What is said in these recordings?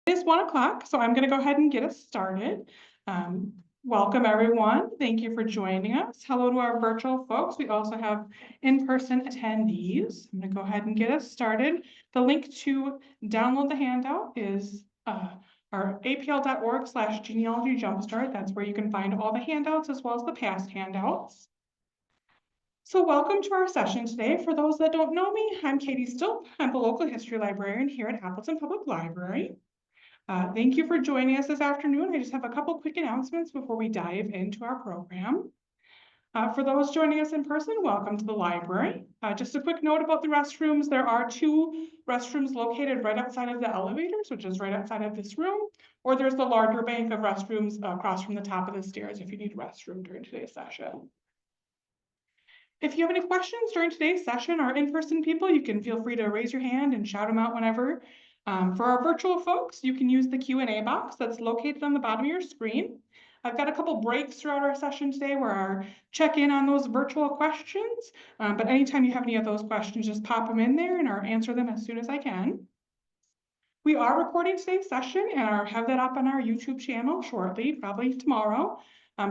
It is 1 o'clock, so I'm going to go ahead and get us started. Welcome, everyone. Thank you for joining us. Hello to our virtual folks. We also have in-person attendees. I'm going to go ahead and get us started. The link to download the handout is our apl.org/genealogy jumpstart. That's where you can find all the handouts as well as the past handouts. So welcome to our session today. For those that don't know me, I'm Katie Stilp. I'm the local history librarian here at Appleton Public Library. Thank you for joining us this afternoon. I just have a couple quick announcements before we dive into our program. For those joining us in person, welcome to the library. Just a quick note about the restrooms. There are 2 restrooms located right outside of the elevators, which is right outside of this room, or there's the larger bank of restrooms across from the top of the stairs if you need a restroom during today's session. If you have any questions during today's session, our in-person people, you can feel free to raise your hand and shout them out whenever. For our virtual folks, you can use the Q&A box that's located on the bottom of your screen. I've got a couple breaks throughout our session today where I'll check in on those virtual questions, but anytime you have any of those questions, just pop them in there and I'll answer them as soon as I can. We are recording today's session and I'll have that up on our YouTube channel shortly, probably tomorrow.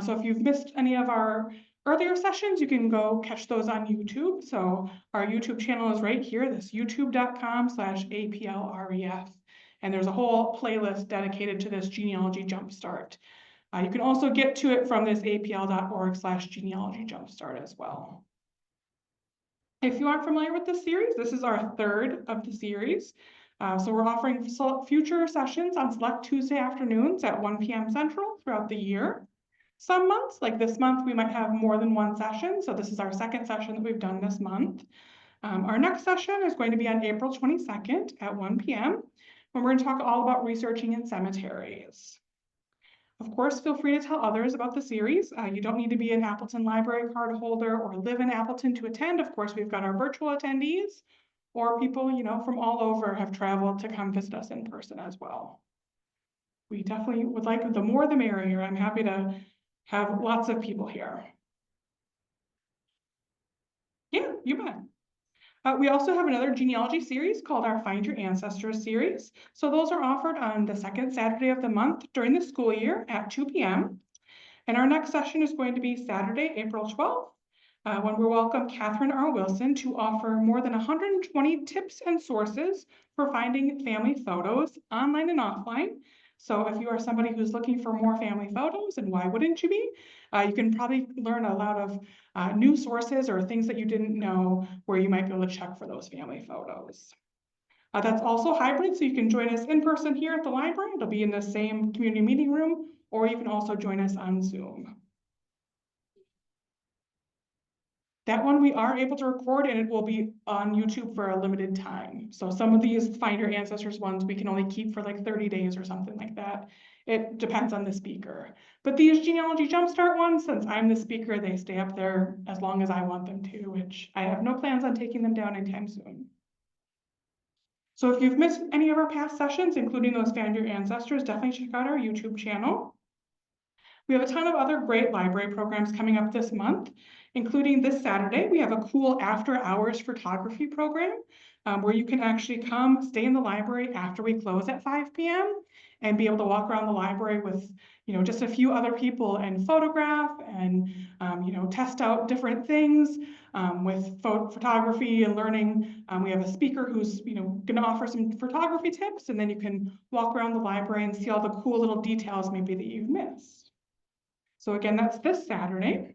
So if you've missed any of our earlier sessions, you can go catch those on YouTube. So our YouTube channel is right here, this youtube.com/APLREF. And there's a whole playlist dedicated to this genealogy jumpstart. You can also get to it from this apl.org/genealogy jumpstart as well. If you aren't familiar with this series, this is our 3rd of the series. So we're offering future sessions on select Tuesday afternoons at 1 p.m. Central throughout the year. Some months, like this month, we might have more than 1 session. So this is our 2nd session that we've done this month. Our next session is going to be on April 22nd at 1 p.m. when we're going to talk all about researching in cemeteries. Of course, feel free to tell others about the series. You don't need to be an Appleton Library card holder or live in Appleton to attend. Of course, we've got our virtual attendees or people, from all over have traveled to come visit us in person as well. We definitely would like the more the merrier. I'm happy to have lots of people here. Yeah, you bet. We also have another genealogy series called our Find Your Ancestors series. So those are offered on the 2nd Saturday of the month during the school year at 2 p.m. And our next session is going to be Saturday, April 12th, when we welcome Catherine R. Wilson to offer more than 120 tips and sources for finding family photos online and offline. So if you are somebody who's looking for more family photos, and why wouldn't you be? You can probably learn a lot of new sources or things that you didn't know where you might be able to check for those family photos. That's also hybrid, so you can join us in person here at the library. It'll be in the same community meeting room, or you can also join us on Zoom. That one we are able to record and it will be on YouTube for a limited time. So some of these Find Your Ancestors ones we can only keep for like 30 days or something like that. It depends on the speaker. But these Genealogy Jumpstart ones, since I'm the speaker, they stay up there as long as I want them to, which I have no plans on taking them down anytime soon. So if you've missed any of our past sessions, including those Find Your Ancestors, definitely check out our YouTube channel. We have a ton of other great library programs coming up this month, including this Saturday. We have a cool after-hours photography program where you can actually come stay in the library after we close at 5 p.m. and be able to walk around the library with just a few other people and photograph and test out different things with photography and learning. We have a speaker who's going to offer some photography tips, and then you can walk around the library and see all the cool little details maybe that you've missed. So again, that's this Saturday.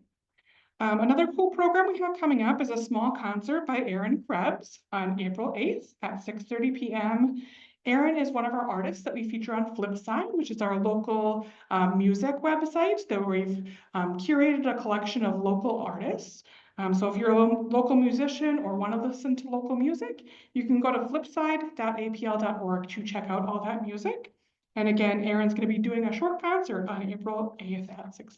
Another cool program we have coming up is a small concert by Aaron Krebs on April 8th at 6:30 p.m. Aaron is one of our artists that we feature on Flipside, which is our local music website that we've curated a collection of local artists. So if you're a local musician or want to listen to local music, you can go to flipside.apl.org to check out all that music. And again, Aaron's going to be doing a short concert on April 8th at 6.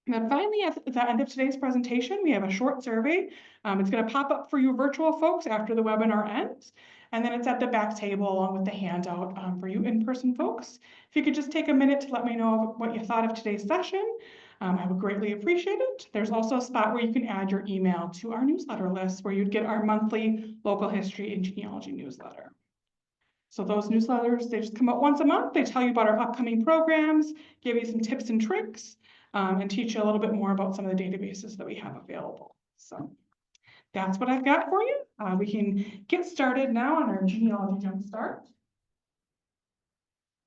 And then finally, at the end of today's presentation, we have a short survey. It's going to pop up for you virtual folks after the webinar ends. And then it's at the back table along with the handout for you in-person folks. If you could just take a minute to let me know what you thought of today's session, I would greatly appreciate it. There's also a spot where you can add your email to our newsletter list where you'd get our monthly local history and genealogy newsletter. So those newsletters, they just come out once a month. They tell you about our upcoming programs, give you some tips and tricks, and teach you a little bit more about some of the databases that we have available. So that's what I've got for you. We can get started now on our genealogy jumpstart.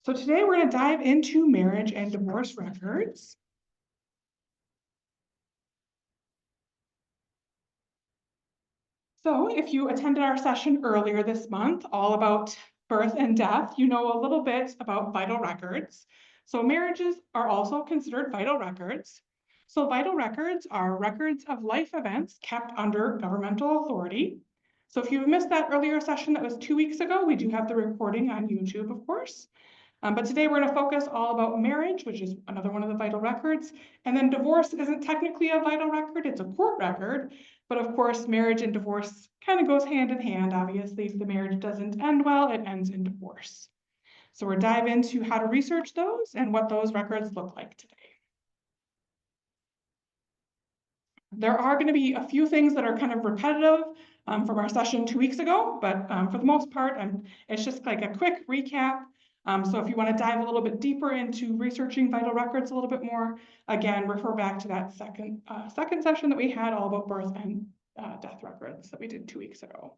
So today we're going to dive into marriage and divorce records. So if you attended our session earlier this month, all about birth and death, you know a little bit about vital records. So marriages are also considered vital records. So vital records are records of life events kept under governmental authority. So if you missed that earlier session that was 2 weeks ago, we do have the recording on YouTube, of course. But today we're going to focus all about marriage, which is another one of the vital records. And then divorce isn't technically a vital record, it's a court record. But of course, marriage and divorce kind of goes hand in hand. Obviously, if the marriage doesn't end well, it ends in divorce. So we'll dive into how to research those and what those records look like today. There are going to be a few things that are kind of repetitive from our session 2 weeks ago, but for the most part, it's just like a quick recap. So if you want to dive a little bit deeper into researching vital records a little bit more, again, refer back to that second session that we had all about birth and death records that we did 2 weeks ago.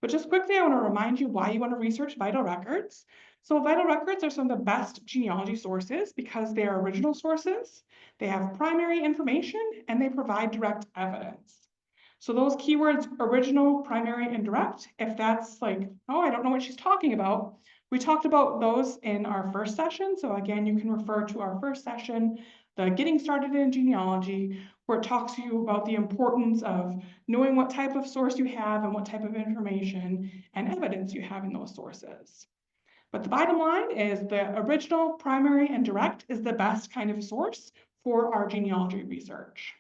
But just quickly, I want to remind you why you want to research vital records. So vital records are some of the best genealogy sources because they are original sources, they have primary information, and they provide direct evidence. So those keywords, original, primary, and direct, if that's like, oh, I don't know what she's talking about, we talked about those in our first session. So again, you can refer to our first session, the Getting Started in Genealogy, where it talks to you about the importance of knowing what type of source you have and what type of information and evidence you have in those sources. But the bottom line is the original, primary, and direct is the best kind of source for our genealogy research.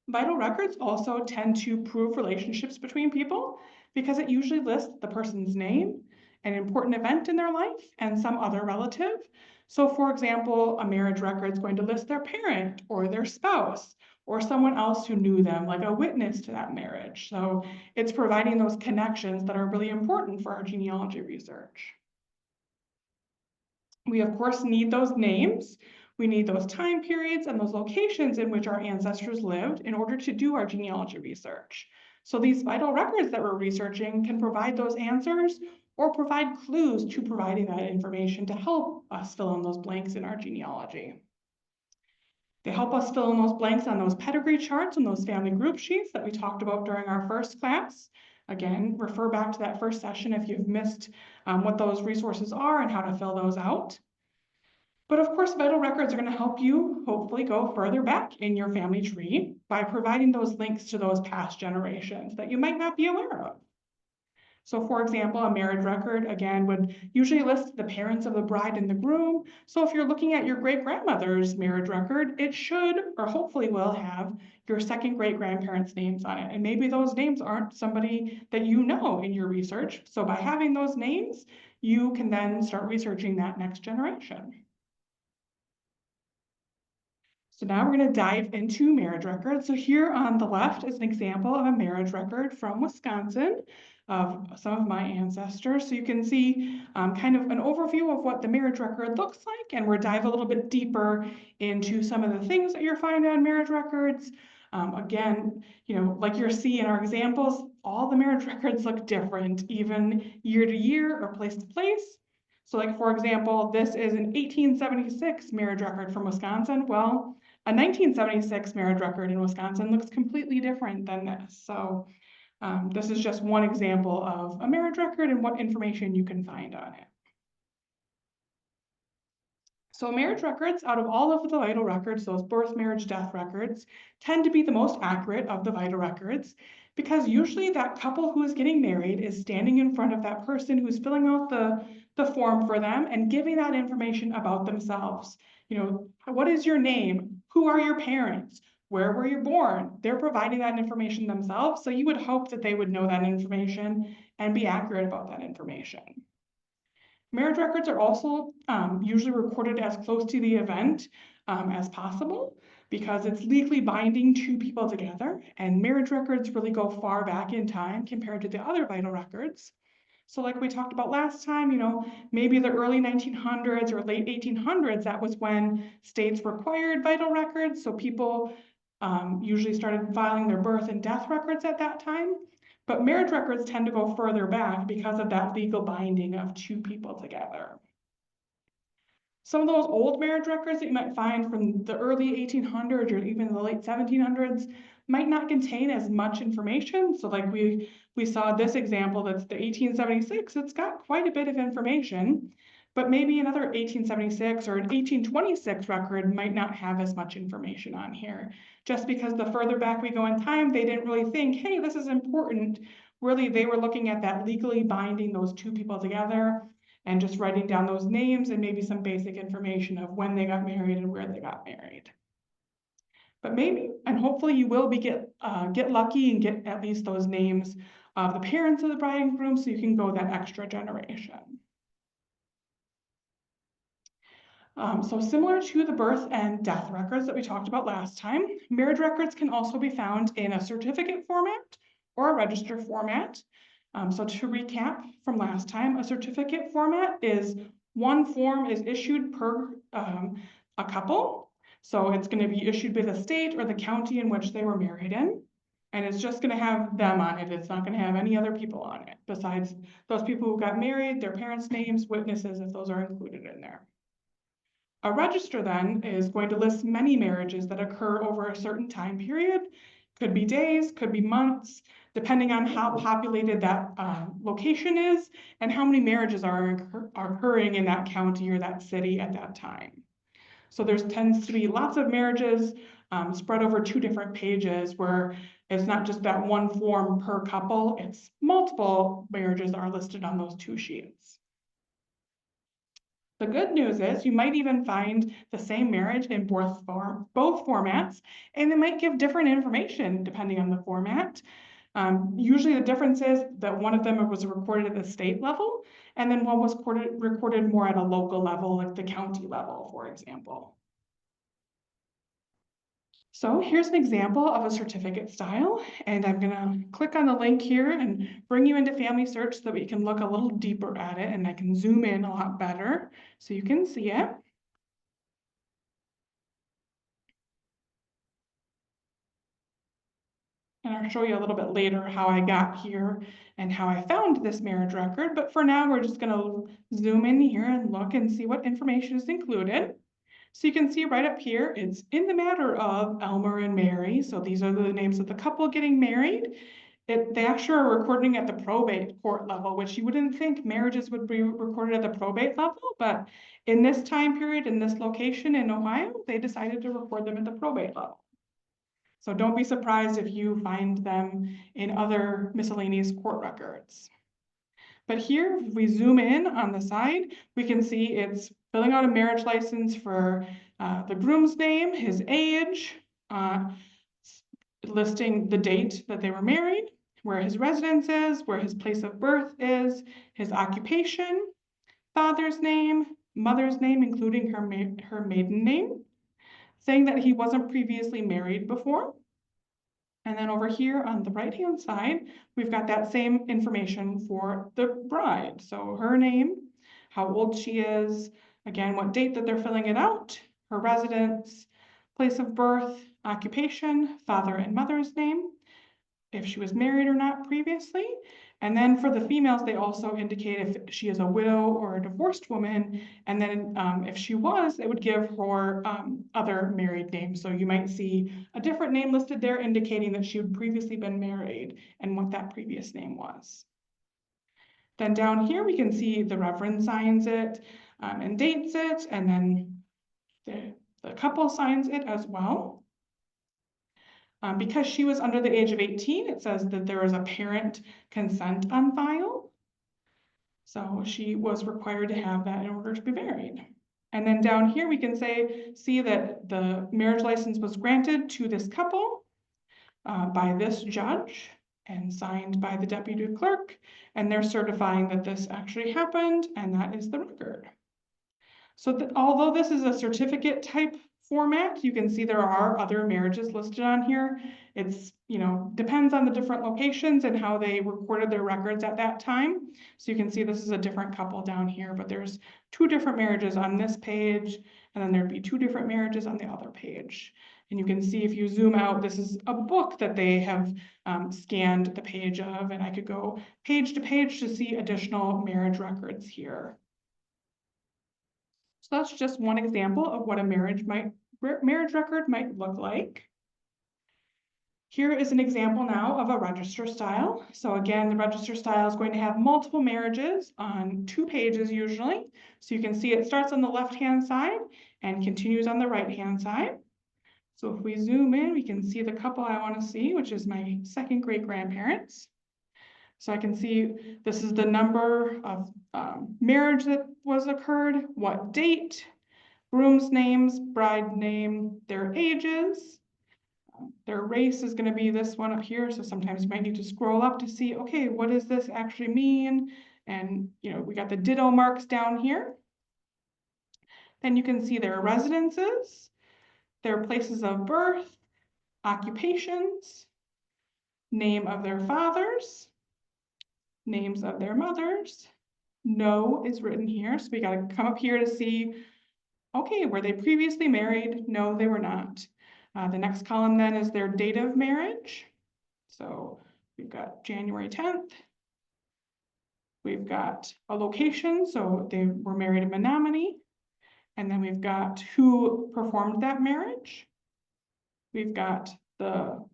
Vital records also tend to prove relationships between people because it usually lists the person's name, an important event in their life, and some other relative. So for example, a marriage record is going to list their parent or their spouse or someone else who knew them, like a witness to that marriage. So it's providing those connections that are really important for our genealogy research. We of course need those names. We need those time periods and those locations in which our ancestors lived in order to do our genealogy research. So these vital records that we're researching can provide those answers or provide clues to providing that information to help us fill in those blanks in our genealogy. They help us fill in those blanks on those pedigree charts and those family group sheets that we talked about during our first class. Again, refer back to that first session if you've missed what those resources are and how to fill those out. But of course, vital records are going to help you hopefully go further back in your family tree by providing those links to those past generations that you might not be aware of. So for example, a marriage record, again, would usually list the parents of the bride and the groom. So if you're looking at your great-grandmother's marriage record, it should, or hopefully will have, your second great-grandparents' names on it. And maybe those names aren't somebody that you know in your research. So by having those names, you can then start researching that next generation. So now we're going to dive into marriage records. So here on the left is an example of a marriage record from Wisconsin of some of my ancestors. So you can see kind of an overview of what the marriage record looks like, and we'll dive a little bit deeper into some of the things that you're finding on marriage records. Again, you know, like you'll see in our examples, all the marriage records look different, even year to year or place to place. So like, for example, this is an 1876 marriage record from Wisconsin. Well, a 1976 marriage record in Wisconsin looks completely different than this. So this is just one example of a marriage record and what information you can find on it. So marriage records, out of all of the vital records, those birth, marriage, death records, tend to be the most accurate of the vital records because usually that couple who is getting married is standing in front of that person who's filling out the form for them and giving that information about themselves. You know, what is your name? Who are your parents? Where were you born? They're providing that information themselves, so you would hope that they would know that information and be accurate about that information. Marriage records are also usually recorded as close to the event as possible because it's legally binding two people together, and marriage records really go far back in time compared to the other vital records. So like we talked about last time, you know, maybe the early 1900s or late 1800s, that was when states required vital records. So people usually started filing their birth and death records at that time. But marriage records tend to go further back because of that legal binding of two people together. Some of those old marriage records that you might find from the early 1800s or even the late 1700s might not contain as much information. So like we saw this example, that's the 1876, it's got quite a bit of information, but maybe another 1876 or an 1826 record might not have as much information on here. Just because the further back we go in time, they didn't really think, hey, this is important. Really, they were looking at that legally binding those two people together and just writing down those names and maybe some basic information of when they got married and where they got married. But maybe, and hopefully you will get lucky and get at least those names of the parents of the bride and groom so you can go that extra generation. So similar to the birth and death records that we talked about last time, marriage records can also be found in a certificate format or a register format. So to recap from last time, a certificate format is one form is issued per a couple. So it's going to be issued by the state or the county in which they were married in. And it's just going to have them on it. It's not going to have any other people on it besides those people who got married, their parents' names, witnesses, if those are included in there. A register then is going to list many marriages that occur over a certain time period. Could be days, could be months, depending on how populated that location is and how many marriages are occurring in that county or that city at that time. So there tends to be lots of marriages spread over two different pages where it's not just that one form per couple, it's multiple marriages are listed on those two sheets. The good news is you might even find the same marriage in both formats, and it might give different information depending on the format. Usually the difference is that one of them was recorded at the state level, and then one was recorded more at a local level, like the county level, for example. So here's an example of a certificate style, and I'm gonna click on the link here and bring you into Family Search so that we can look a little deeper at it, and I can zoom in a lot better so you can see it. And I'll show you a little bit later how I got here and how I found this marriage record, but for now we're just gonna zoom in here and look and see what information is included. So you can see right up here, it's in the matter of Elmer and Mary. So these are the names of the couple getting married. They actually are recording at the probate court level, which you wouldn't think marriages would be recorded at the probate level, but in this time period, in this location in Ohio, they decided to record them at the probate level. So don't be surprised if you find them in other miscellaneous court records. But here, if we zoom in on the side, we can see it's filling out a marriage license for the groom's name, his age, listing the date that they were married, where his residence is, where his place of birth is, his occupation, father's name, mother's name, including her maiden name, saying that he wasn't previously married before. And then over here on the right-hand side, we've got that same information for the bride. So her name, how old she is, again, what date that they're filling it out, her residence, place of birth, occupation, father and mother's name, if she was married or not previously. And then for the females, they also indicate if she is a widow or a divorced woman. And then if she was, it would give her other married names. So you might see a different name listed there indicating that she had previously been married and what that previous name was. Then down here, we can see the reverend signs it and dates it, and then the couple signs it as well. Because she was under the age of 18, it says that there is a parent consent on file. So she was required to have that in order to be married. And then down here, we can see that the marriage license was granted to this couple by this judge and signed by the deputy clerk. And they're certifying that this actually happened, and that is the record. So although this is a certificate type format, you can see there are other marriages listed on here. It's depends on the different locations and how they recorded their records at that time. So you can see this is a different couple down here, but there's 2 different marriages on this page, and then there'd be 2 different marriages on the other page. And you can see if you zoom out, this is a book that they have scanned the page of, and I could go page to page to see additional marriage records here. So that's just one example of what a marriage record might look like. Here is an example now of a register style. So again, the register style is going to have multiple marriages on 2 pages usually. So you can see it starts on the left-hand side and continues on the right-hand side. So if we zoom in, we can see the couple I want to see, which is my second great-grandparents. So I can see this is the number of marriage that was occurred, what date, groom's names, bride name, their ages. Their race is going to be this one up here. So sometimes you might need to scroll up to see, okay, what does this actually mean? And, we got the ditto marks down here. Then you can see their residences, their places of birth, occupations, name of their fathers, names of their mothers. No is written here. So we got to come up here to see, okay, were they previously married? No, they were not. The next column then is their date of marriage. So we've got January 10th. We've got a location, so they were married in Menominee. And then we've got who performed that marriage. We've got the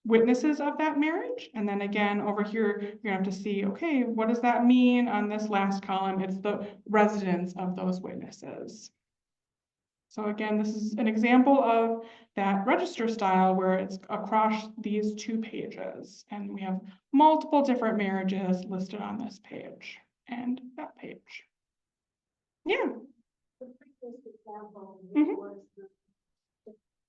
witnesses of that marriage. And then again, over here, you're gonna have to see, okay, what does that mean on this last column? It's the residence of those witnesses. So again, this is an example of that register style where it's across these 2 pages. And we have multiple different marriages listed on this page and that page. Yeah. The previous example Mhm. was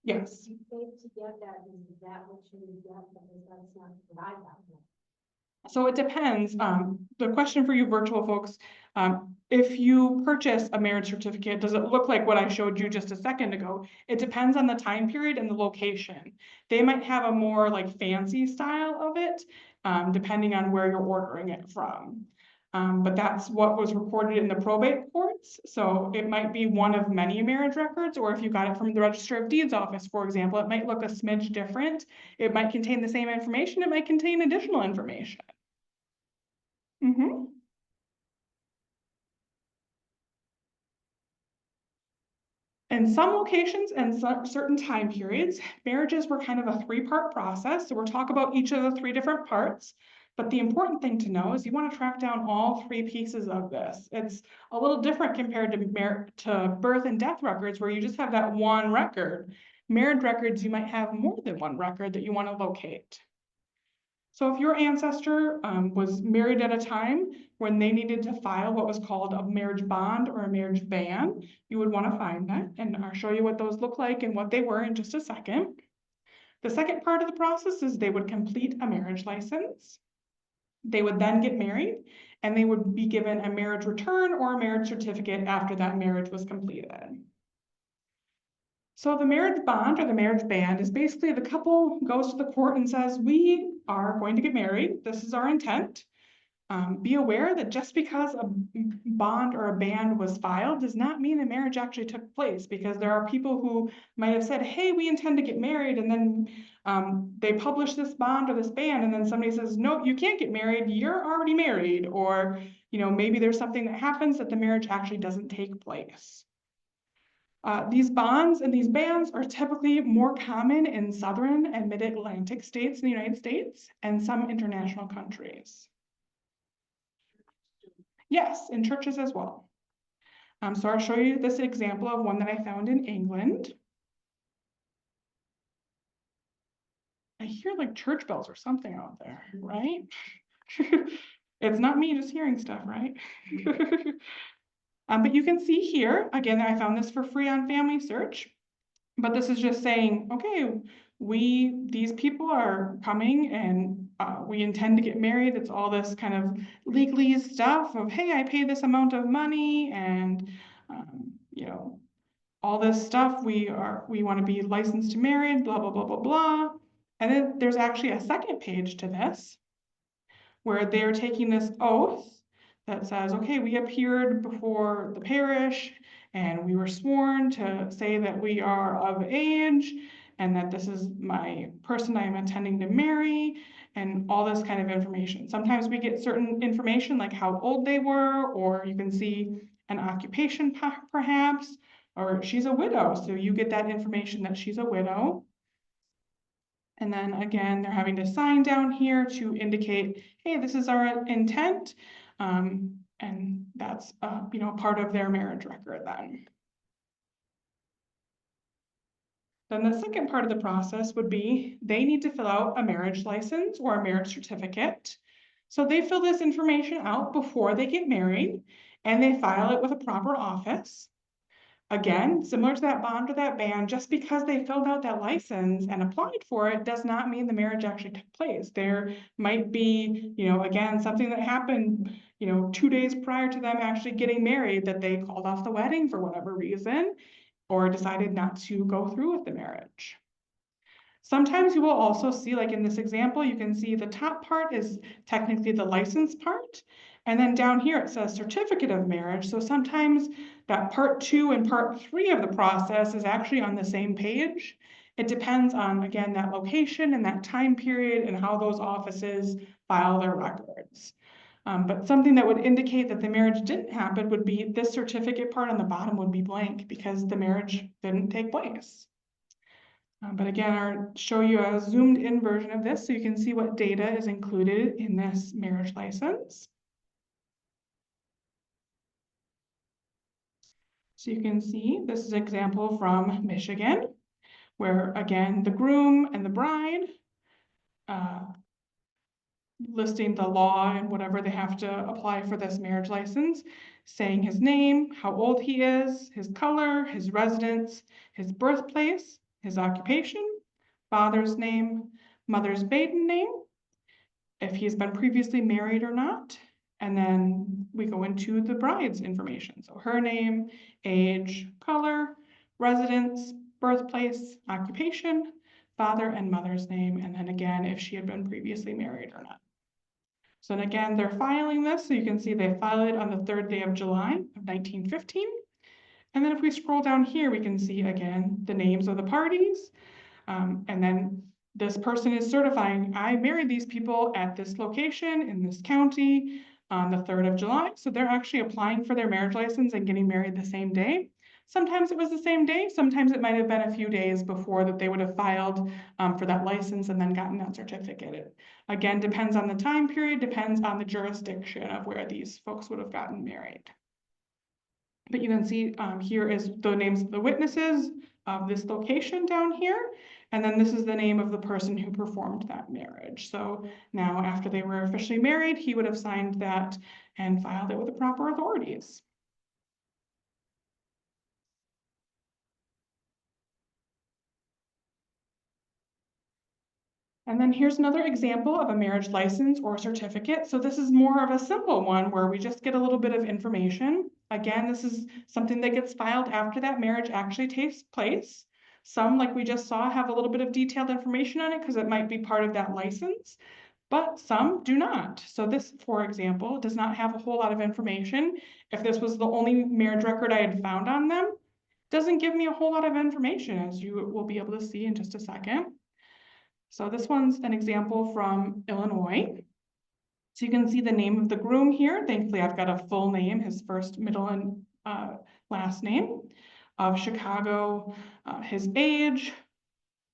Yes. you paid to get that, is that what you get, because that's not what I got. So it depends. The question for you virtual folks, if you purchase a marriage certificate, does it look like what I showed you just a second ago? It depends on the time period and the location. They might have a more like fancy style of it, depending on where you're ordering it from. But that's what was recorded in the probate courts. So it might be one of many marriage records, or if you got it from the Register of Deeds office, for example, it might look a smidge different. It might contain the same information. It might contain additional information. Mm-hmm. In some locations and certain time periods, marriages were kind of a 3-part process. So we'll talk about each of the 3 different parts. But the important thing to know is you want to track down all 3 pieces of this. It's a little different compared to birth and death records where you just have that one record. Marriage records, you might have more than one record that you want to locate. So if your ancestor was married at a time when they needed to file what was called a marriage bond or a marriage ban, you would want to find that, and I'll show you what those look like and what they were in just a second. The second part of the process is they would complete a marriage license. They would then get married, and they would be given a marriage return or a marriage certificate after that marriage was completed. So the marriage bond or the marriage band is basically the couple goes to the court and says, we are going to get married. This is our intent. Be aware that just because a bond or a band was filed does not mean the marriage actually took place, because there are people who might have said, hey, we intend to get married, and then they publish this bond or this band, and then somebody says, no, you can't get married, you're already married, or maybe there's something that happens that the marriage actually doesn't take place. These bonds and these bans are typically more common in southern and mid-Atlantic states in the United States and some international countries. Yes, in churches as well. So I'll show you this example of one that I found in England. I hear like church bells or something out there, right? It's not me just hearing stuff, right? But you can see here, again, I found this for free on Family Search, but this is just saying, okay, these people are coming and we intend to get married. It's all this kind of legalese stuff of, hey, I pay this amount of money and, all this stuff. We want to be licensed to married, blah, blah, blah, blah, blah. And then there's actually a second page to this where they're taking this oath that says, okay, we appeared before the parish and we were sworn to say that we are of age and that this is my person I am intending to marry and all this kind of information. Sometimes we get certain information like how old they were, or you can see an occupation perhaps, or she's a widow. So you get that information that she's a widow. And then again, they're having to sign down here to indicate, hey, this is our intent. And that's, part of their marriage record then. Then the second part of the process would be they need to fill out a marriage license or a marriage certificate. So they fill this information out before they get married and they file it with a proper office. Again, similar to that bond or that ban, just because they filled out that license and applied for it does not mean the marriage actually took place. There might be, again, something that happened, 2 days prior to them actually getting married that they called off the wedding for whatever reason, or decided not to go through with the marriage. Sometimes you will also see, like in this example, you can see the top part is technically the license part. And then down here it says certificate of marriage. So sometimes that part 2 and part 3 of the process is actually on the same page. It depends on, again, that location and that time period and how those offices file their records. But something that would indicate that the marriage didn't happen would be this certificate part on the bottom would be blank because the marriage didn't take place. But again, I'll show you a zoomed in version of this so you can see what data is included in this marriage license. So you can see this is an example from Michigan, where again, the groom and the bride, listing the law and whatever they have to apply for this marriage license, saying his name, how old he is, his color, his residence, his birthplace, his occupation, father's name, mother's maiden name, if he's been previously married or not. And then we go into the bride's information. So her name, age, color, residence, birthplace, occupation, father and mother's name, and then again, if she had been previously married or not. So then again, they're filing this. So you can see they filed it on the 3rd day of July of 1915. And then if we scroll down here, we can see again, the names of the parties. And then this person is certifying, I married these people at this location in this county on the 3rd of July. So they're actually applying for their marriage license and getting married the same day. Sometimes it was the same day. Sometimes it might have been a few days before that they would have filed for that license and then gotten that certificate. It, again, depends on the time period, depends on the jurisdiction of where these folks would have gotten married. But you can see here is the names of the witnesses of this location down here. And then this is the name of the person who performed that marriage. So now after they were officially married, he would have signed that and filed it with the proper authorities. And then here's another example of a marriage license or certificate. So this is more of a simple one where we just get a little bit of information. Again, this is something that gets filed after that marriage actually takes place. Some, like we just saw, have a little bit of detailed information on it because it might be part of that license, but some do not. So this, for example, does not have a whole lot of information. If this was the only marriage record I had found on them, it doesn't give me a whole lot of information, as you will be able to see in just a second. So this one's an example from Illinois. So you can see the name of the groom here. Thankfully, I've got a full name, his first, middle, and last name. Of Chicago, his age,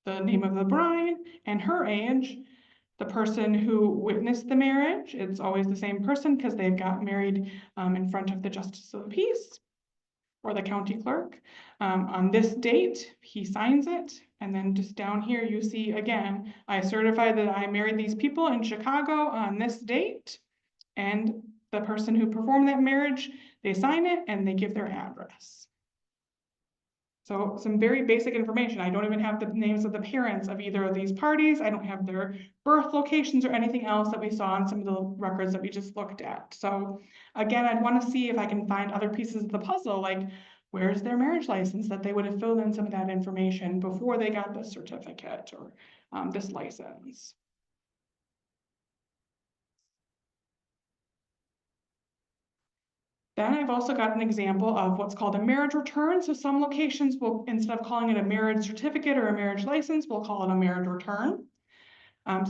the name of the bride, and her age. The person who witnessed the marriage, it's always the same person because they've got married in front of the Justice of the Peace or the county clerk. On this date, he signs it. And then just down here, you see again, I certify that I married these people in Chicago on this date. And the person who performed that marriage, they sign it and they give their address. So some very basic information. I don't even have the names of the parents of either of these parties. I don't have their birth locations or anything else that we saw in some of the records that we just looked at. So again, I'd want to see if I can find other pieces of the puzzle, like Where's their marriage license that they would have filled in some of that information before they got this certificate or this license. Then I've also got an example of what's called a marriage return. So some locations will, instead of calling it a marriage certificate or a marriage license, we'll call it a marriage return.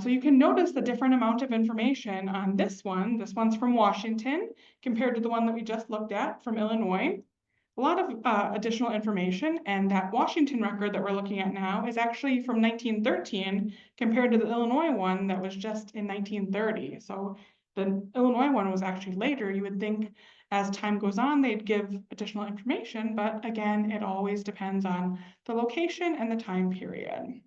So you can notice the different amount of information on this one. This one's from Washington compared to the one that we just looked at from Illinois. A lot of additional information, and that Washington record that we're looking at now is actually from 1913 compared to the Illinois one that was just in 1930. So the Illinois one was actually later. You would think as time goes on, they'd give additional information, but again, it always depends on the location and the time period.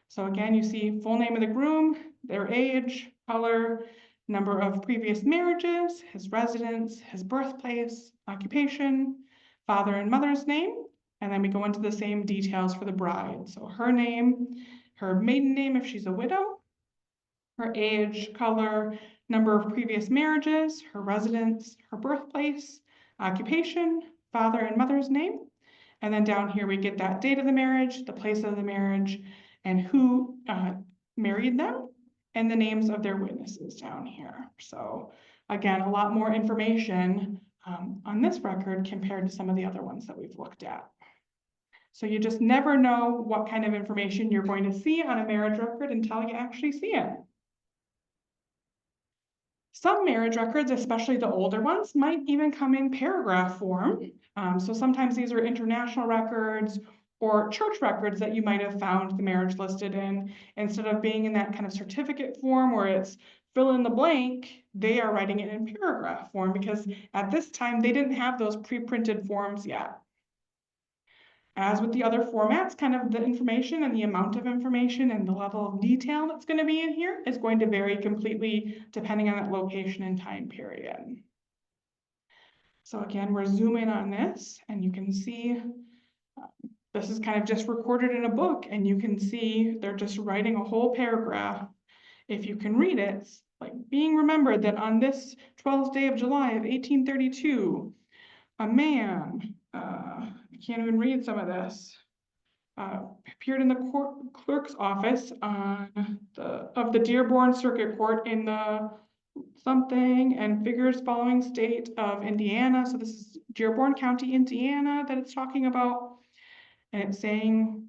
So again, you see full name of the groom, their age, color, number of previous marriages, his residence, his birthplace, occupation, father and mother's name, and then we go into the same details for the bride. So her name, her maiden name if she's a widow, her age, color, number of previous marriages, her residence, her birthplace, occupation, father and mother's name. And then down here we get that date of the marriage, the place of the marriage, and who married them, and the names of their witnesses down here. So again, a lot more information on this record compared to some of the other ones that we've looked at. So you just never know what kind of information you're going to see on a marriage record until you actually see it. Some marriage records, especially the older ones, might even come in paragraph form. So sometimes these are international records or church records that you might have found the marriage listed in. Instead of being in that kind of certificate form where it's fill in the blank, they are writing it in paragraph form because at this time they didn't have those pre-printed forms yet. As with the other formats, kind of the information and the amount of information and the level of detail that's going to be in here is going to vary completely depending on that location and time period. So again, we're zooming in on this and you can see this is kind of just recorded in a book and you can see they're just writing a whole paragraph. If you can read it, like being remembered that on this 12th day of July of 1832, a man, I can't even read some of this, appeared in the clerk's office of the Dearborn Circuit Court in the something and figures following state of Indiana. So this is Dearborn County, Indiana that it's talking about. And it's saying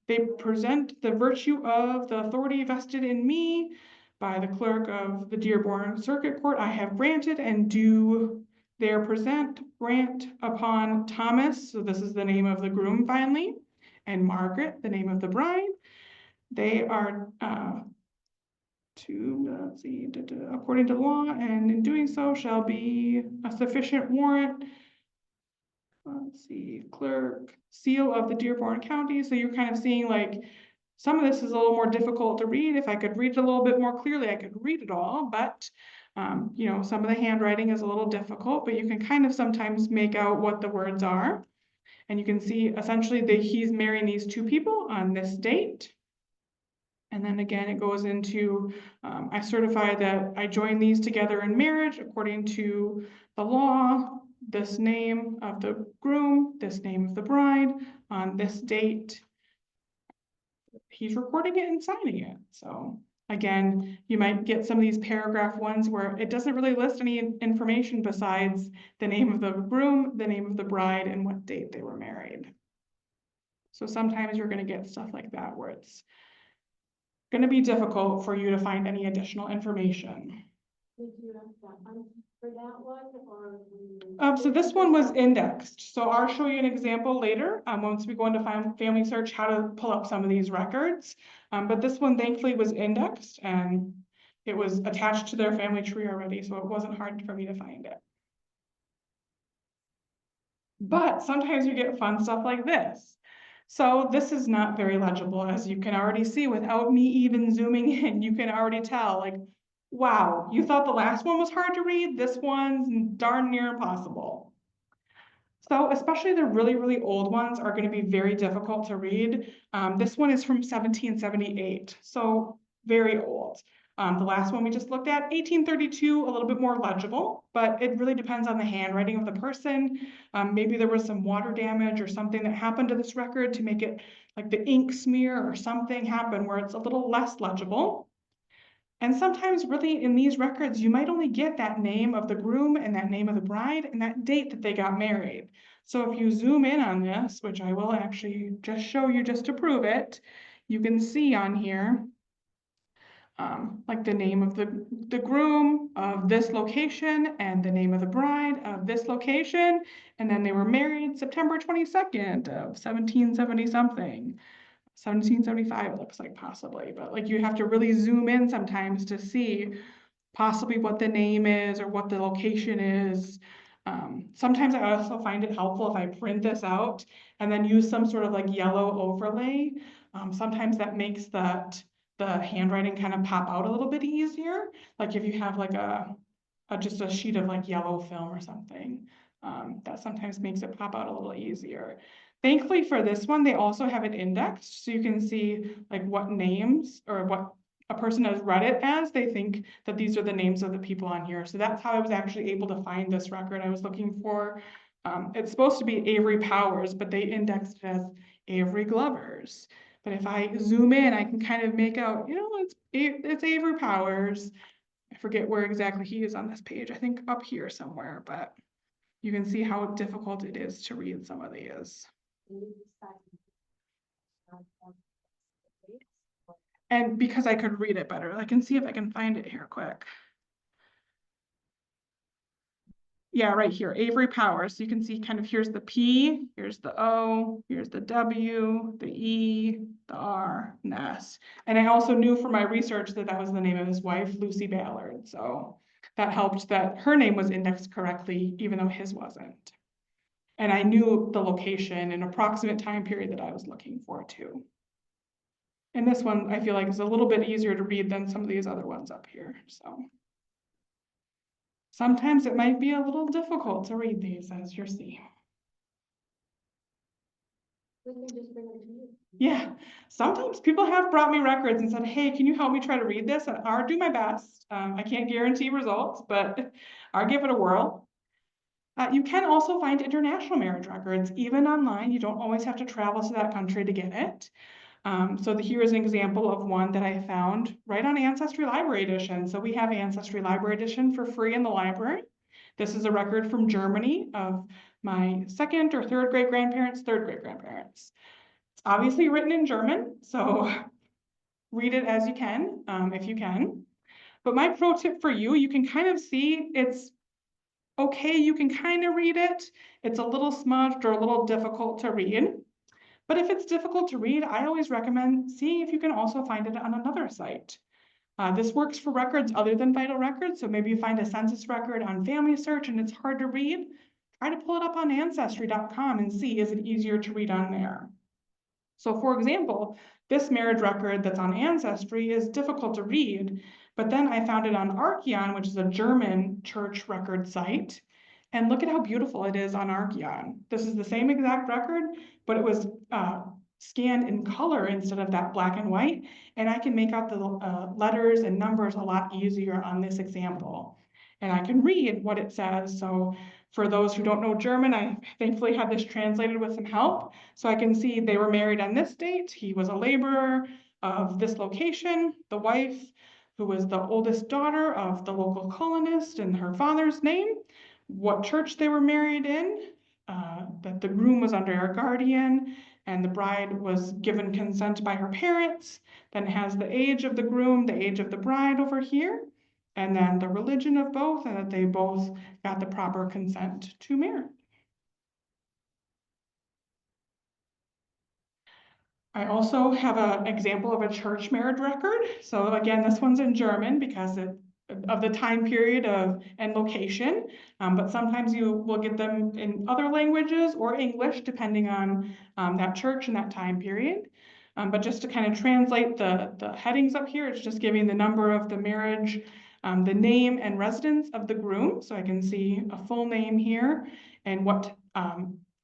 they present the virtue of the authority vested in me by the clerk of the Dearborn Circuit Court. I have granted and do there present grant upon Thomas, so this is the name of the groom finally, and Margaret, the name of the bride. They are according to law, and in doing so shall be a sufficient warrant. Let's see, clerk, seal of the Dearborn County. So you're kind of seeing like some of this is a little more difficult to read. If I could read it a little bit more clearly, I could read it all, but you know, some of the handwriting is a little difficult, but you can kind of sometimes make out what the words are. And you can see essentially that he's marrying these two people on this date. And then again, it goes into, I certify that I join these together in marriage according to the law, this name of the groom, this name of the bride, on this date. He's recording it and signing it. So again, you might get some of these paragraph ones where it doesn't really list any information besides the name of the groom, the name of the bride, and what date they were married. So sometimes you're going to get stuff like that where it's going to be difficult for you to find any additional information. Did you have that one for that one, or? So this one was indexed. So I'll show you an example later once we go into family search how to pull up some of these records. But this one thankfully was indexed and it was attached to their family tree already, so it wasn't hard for me to find it. But sometimes you get fun stuff like this. So this is not very legible, as you can already see without me even zooming in. You can already tell, like, wow, you thought the last one was hard to read? This one's darn near impossible. So especially the really, really old ones are going to be very difficult to read. This one is from 1778, so very old. The last one we just looked at, 1832, a little bit more legible, but it really depends on the handwriting of the person. Maybe there was some water damage or something that happened to this record to make it like the ink smear or something happen where it's a little less legible. And sometimes really in these records, you might only get that name of the groom and that name of the bride and that date that they got married. So if you zoom in on this, which I will actually just show you just to prove it, you can see on here like the name of the groom of this location and the name of the bride of this location. And then they were married September 22nd of 1770 something. 1775, it looks like possibly, but like you have to really zoom in sometimes to see possibly what the name is or what the location is. Sometimes I also find it helpful if I print this out and then use some sort of like yellow overlay. Sometimes that makes the handwriting kind of pop out a little bit easier. Like if you have like just a sheet of like yellow film or something, that sometimes makes it pop out a little easier. Thankfully for this one, they also have it indexed, so you can see like what names or what a person has read it as. They think that these are the names of the people on here. So that's how I was actually able to find this record I was looking for. It's supposed to be Avery Powers, but they indexed it as Avery Glovers. But if I zoom in, I can kind of make out, it's Avery Powers. I forget where exactly he is on this page. I think up here somewhere, but you can see how difficult it is to read some of these. And because I could read it better, I can see if I can find it here quick. Yeah, right here, Avery Powers. So you can see kind of here's the P, here's the O, here's the W, the E, the R, and the S. And I also knew from my research that that was the name of his wife, Lucy Ballard. So that helped that her name was indexed correctly, even though his wasn't. And I knew the location and approximate time period that I was looking for too. And this one, I feel like is a little bit easier to read than some of these other ones up here, so. Sometimes it might be a little difficult to read these, as you're seeing. We can just bring it to you. Yeah, sometimes people have brought me records and said, hey, can you help me try to read this? And I'll do my best. I can't guarantee results, but I'll give it a whirl. You can also find international marriage records, even online. You don't always have to travel to that country to get it. So here is an example of one that I found right on Ancestry Library Edition. So we have Ancestry Library Edition for free in the library. This is a record from Germany of my second or third great grandparents, It's obviously written in German, so read it as you can, if you can. But my pro tip for you, you can kind of see it's okay, you can kind of read it. It's a little smudged or a little difficult to read. But if it's difficult to read, I always recommend seeing if you can also find it on another site. This works for records other than vital records. So maybe you find a census record on Family Search and it's hard to read. Try to pull it up on Ancestry.com and see, is it easier to read on there? So for example, this marriage record that's on Ancestry is difficult to read, but then I found it on Archeon, which is a German church record site. And look at how beautiful it is on Archeon. This is the same exact record, but it was scanned in color instead of that black and white. And I can make out the letters and numbers a lot easier on this example. And I can read what it says. So for those who don't know German, I thankfully had this translated with some help. So I can see they were married on this date. He was a laborer of this location. The wife, who was the oldest daughter of the local colonist, and her father's name, what church they were married in, that the groom was under a guardian, and the bride was given consent by her parents. Then it has the age of the groom, the age of the bride over here, and then the religion of both, and that they both got the proper consent to marry. I also have an example of a church marriage record. So again, this one's in German because of the time period and location, but sometimes you will get them in other languages or English, depending on that church and that time period. But just to kind of translate the headings up here, it's just giving the number of the marriage, the name and residence of the groom. So I can see a full name here and what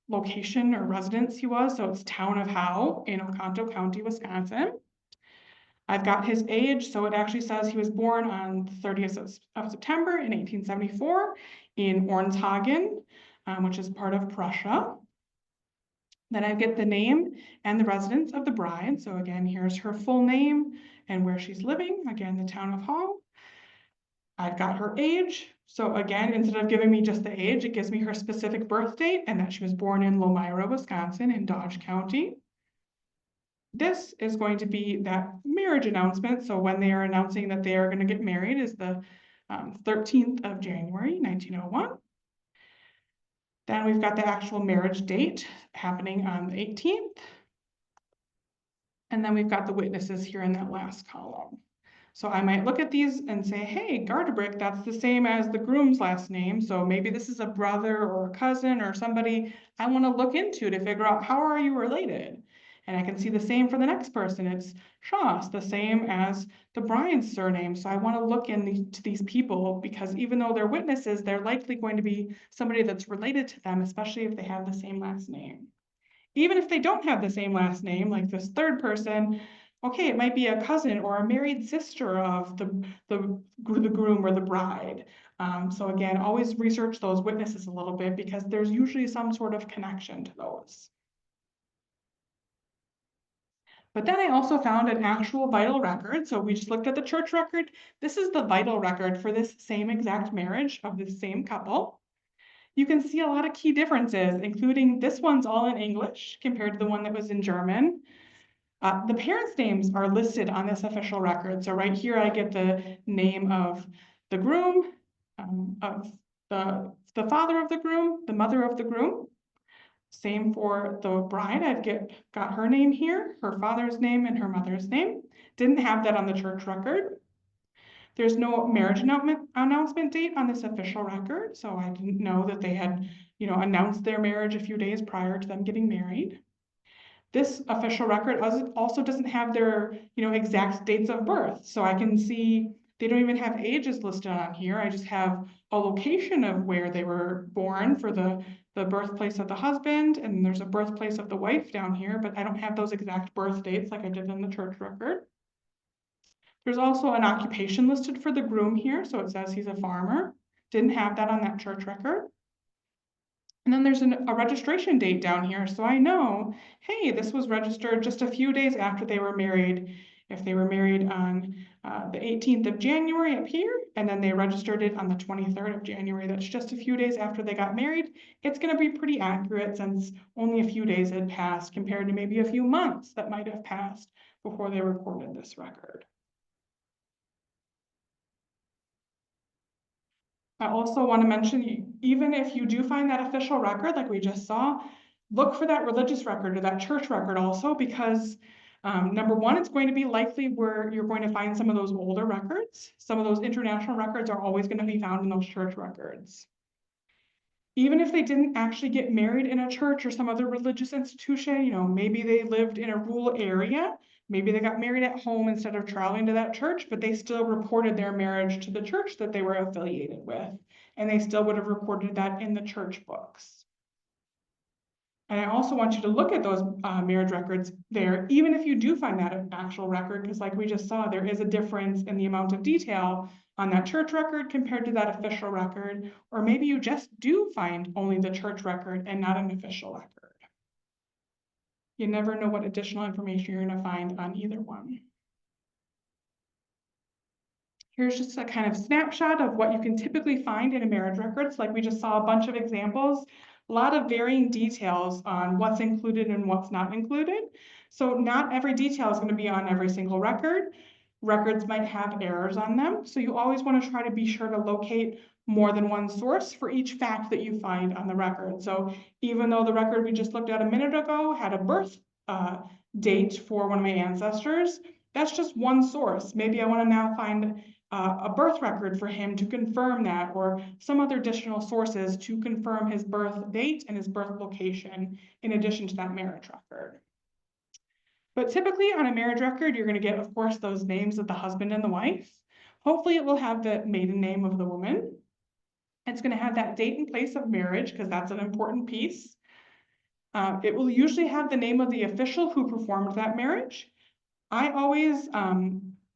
location or residence he was. So it's Town of Howe in Oconto County, Wisconsin. I've got his age, so it actually says he was born on the 30th of September in 1874 in Ornshagen, which is part of Prussia. Then I get the name and the residence of the bride. So again, here's her full name and where she's living, again, the town of Hall. I've got her age. So again, instead of giving me just the age, it gives me her specific birth date and that she was born in Lomira, Wisconsin in Dodge County. This is going to be that marriage announcement. So when they are announcing that they are going to get married is the 13th of January, 1901. Then we've got the actual marriage date happening on the 18th. And then we've got the witnesses here in that last column. So I might look at these and say, hey, Gardebrick, that's the same as the groom's last name. So maybe this is a brother or a cousin or somebody I want to look into to figure out how are you related. And I can see the same for the next person. It's Shaws, the same as the bride's surname. So I want to look into these people because even though they're witnesses, they're likely going to be somebody that's related to them, especially if they have the same last name. Even if they don't have the same last name, like this third person, okay, it might be a cousin or a married sister of the groom or the bride. So again, always research those witnesses a little bit because there's usually some sort of connection to those. But then I also found an actual vital record. So we just looked at the church record. This is the vital record for this same exact marriage of this same couple. You can see a lot of key differences, including this one's all in English compared to the one that was in German. The parents' names are listed on this official record. So right here, I get the name of the groom, of the father of the groom, the mother of the groom. Same for the bride. I've got her name here, her father's name and her mother's name. Didn't have that on the church record. There's no marriage announcement date on this official record, so I didn't know that they had, announced their marriage a few days prior to them getting married. This official record also doesn't have their, exact dates of birth, so I can see they don't even have ages listed on here. I just have a location of where they were born for the birthplace of the husband, and there's a birthplace of the wife down here, but I don't have those exact birth dates like I did in the church record. There's also an occupation listed for the groom here, so it says he's a farmer. Didn't have that on that church record. And then there's a registration date down here, so I know, hey, this was registered just a few days after they were married. If they were married on the 18th of January up here, and then they registered it on the 23rd of January, that's just a few days after they got married, it's going to be pretty accurate since only a few days had passed compared to maybe a few months that might have passed before they recorded this record. I also want to mention, even if you do find that official record, like we just saw, look for that religious record or that church record also, because number one, it's going to be likely where you're going to find some of those older records. Some of those international records are always going to be found in those church records. Even if they didn't actually get married in a church or some other religious institution, maybe they lived in a rural area, maybe they got married at home instead of traveling to that church, but they still reported their marriage to the church that they were affiliated with, and they still would have recorded that in the church books. And I also want you to look at those marriage records there, even if you do find that actual record, because like we just saw, there is a difference in the amount of detail on that church record compared to that official record, or maybe you just do find only the church record and not an official record. You never know what additional information you're going to find on either one. Here's just a kind of snapshot of what you can typically find in a marriage record. So like we just saw a bunch of examples, a lot of varying details on what's included and what's not included. So not every detail is going to be on every single record. Records might have errors on them. So you always want to try to be sure to locate more than one source for each fact that you find on the record. So even though the record we just looked at a minute ago had a birth date for one of my ancestors, that's just one source. Maybe I want to now find a birth record for him to confirm that, or some other additional sources to confirm his birth date and his birth location in addition to that marriage record. But typically on a marriage record, you're going to get, of course, those names of the husband and the wife. Hopefully it will have the maiden name of the woman. It's going to have that date and place of marriage because that's an important piece. It will usually have the name of the official who performed that marriage. I always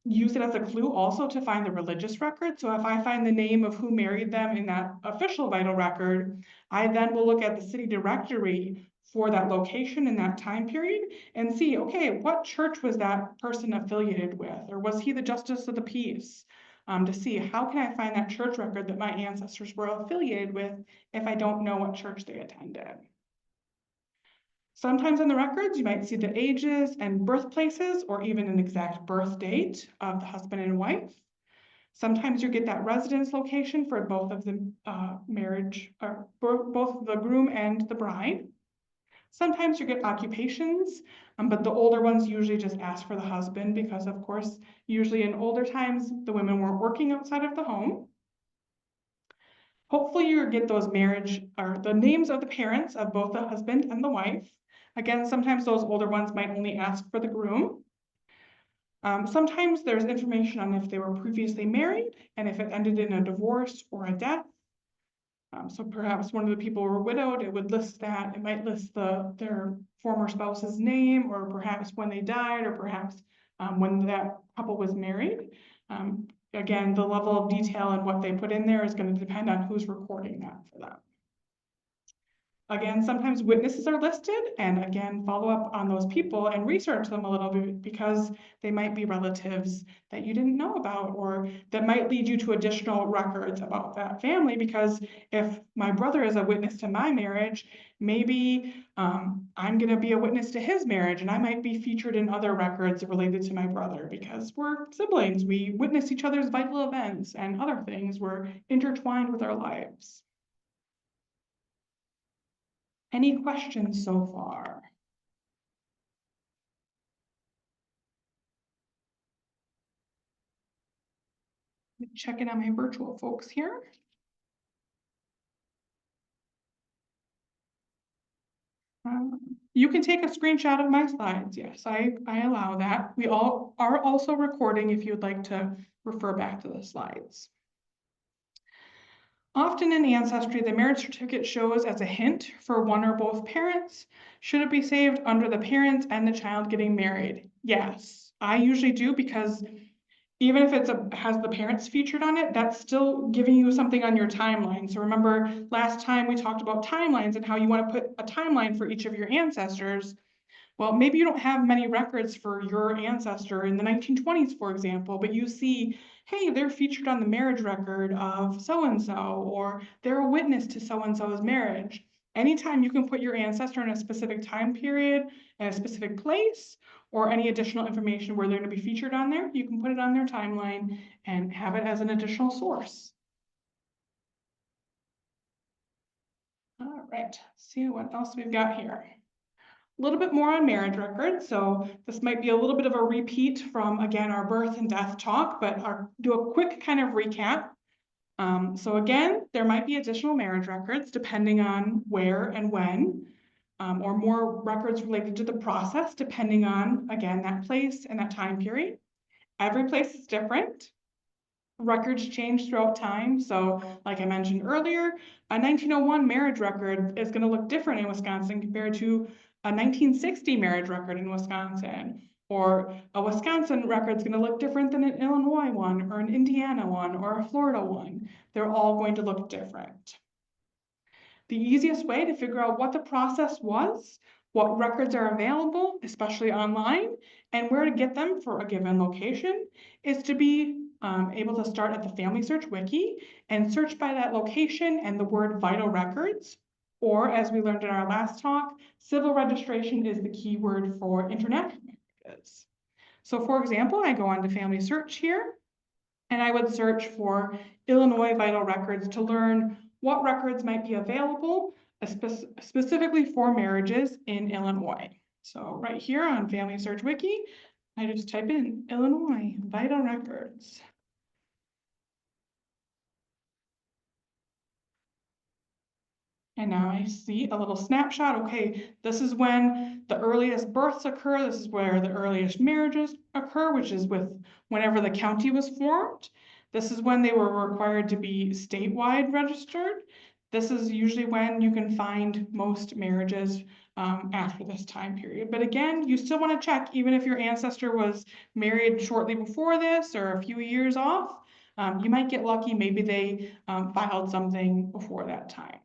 use it as a clue also to find the religious record. So if I find the name of who married them in that official vital record, I then will look at the city directory for that location in that time period and see, okay, what church was that person affiliated with? Or was he the justice of the peace? To see how can I find that church record that my ancestors were affiliated with if I don't know what church they attended. Sometimes in the records, you might see the ages and birthplaces or even an exact birth date of the husband and wife. Sometimes you get that residence location for both of the marriage, or both the groom and the bride. Sometimes you get occupations, but the older ones usually just ask for the husband because, of course, usually in older times, the women weren't working outside of the home. Hopefully you get those marriage or the names of the parents of both the husband and the wife. Again, sometimes those older ones might only ask for the groom. Sometimes there's information on if they were previously married and if it ended in a divorce or a death. So perhaps one of the people were widowed, it would list that. It might list their former spouse's name, or perhaps when they died, or perhaps when that couple was married. Again, the level of detail and what they put in there is going to depend on who's recording that for them. Again, sometimes witnesses are listed, and again, follow up on those people and research them a little bit because they might be relatives that you didn't know about, or that might lead you to additional records about that family. Because if my brother is a witness to my marriage, maybe I'm going to be a witness to his marriage, and I might be featured in other records related to my brother because we're siblings. We witness each other's vital events and other things. We're intertwined with our lives. Any questions so far? Check in on my virtual folks here. You can take a screenshot of my slides. Yes, I allow that. We all are also recording if you'd like to refer back to the slides. Often in Ancestry, the marriage certificate shows as a hint for one or both parents. Should it be saved under the parents and the child getting married? Yes, I usually do, because even if has the parents featured on it, that's still giving you something on your timeline. So remember last time we talked about timelines and how you want to put a timeline for each of your ancestors. Well, maybe you don't have many records for your ancestor in the 1920s, for example, but you see, hey, they're featured on the marriage record of so-and-so, or they're a witness to so-and-so's marriage. Anytime you can put your ancestor in a specific time period, in a specific place, or any additional information where they're going to be featured on there, you can put it on their timeline and have it as an additional source. All right, see what else we've got here. A little bit more on marriage records. So this might be a little bit of a repeat from, again, our birth and death talk, but I'll do a quick kind of recap. So again, there might be additional marriage records depending on where and when, or more records related to the process depending on, again, that place and that time period. Every place is different. Records change throughout time. So like I mentioned earlier, a 1901 marriage record is going to look different in Wisconsin compared to a 1960 marriage record in Wisconsin, or a Wisconsin record is going to look different than an Illinois one, or an Indiana one, or a Florida one. They're all going to look different. The easiest way to figure out what the process was, what records are available, especially online, and where to get them for a given location, is to be able to start at the Family Search Wiki and search by that location and the word vital records. Or, as we learned in our last talk, civil registration is the keyword for international marriages. So for example, I go on to Family Search here, and I would search for Illinois vital records to learn what records might be available specifically for marriages in Illinois. So right here on Family Search Wiki, I just type in Illinois vital records. And now I see a little snapshot. Okay, this is when the earliest births occur. This is where the earliest marriages occur, which is with whenever the county was formed. This is when they were required to be statewide registered. This is usually when you can find most marriages after this time period. But again, you still want to check, even if your ancestor was married shortly before this or a few years off, you might get lucky. Maybe they filed something before that time.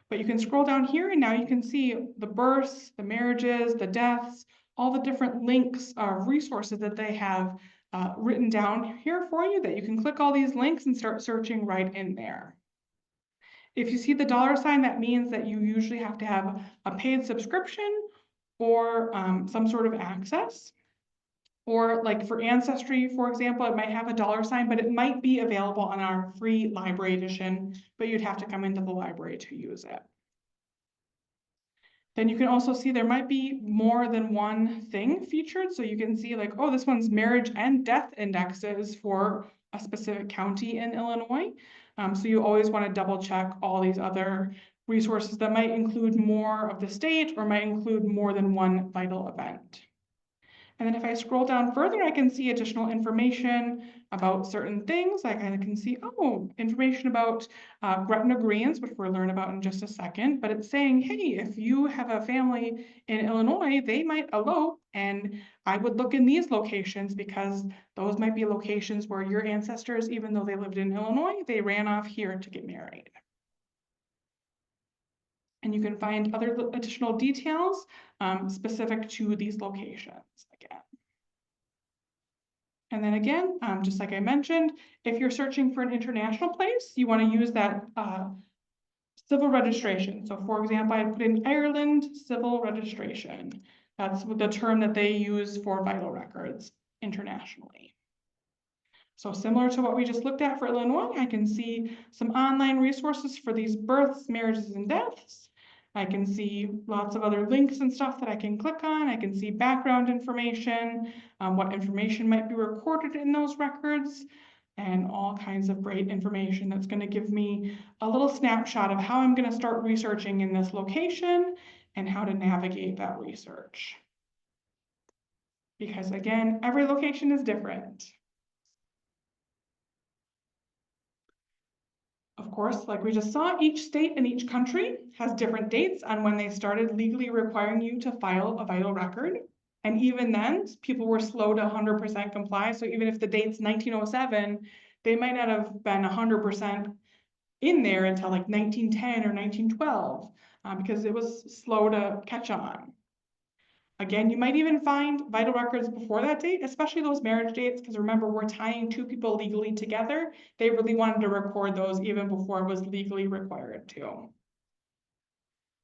But you can scroll down here and now you can see the births, the marriages, the deaths, all the different links of resources that they have written down here for you, that you can click all these links and start searching right in there. If you see the $sign, that means that you usually have to have a paid subscription or some sort of access. Or like for Ancestry, for example, it might have a $sign, but it might be available on our free library edition, but you'd have to come into the library to use it. Then you can also see there might be more than one thing featured. So you can see like, oh, this one's marriage and death indexes for a specific county in Illinois. So you always want to double check all these other resources that might include more of the state or might include more than one vital event. And then if I scroll down further, I can see additional information about certain things. I kind of can see, oh, information about Gretna Greens, which we'll learn about in just a second. But it's saying, hey, if you have a family in Illinois, they might elope. And I would look in these locations because those might be locations where your ancestors, even though they lived in Illinois, they ran off here to get married. And you can find other additional details specific to these locations again. And then again, just like I mentioned, if you're searching for an international place, you want to use that civil registration. So for example, I put in Ireland civil registration. That's the term that they use for vital records internationally. So similar to what we just looked at for Illinois, I can see some online resources for these births, marriages, and deaths. I can see lots of other links and stuff that I can click on. I can see background information, what information might be recorded in those records, and all kinds of great information that's going to give me a little snapshot of how I'm going to start researching in this location and how to navigate that research. Because again, every location is different. Of course, like we just saw, each state and each country has different dates on when they started legally requiring you to file a vital record. And even then, people were slow to 100% comply. So even if the date's 1907, they might not have been 100% in there until like 1910 or 1912, because it was slow to catch on. Again, you might even find vital records before that date, especially those marriage dates, because remember, we're tying two people legally together. They really wanted to record those even before it was legally required to.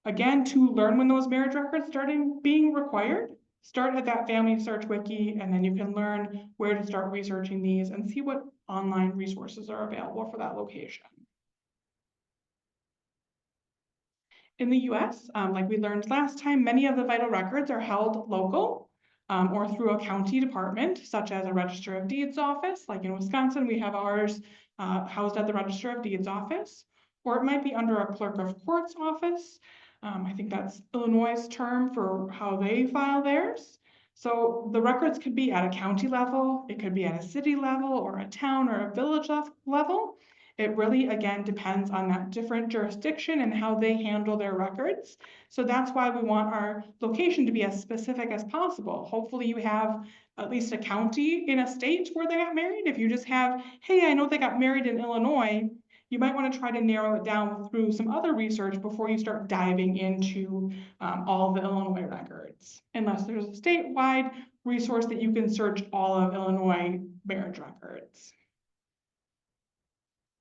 Again, to learn when those marriage records started being required, start at that family search wiki, and then you can learn where to start researching these and see what online resources are available for that location. In the US, like we learned last time, many of the vital records are held local or through a county department, such as a Register of Deeds office. Like in Wisconsin, we have ours housed at the Register of Deeds office, or it might be under a clerk of courts office. I think that's Illinois' term for how they file theirs. So the records could be at a county level, it could be at a city level or a town or a village level. It really, again, depends on that different jurisdiction and how they handle their records. So that's why we want our location to be as specific as possible. Hopefully you have at least a county in a state where they got married. If you just have, hey, I know they got married in Illinois, you might want to try to narrow it down through some other research before you start diving into all of the Illinois records, unless there's a statewide resource that you can search all of Illinois marriage records.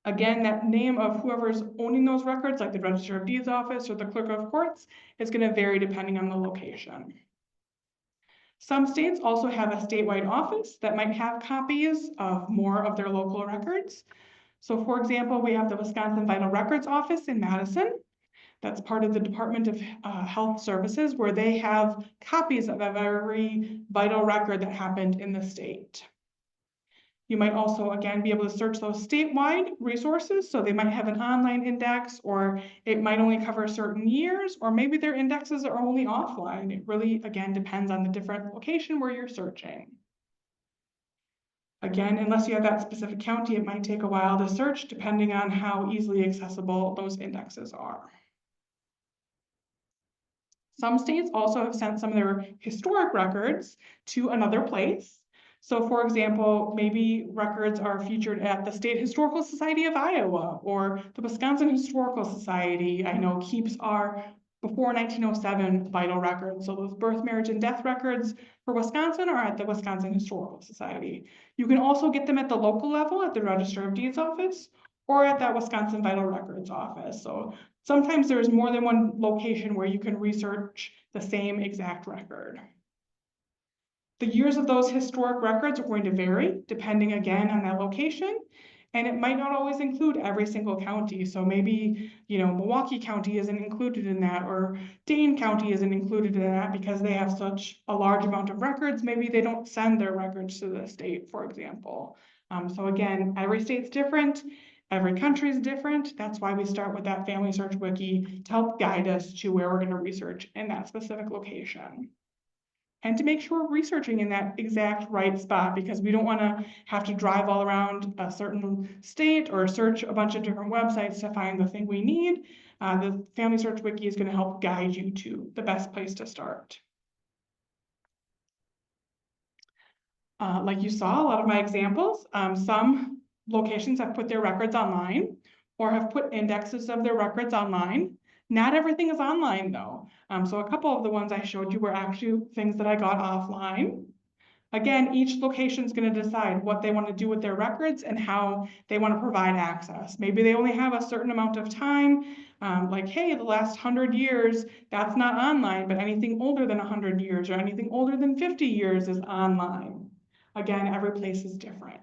Again, that name of whoever's owning those records, like the Register of Deeds office or the clerk of courts, is going to vary depending on the location. Some states also have a statewide office that might have copies of more of their local records. So for example, we have the Wisconsin Vital Records Office in Madison. That's part of the Department of Health Services, where they have copies of every vital record that happened in the state. You might also, again, be able to search those statewide resources. So they might have an online index, or it might only cover certain years, or maybe their indexes are only offline. It really, again, depends on the different location where you're searching. Again, unless you have that specific county, it might take a while to search depending on how easily accessible those indexes are. Some states also have sent some of their historic records to another place. So for example, maybe records are featured at the State Historical Society of Iowa or the Wisconsin Historical Society. I know keeps our before 1907 vital records. So those birth, marriage, and death records for Wisconsin are at the Wisconsin Historical Society. You can also get them at the local level at the Register of Deeds office or at that Wisconsin Vital Records office. So sometimes there's more than one location where you can research the same exact record. The years of those historic records are going to vary depending again on that location, and it might not always include every single county. So maybe, Milwaukee County isn't included in that, or Dane County isn't included in that because they have such a large amount of records. Maybe they don't send their records to the state, for example. So again, every state's different. Every country is different. That's why we start with that Family Search Wiki to help guide us to where we're going to research in that specific location. And to make sure we're researching in that exact right spot, because we don't want to have to drive all around a certain state or search a bunch of different websites to find the thing we need. The Family Search Wiki is going to help guide you to the best place to start. Like you saw, a lot of my examples, some locations have put their records online or have put indexes of their records online. Not everything is online though. So a couple of the ones I showed you were actually things that I got offline. Again, each location is going to decide what they want to do with their records and how they want to provide access. Maybe they only have a certain amount of time, like, hey, the last 100 years, that's not online, but anything older than 100 years or anything older than 50 years is online. Again, every place is different.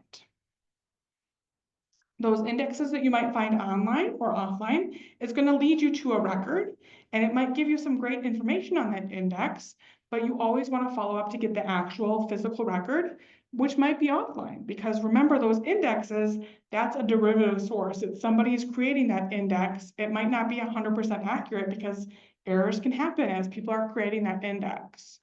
Those indexes that you might find online or offline is going to lead you to a record, and it might give you some great information on that index, but you always want to follow up to get the actual physical record, which might be offline, because remember those indexes, that's a derivative source. It's somebody's creating that index. It might not be 100% accurate because errors can happen as people are creating that index.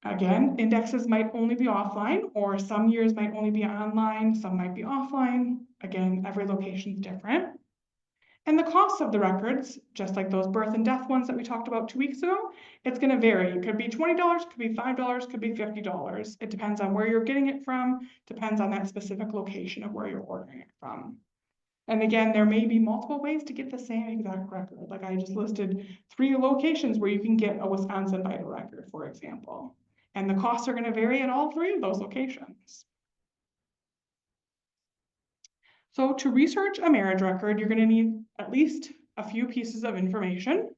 Again, indexes might only be offline, or some years might only be online, some might be offline. Again, every location is different. And the cost of the records, just like those birth and death ones that we talked about 2 weeks ago, it's going to vary. It could be $20, could be $5, could be $50. It depends on where you're getting it from, depends on that specific location of where you're ordering it from. And again, there may be multiple ways to get the same exact record. Like I just listed 3 locations where you can get a Wisconsin Vital record, for example. And the costs are going to vary at all 3 of those locations. So to research a marriage record, you're going to need at least a few pieces of information.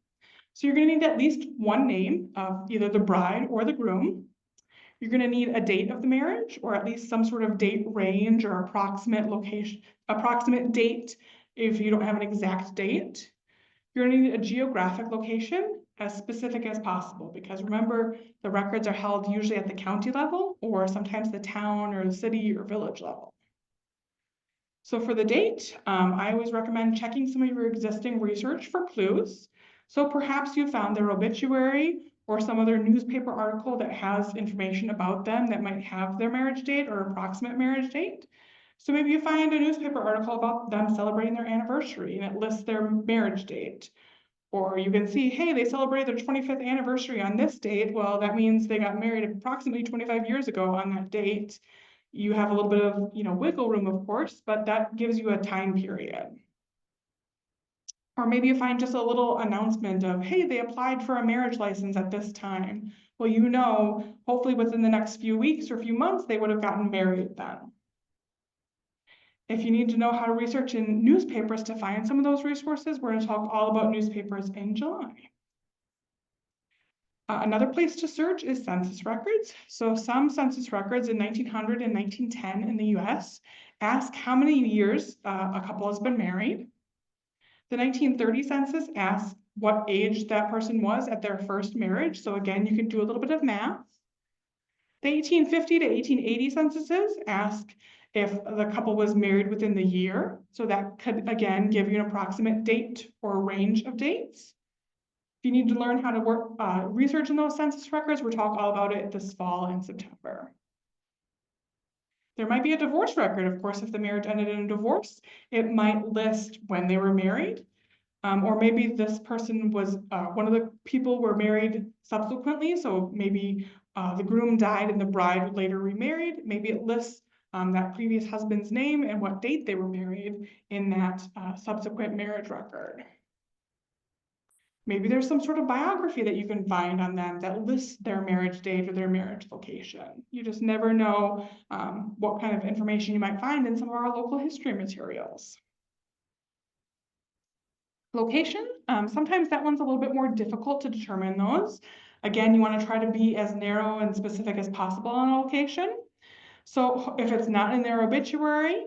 So you're going to need at least one name of either the bride or the groom. You're going to need a date of the marriage, or at least some sort of date range or approximate location, approximate date if you don't have an exact date. You're going to need a geographic location as specific as possible, because remember, the records are held usually at the county level or sometimes the town or the city or village level. So for the date, I always recommend checking some of your existing research for clues. So perhaps you found their obituary or some other newspaper article that has information about them that might have their marriage date or approximate marriage date. So maybe you find a newspaper article about them celebrating their anniversary and it lists their marriage date. Or you can see, hey, they celebrated their 25th anniversary on this date. Well, that means they got married approximately 25 years ago on that date. You have a little bit of, wiggle room, of course, but that gives you a time period. Or maybe you find just a little announcement of, hey, they applied for a marriage license at this time. Well, hopefully within the next few weeks or few months, they would have gotten married then. If you need to know how to research in newspapers to find some of those resources, we're going to talk all about newspapers in July. Another place to search is census records. So some census records in 1900 and 1910 in the US ask how many years a couple has been married. The 1930 census asks what age that person was at their first marriage. So again, you can do a little bit of math. The 1850 to 1880 censuses ask if the couple was married within the year. So that could, again, give you an approximate date or a range of dates. If you need to learn how to work research in those census records, we'll talk all about it this fall in September. There might be a divorce record. Of course, if the marriage ended in a divorce, it might list when they were married. Or maybe this person was, one of the people were married subsequently, so maybe the groom died and the bride later remarried. Maybe it lists that previous husband's name and what date they were married in that subsequent marriage record. Maybe there's some sort of biography that you can find on them that lists their marriage date or their marriage location. You just never know what kind of information you might find in some of our local history materials. Location, sometimes that one's a little bit more difficult to determine those. Again, you want to try to be as narrow and specific as possible on a location. So if it's not in their obituary,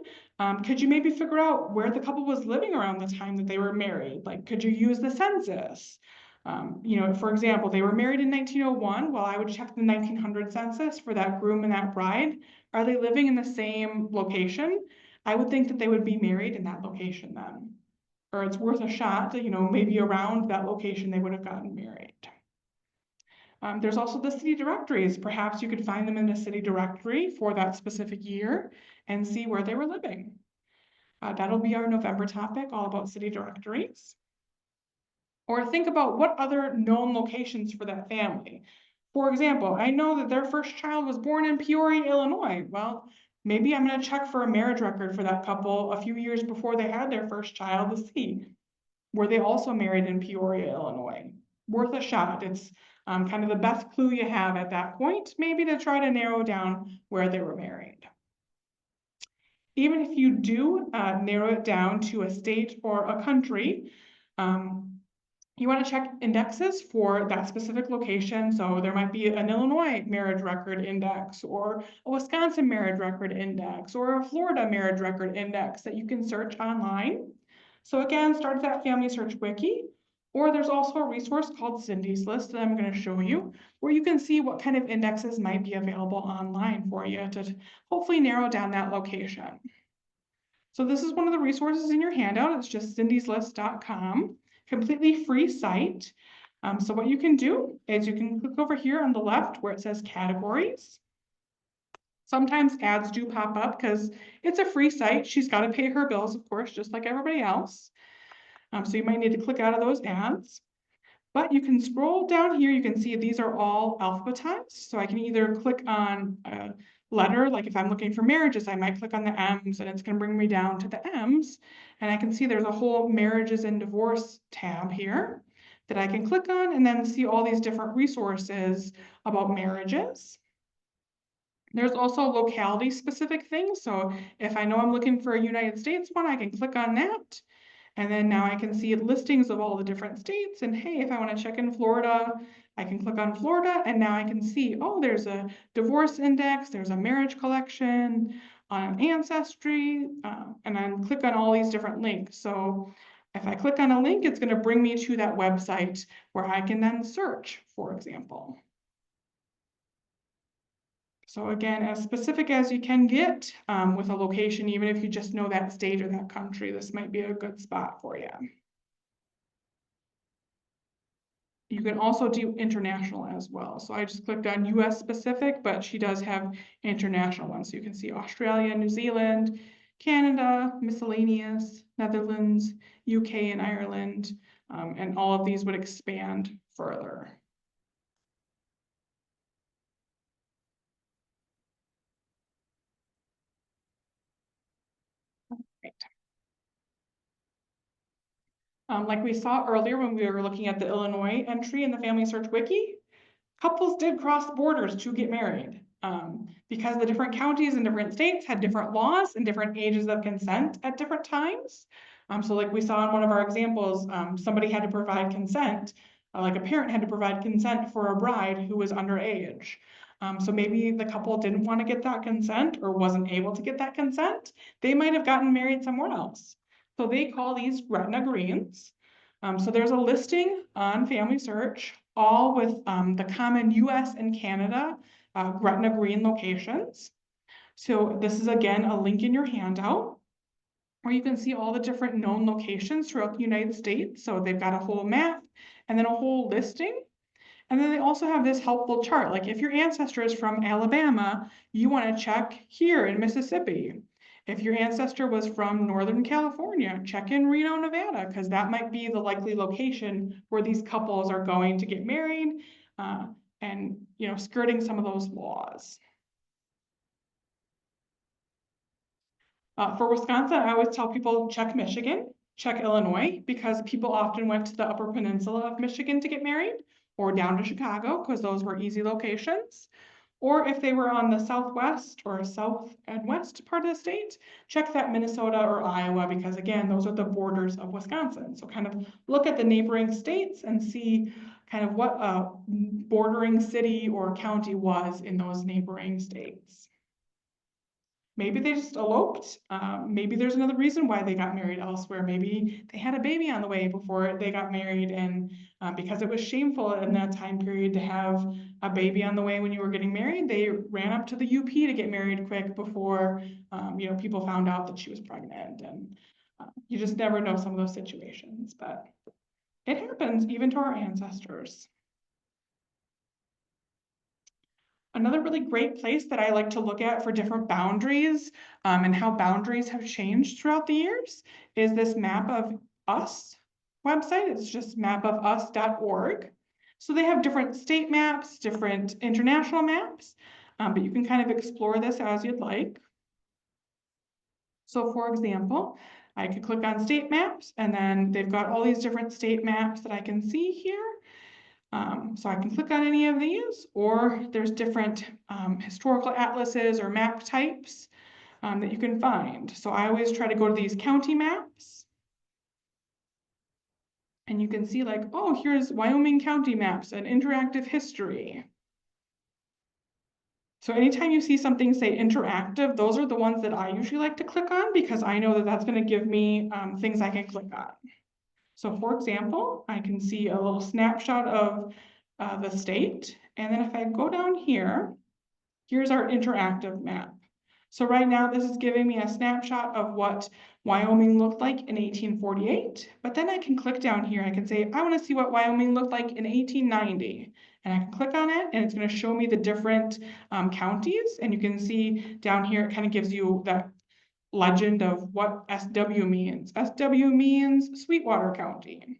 could you maybe figure out where the couple was living around the time that they were married? Like, could you use the census? For example, they were married in 1901. Well, I would check the 1900 census for that groom and that bride. Are they living in the same location? I would think that they would be married in that location then. Or it's worth a shot to, maybe around that location they would have gotten married. There's also the city directories. Perhaps you could find them in the city directory for that specific year and see where they were living. That'll be our November topic, all about city directories. Or think about what other known locations for that family. For example, I know that their first child was born in Peoria, Illinois. Well, maybe I'm going to check for a marriage record for that couple a few years before they had their first child to see. Were they also married in Peoria, Illinois? Worth a shot. It's kind of the best clue you have at that point, maybe to try to narrow down where they were married. Even if you do narrow it down to a state or a country, you want to check indexes for that specific location. So there might be an Illinois marriage record index, or a Wisconsin marriage record index, or a Florida marriage record index that you can search online. So again, start that family search wiki, or there's also a resource called Cindy's List that I'm going to show you, where you can see what kind of indexes might be available online for you to hopefully narrow down that location. So this is one of the resources in your handout. It's just cindyslist.com, completely free site. So what you can do is you can click over here on the left where it says categories. Sometimes ads do pop up because it's a free site. She's got to pay her bills, of course, just like everybody else. So you might need to click out of those ads. But you can scroll down here. You can see these are all alphabetized. So I can either click on a letter, like if I'm looking for marriages, I might click on the M's and it's going to bring me down to the M's. And I can see there's a whole marriages and divorce tab here that I can click on and then see all these different resources about marriages. There's also locality specific things. So if I know I'm looking for a United States one, I can click on that. And then now I can see listings of all the different states. And hey, if I want to check in Florida, I can click on Florida. And now I can see, oh, there's a divorce index, there's a marriage collection, ancestry, and then click on all these different links. So if I click on a link, it's going to bring me to that website where I can then search, for example. So again, as specific as you can get with a location, even if you just know that state or that country, this might be a good spot for you. You can also do international as well. So I just clicked on US specific, but she does have international ones. So you can see Australia, New Zealand, Canada, miscellaneous, Netherlands, UK and Ireland, and all of these would expand further. Like we saw earlier when we were looking at the Illinois entry in the Family Search Wiki, couples did cross borders to get married because the different counties and different states had different laws and different ages of consent at different times. So like we saw in one of our examples, somebody had to provide consent, like a parent had to provide consent for a bride who was underage. So maybe the couple didn't want to get that consent or wasn't able to get that consent. They might have gotten married somewhere else. So they call these Gretna Greens. So there's a listing on Family Search, all with the common US and Canada Gretna Green locations. So this is again a link in your handout where you can see all the different known locations throughout the United States. So they've got a whole map and then a whole listing. And then they also have this helpful chart, like if your ancestor is from Alabama, you want to check here in Mississippi. If your ancestor was from Northern California, check in Reno, Nevada, because that might be the likely location where these couples are going to get married, and skirting some of those laws. For Wisconsin, I always tell people check Michigan, check Illinois, because people often went to the Upper Peninsula of Michigan to get married, or down to Chicago, because those were easy locations. Or if they were on the southwest or south and west part of the state, check that Minnesota or Iowa, because again, those are the borders of Wisconsin. So kind of look at the neighboring states and see kind of what a bordering city or county was in those neighboring states. Maybe they just eloped. Maybe there's another reason why they got married elsewhere. Maybe they had a baby on the way before they got married, and because it was shameful in that time period to have a baby on the way when you were getting married, they ran up to the UP to get married quick before people found out that she was pregnant. And you just never know some of those situations, but it happens even to our ancestors. Another really great place that I like to look at for different boundaries and how boundaries have changed throughout the years is this Map of Us website. It's just mapofus.org. So they have different state maps, different international maps, but you can kind of explore this as you'd like. So for example, I could click on state maps, and then they've got all these different state maps that I can see here. So I can click on any of these, or there's different historical atlases or map types that you can find. So I always try to go to these county maps. And you can see like, oh, here's Wyoming county maps and interactive history. So anytime you see something say interactive, those are the ones that I usually like to click on, because I know that that's going to give me things I can click on. So for example, I can see a little snapshot of the state. And then if I go down here, here's our interactive map. So right now, this is giving me a snapshot of what Wyoming looked like in 1848. But then I can click down here. I can say, I want to see what Wyoming looked like in 1890. And I can click on it, and it's going to show me the different counties. And you can see down here, it kind of gives you that legend of what SW means. SW means Sweetwater County.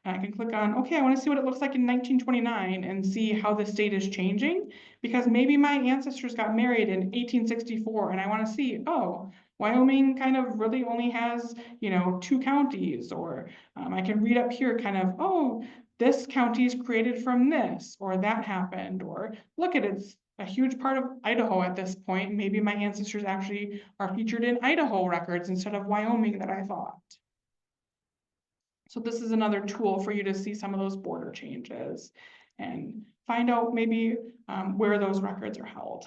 And I can click on, okay, I want to see what it looks like in 1929 and see how the state is changing, because maybe my ancestors got married in 1864 and I want to see, oh, Wyoming kind of really only has, 2 counties, or I can read up here kind of, oh, this county is created from this, or that happened, or look at it's a huge part of Idaho at this point. Maybe my ancestors actually are featured in Idaho records instead of Wyoming that I thought. So this is another tool for you to see some of those border changes and find out maybe where those records are held.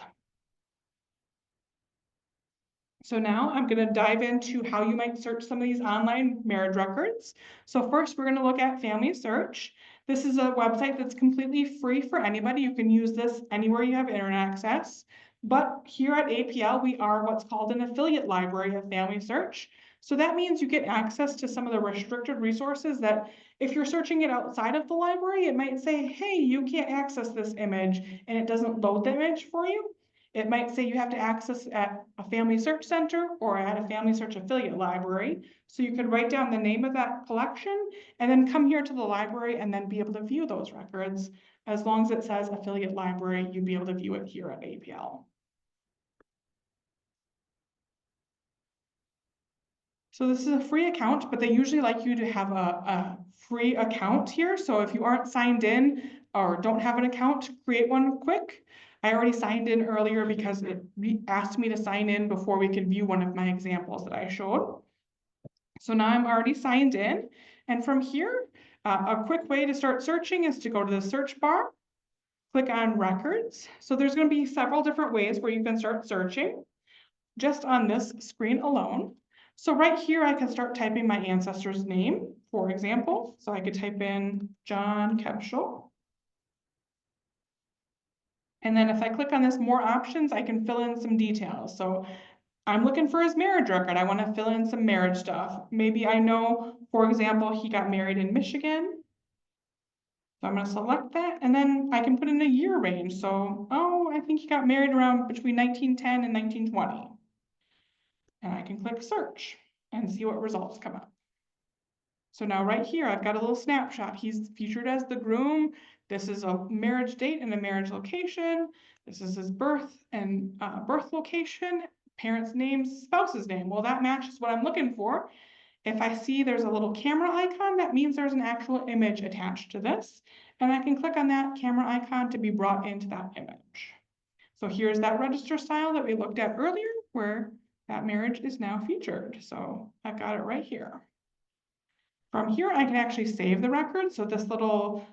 So now I'm going to dive into how you might search some of these online marriage records. So first, we're going to look at Family Search. This is a website that's completely free for anybody. You can use this anywhere you have internet access. But here at APL, we are what's called an affiliate library of Family Search. So that means you get access to some of the restricted resources that if you're searching it outside of the library, it might say, hey, you can't access this image, and it doesn't load the image for you. It might say you have to access at a Family Search Center or at a Family Search affiliate library. So you could write down the name of that collection and then come here to the library and then be able to view those records. As long as it says affiliate library, you'd be able to view it here at APL. So this is a free account, but they usually like you to have a free account here. So if you aren't signed in or don't have an account, create one quick. I already signed in earlier because it asked me to sign in before we could view one of my examples that I showed. So now I'm already signed in. And from here, a quick way to start searching is to go to the search bar, click on records. So there's going to be several different ways where you can start searching just on this screen alone. So right here, I can start typing my ancestor's name, for example. So I could type in John Kebschel. And then if I click on this more options, I can fill in some details. So I'm looking for his marriage record. I want to fill in some marriage stuff. Maybe I know, for example, he got married in Michigan. So I'm gonna select that, and then I can put in a year range. So, oh, I think he got married around between 1910 and 1920. And I can click search and see what results come up. So now right here, I've got a little snapshot. He's featured as the groom. This is a marriage date and a marriage location. This is his birth and birth location, parents' names, spouse's name. Well, that matches what I'm looking for. If I see there's a little camera icon, that means there's an actual image attached to this. And I can click on that camera icon to be brought into that image. So here's that register style that we looked at earlier, where that marriage is now featured. So I've got it right here. From here, I can actually save the record. So this little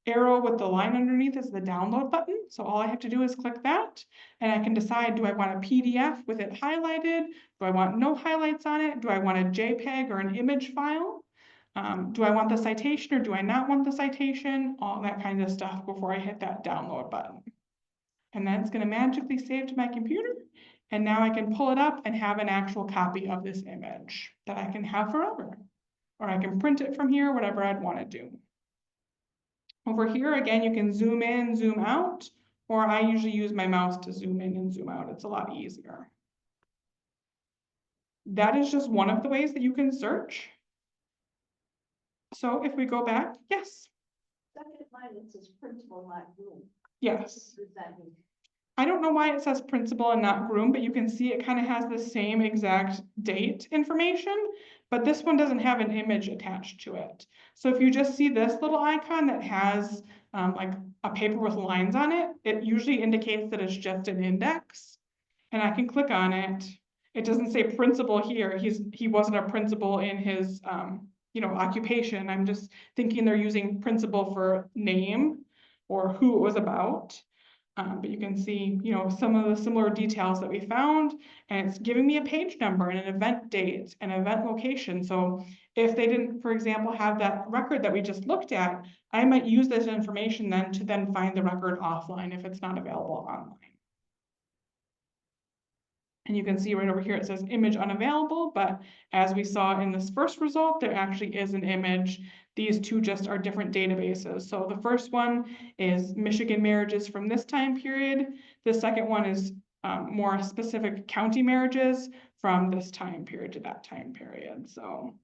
arrow with the line underneath is the download button. So all I have to do is click that, and I can decide, do I want a PDF with it highlighted? Do I want no highlights on it? Do I want a JPEG or an image file? Do I want the citation or do I not want the citation? All that kind of stuff before I hit that download button. And then it's going to magically save to my computer. And now I can pull it up and have an actual copy of this image that I can have forever. Or I can print it from here, whatever I'd want to do. Over here, again, you can zoom in, zoom out, or I usually use my mouse to zoom in and zoom out. It's a lot easier. That is just one of the ways that you can search. So if we go back, yes. Second line, it says principal, not groom. Yes. What does that mean? I don't know why it says principal and not groom, but you can see it kind of has the same exact date information, but this one doesn't have an image attached to it. So if you just see this little icon that has like a paper with lines on it, it usually indicates that it's just an index. And I can click on it. It doesn't say principal here. He wasn't a principal in his occupation. I'm just thinking they're using principal for name or who it was about. But you can see, some of the similar details that we found, and it's giving me a page number and an event date and event location. So if they didn't, for example, have that record that we just looked at, I might use this information then to find the record offline if it's not available online. And you can see right over here, it says image unavailable, but as we saw in this first result, there actually is an image. These two just are different databases. So the first one is Michigan marriages from this time period. The second one is more specific county marriages from this time period to that time period. So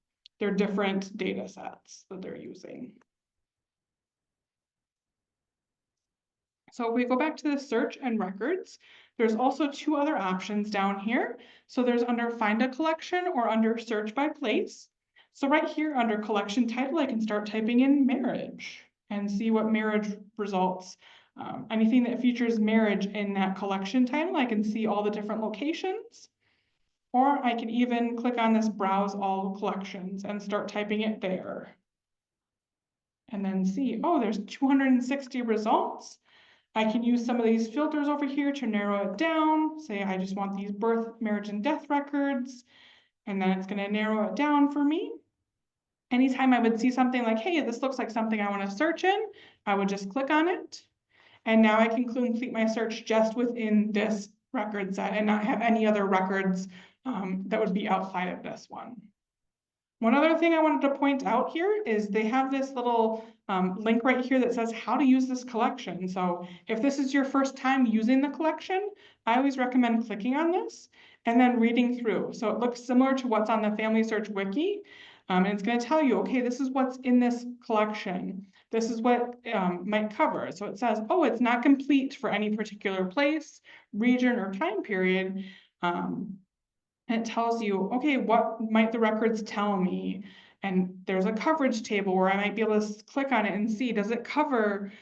they're different data sets that they're using. So if we go back to the search and records, there's also two other options down here. So there's under find a collection or under search by place. So right here under collection title, I can start typing in marriage and see what marriage results. Anything that features marriage in that collection title, I can see all the different locations. Or I can even click on this browse all collections and start typing it there. And then see, oh, there's 260 results. I can use some of these filters over here to narrow it down. Say I just want these birth, marriage, and death records, and then it's going to narrow it down for me. Anytime I would see something like, hey, this looks like something I want to search in, I would just click on it. And now I can complete my search just within this record set and not have any other records that would be outside of this one. One other thing I wanted to point out here is they have this little link right here that says how to use this collection. So if this is your first time using the collection, I always recommend clicking on this and then reading through. So it looks similar to what's on the Family Search Wiki. And it's going to tell you, okay, this is what's in this collection. This is what might cover. So it says, oh, it's not complete for any particular place, region, or time period. And it tells you, okay, what might the records tell me? And there's a coverage table where I might be able to click on it and see, does it cover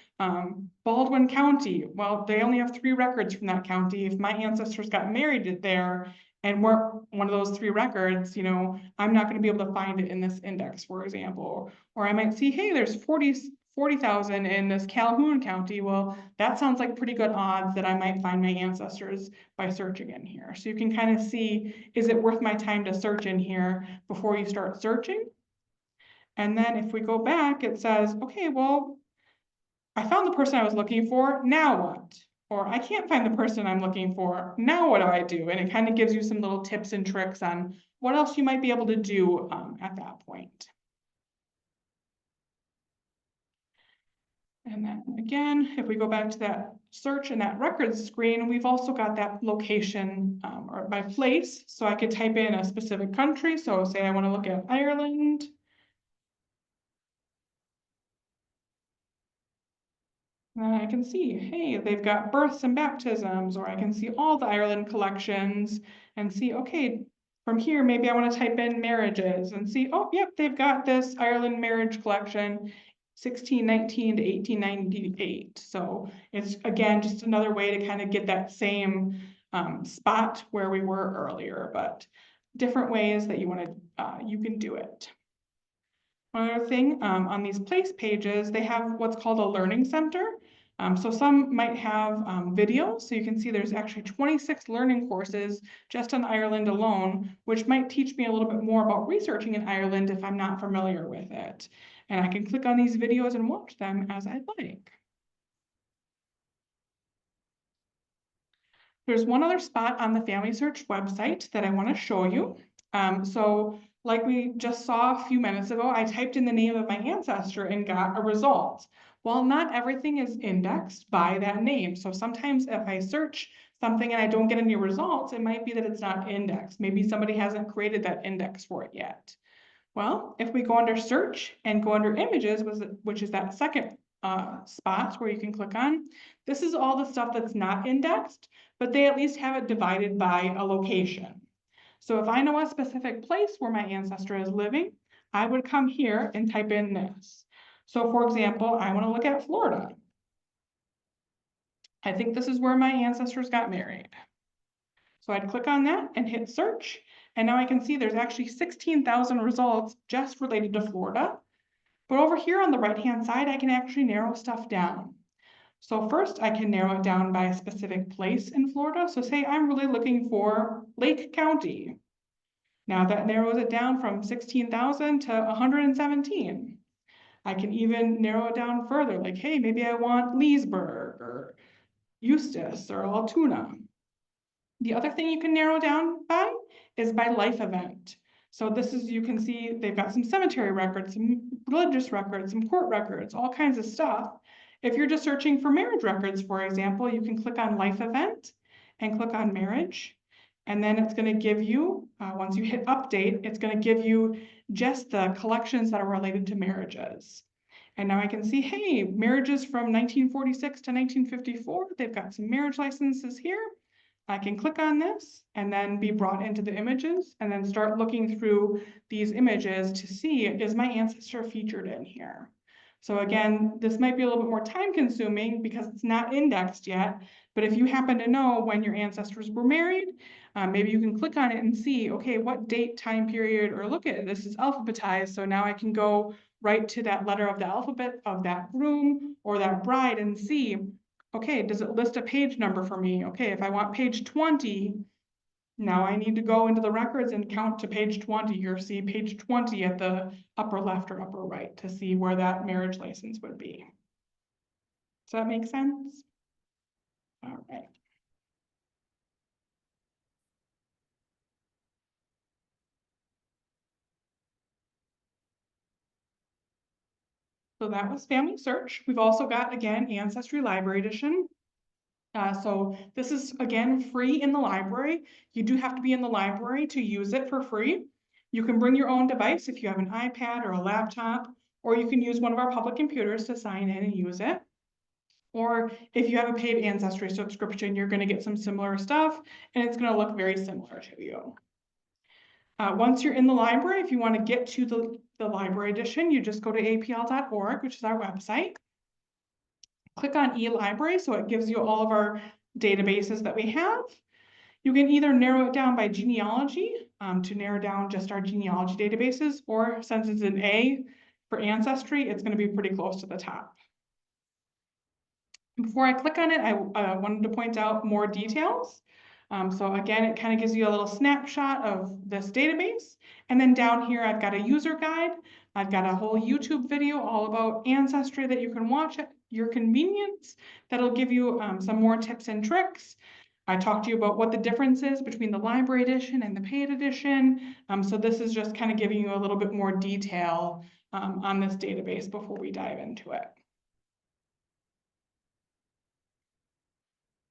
Baldwin County? Well, they only have 3 records from that county. If my ancestors got married there and weren't one of those 3 records, I'm not going to be able to find it in this index, for example. Or I might see, hey, there's 40,000 in this Calhoun County. Well, that sounds like pretty good odds that I might find my ancestors by searching in here. So you can kind of see, is it worth my time to search in here before you start searching? And then if we go back, it says, okay, well, I found the person I was looking for, now what? Or I can't find the person I'm looking for, now what do I do? And it kind of gives you some little tips and tricks on what else you might be able to do at that point. And then again, if we go back to that search and that records screen, we've also got that location or by place. So I could type in a specific country. So say I want to look at Ireland. And I can see, hey, they've got births and baptisms, or I can see all the Ireland collections and see, okay, from here, maybe I want to type in marriages and see, oh, yep, they've got this Ireland marriage collection, 1619 to 1898. So it's, again, just another way to kind of get that same spot where we were earlier, but different ways that you want to, you can do it. One other thing, on these place pages, they have what's called a learning center. So some might have videos, so you can see there's actually 26 learning courses just on Ireland alone, which might teach me a little bit more about researching in Ireland if I'm not familiar with it. And I can click on these videos and watch them as I'd like. There's one other spot on the Family Search website that I want to show you. So like we just saw a few minutes ago, I typed in the name of my ancestor and got a result. Well, not everything is indexed by that name. So sometimes if I search something and I don't get any results, it might be that it's not indexed. Maybe somebody hasn't created that index for it yet. Well, if we go under search and go under images, which is that second spot where you can click on, this is all the stuff that's not indexed, but they at least have it divided by a location. So if I know a specific place where my ancestor is living, I would come here and type in this. So for example, I want to look at Florida. I think this is where my ancestors got married. So I'd click on that and hit search. And now I can see there's actually 16,000 results just related to Florida. But over here on the right-hand side, I can actually narrow stuff down. So first I can narrow it down by a specific place in Florida. So say I'm really looking for Lake County. Now that narrows it down from 16,000 to 117. I can even narrow it down further, like, hey, maybe I want Leesburg or Eustis or Altoona. The other thing you can narrow down by is by life event. So this is, you can see they've got some cemetery records, some religious records, some court records, all kinds of stuff. If you're just searching for marriage records, for example, you can click on life event and click on marriage. And then it's going to give you, once you hit update, it's going to give you just the collections that are related to marriages. And now I can see, hey, marriages from 1946 to 1954, they've got some marriage licenses here. I can click on this and then be brought into the images and then start looking through these images to see, is my ancestor featured in here? So again, this might be a little bit more time consuming because it's not indexed yet, but if you happen to know when your ancestors were married, maybe you can click on it and see, okay, what date, time period, or look at it, this is alphabetized. So now I can go right to that letter of the alphabet of that groom or that bride and see, okay, does it list a page number for me? Okay, if I want page 20, now I need to go into the records and count to page 20 or see page 20 at the upper left or upper right to see where that marriage license would be. Does that make sense? All right. So that was Family Search. We've also got, again, Ancestry Library Edition. So this is, again, free in the library. You do have to be in the library to use it for free. You can bring your own device if you have an iPad or a laptop, or you can use one of our public computers to sign in and use it. Or if you have a paid Ancestry subscription, you're going to get some similar stuff, and it's going to look very similar to you. Once you're in the library, if you want to get to the library edition, you just go to apl.org, which is our website. Click on eLibrary, so it gives you all of our databases that we have. You can either narrow it down by genealogy to narrow down just our genealogy databases, or since it's an A for Ancestry, it's going to be pretty close to the top. Before I click on it, I wanted to point out more details. So again, it kind of gives you a little snapshot of this database. And then down here, I've got a user guide. I've got a whole YouTube video all about Ancestry that you can watch at your convenience. That'll give you some more tips and tricks. I talked to you about what the difference is between the library edition and the paid edition. So this is just kind of giving you a little bit more detail on this database before we dive into it.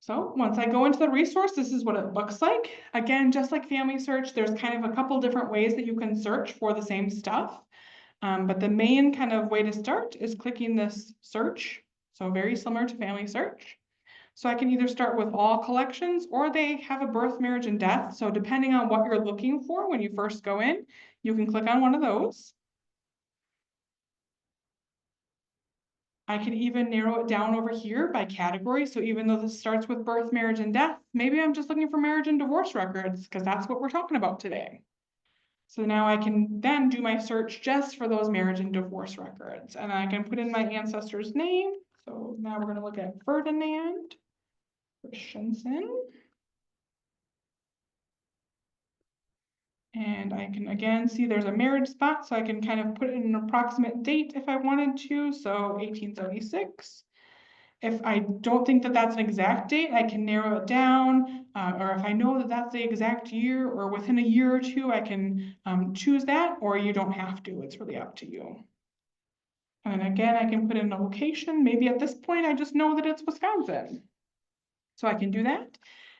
So once I go into the resource, this is what it looks like. Again, just like Family Search, there's kind of a couple different ways that you can search for the same stuff. But the main kind of way to start is clicking this search. So very similar to Family Search. So I can either start with all collections, or they have a birth, marriage, and death. So depending on what you're looking for when you first go in, you can click on one of those. I can even narrow it down over here by category. So even though this starts with birth, marriage, and death, maybe I'm just looking for marriage and divorce records because that's what we're talking about today. So now I can then do my search just for those marriage and divorce records. And I can put in my ancestor's name. So now we're going to look at Ferdinand Christensen. And I can again see there's a marriage spot, so I can kind of put in an approximate date if I wanted to, so 1876. If I don't think that that's an exact date, I can narrow it down, or if I know that that's the exact year or within a year or two, I can choose that, or you don't have to. It's really up to you. And then again, I can put in a location. Maybe at this point, I just know that it's Wisconsin. So I can do that.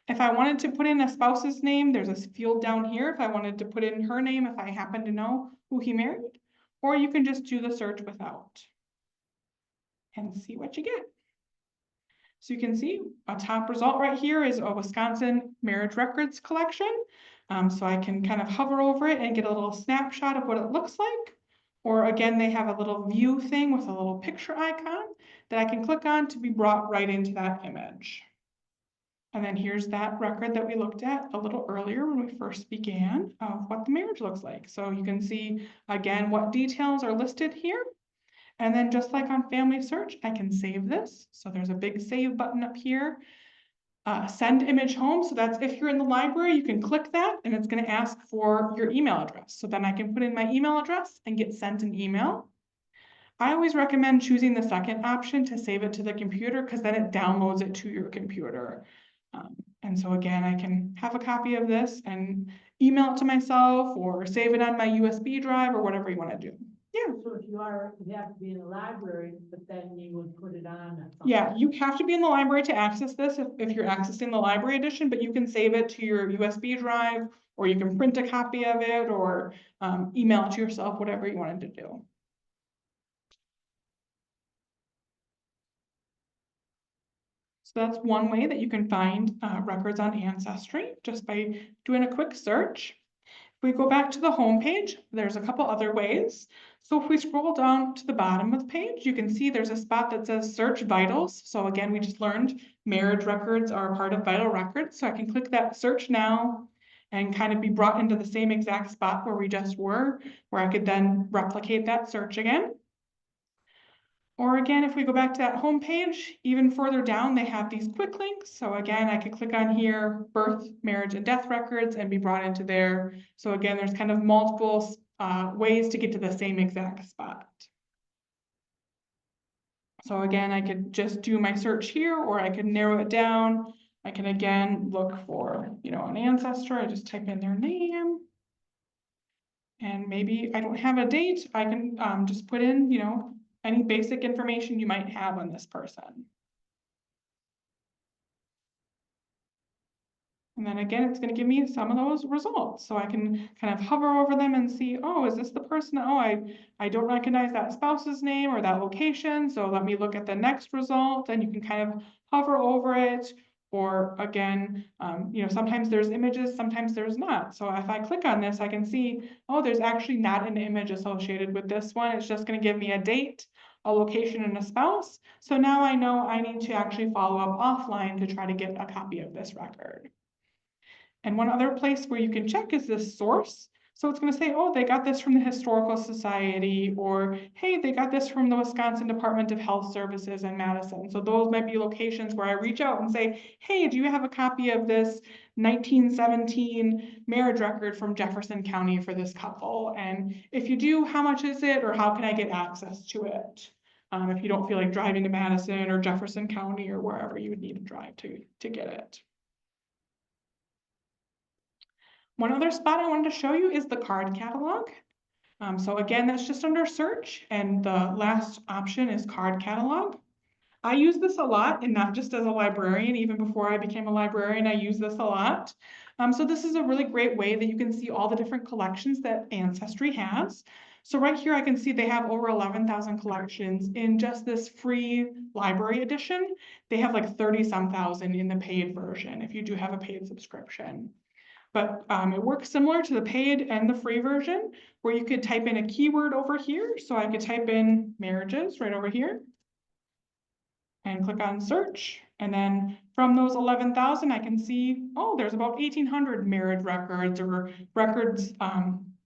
If I wanted to put in a spouse's name, there's a field down here. If I wanted to put in her name, if I happen to know who he married, or you can just do the search without and see what you get. So you can see a top result right here is a Wisconsin marriage records collection. So I can kind of hover over it and get a little snapshot of what it looks like. Or again, they have a little view thing with a little picture icon that I can click on to be brought right into that image. And then here's that record that we looked at a little earlier when we first began of what the marriage looks like. So you can see again what details are listed here. And then just like on Family Search, I can save this. So there's a big save button up here. Send image home. So that's if you're in the library, you can click that and it's going to ask for your email address. So then I can put in my email address and get sent an email. I always recommend choosing the second option to save it to the computer because then it downloads it to your computer. And so again, I can have a copy of this and email it to myself or save it on my USB drive or whatever you want to do. Yeah. So if you have to be in the library, but then you would put it on. Yeah, you have to be in the library to access this if you're accessing the library edition, but you can save it to your USB drive, or you can print a copy of it, or email it to yourself, whatever you wanted to do. So that's one way that you can find records on Ancestry, just by doing a quick search. If we go back to the home page, there's a couple other ways. So if we scroll down to the bottom of the page, you can see there's a spot that says Search Vitals. So again, we just learned marriage records are a part of vital records. So I can click that Search Now and kind of be brought into the same exact spot where we just were, where I could then replicate that search again. Or again, if we go back to that home page, even further down, they have these quick links. So again, I could click on here, birth, marriage, and death records, and be brought into there. So again, there's kind of multiple ways to get to the same exact spot. So again, I could just do my search here, or I could narrow it down. I can again look for, an ancestor. I just type in their name. And maybe I don't have a date. I can just put in, any basic information you might have on this person. And then again, it's going to give me some of those results. So I can kind of hover over them and see, oh, is this the person? Oh, I don't recognize that spouse's name or that location. So let me look at the next result, and you can kind of hover over it. Or again, sometimes there's images, sometimes there's not. So if I click on this, I can see, oh, there's actually not an image associated with this one. It's just going to give me a date, a location, and a spouse. So now I know I need to actually follow up offline to try to get a copy of this record. And one other place where you can check is this source. So it's going to say, oh, they got this from the Historical Society, or hey, they got this from the Wisconsin Department of Health Services in Madison. So those might be locations where I reach out and say, hey, do you have a copy of this 1917 marriage record from Jefferson County for this couple? And if you do, how much is it, or how can I get access to it? If you don't feel like driving to Madison or Jefferson County or wherever you would need to drive to get it. One other spot I wanted to show you is the card catalog. So again, that's just under search, and the last option is card catalog. I use this a lot, and not just as a librarian, even before I became a librarian, I use this a lot. So this is a really great way that you can see all the different collections that Ancestry has. So right here, I can see they have over 11,000 collections in just this free library edition. They have like 30-some thousand in the paid version, if you do have a paid subscription. But it works similar to the paid and the free version, where you could type in a keyword over here. So I could type in marriages right over here and click on search. And then from those 11,000, I can see, oh, there's about 1,800 marriage records or records,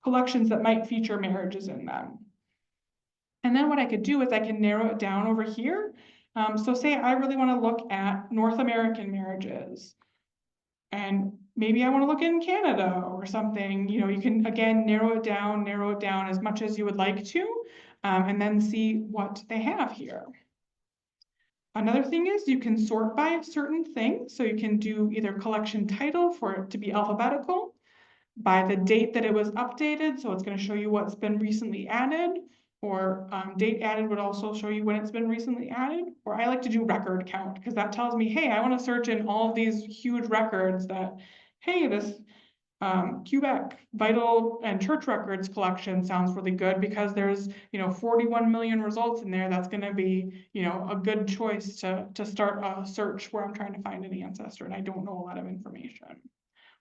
collections that might feature marriages in them. And then what I could do is I can narrow it down over here. So say I really want to look at North American marriages. And maybe I want to look in Canada or something. You know, you can, again, narrow it down as much as you would like to, and then see what they have here. Another thing is you can sort by certain things. So you can do either collection title for it to be alphabetical, by the date that it was updated. So it's going to show you what's been recently added, or date added would also show you when it's been recently added. Or I like to do record count because that tells me, hey, I want to search in all of these huge records that, hey, this Quebec Vital and Church Records collection sounds really good because there's, 41 million results in there. That's going to be, a good choice to start a search where I'm trying to find an ancestor and I don't know a lot of information.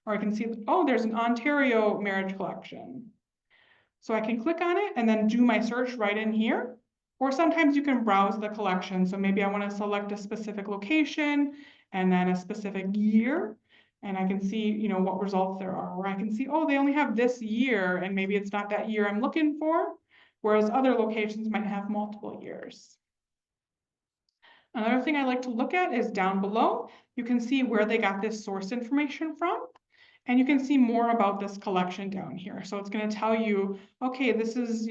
Or I can see, oh, there's an Ontario marriage collection. So I can click on it and then do my search right in here. Or sometimes you can browse the collection. So maybe I want to select a specific location and then a specific year. And I can see, what results there are. Or I can see, oh, they only have this year, and maybe it's not that year I'm looking for, whereas other locations might have multiple years. Another thing I like to look at is down below. You can see where they got this source information from. And you can see more about this collection down here. So it's going to tell you, okay, this is,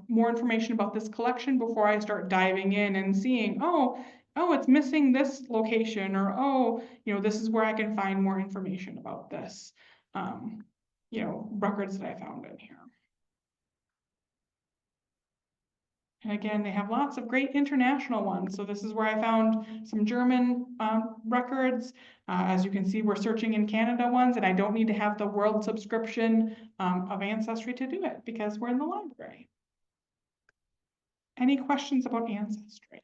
more information about this collection before I start diving in and seeing, oh, it's missing this location, or, oh, this is where I can find more information about this, records that I found in here. And again, they have lots of great international ones. So this is where I found some German records. As you can see, we're searching in Canada ones, and I don't need to have the world subscription of Ancestry to do it because we're in the library. Any questions about Ancestry?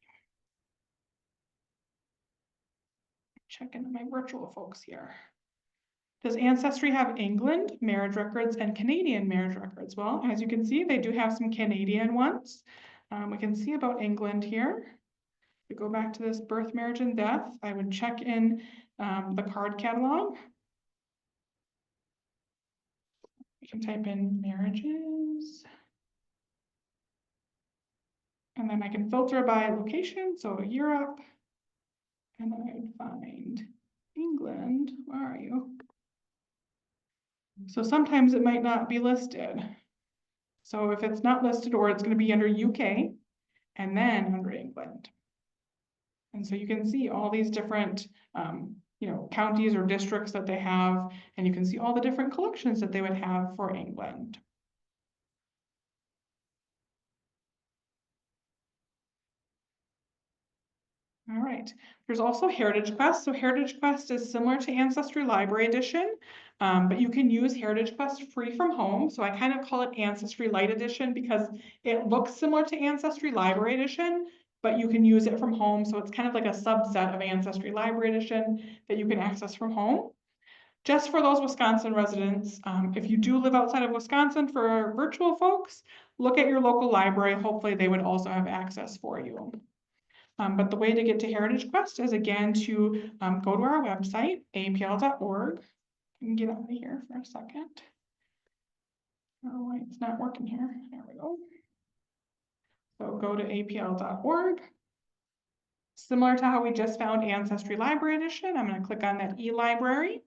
Check into my virtual folks here. Does Ancestry have England marriage records and Canadian marriage records? Well, as you can see, they do have some Canadian ones. We can see about England here. If we go back to this birth, marriage, and death, I would check in the card catalog. We can type in marriages. And then I can filter by location, so Europe. And then I would find England. Where are you? So sometimes it might not be listed. So if it's not listed, or it's going to be under UK and then under England. And so you can see all these different, counties or districts that they have, and you can see all the different collections that they would have for England. All right, there's also Heritage Quest. So Heritage Quest is similar to Ancestry Library Edition, but you can use Heritage Quest free from home. So I kind of call it Ancestry Light Edition because it looks similar to Ancestry Library Edition, but you can use it from home. So it's kind of like a subset of Ancestry Library Edition that you can access from home. Just for those Wisconsin residents, if you do live outside of Wisconsin, for virtual folks, look at your local library. Hopefully they would also have access for you. But the way to get to Heritage Quest is, again, to go to our website, apl.org. I can get out of here for a second. Oh, wait, it's not working here. There we go. So go to apl.org. Similar to how we just found Ancestry Library Edition, I'm going to click on that e-library.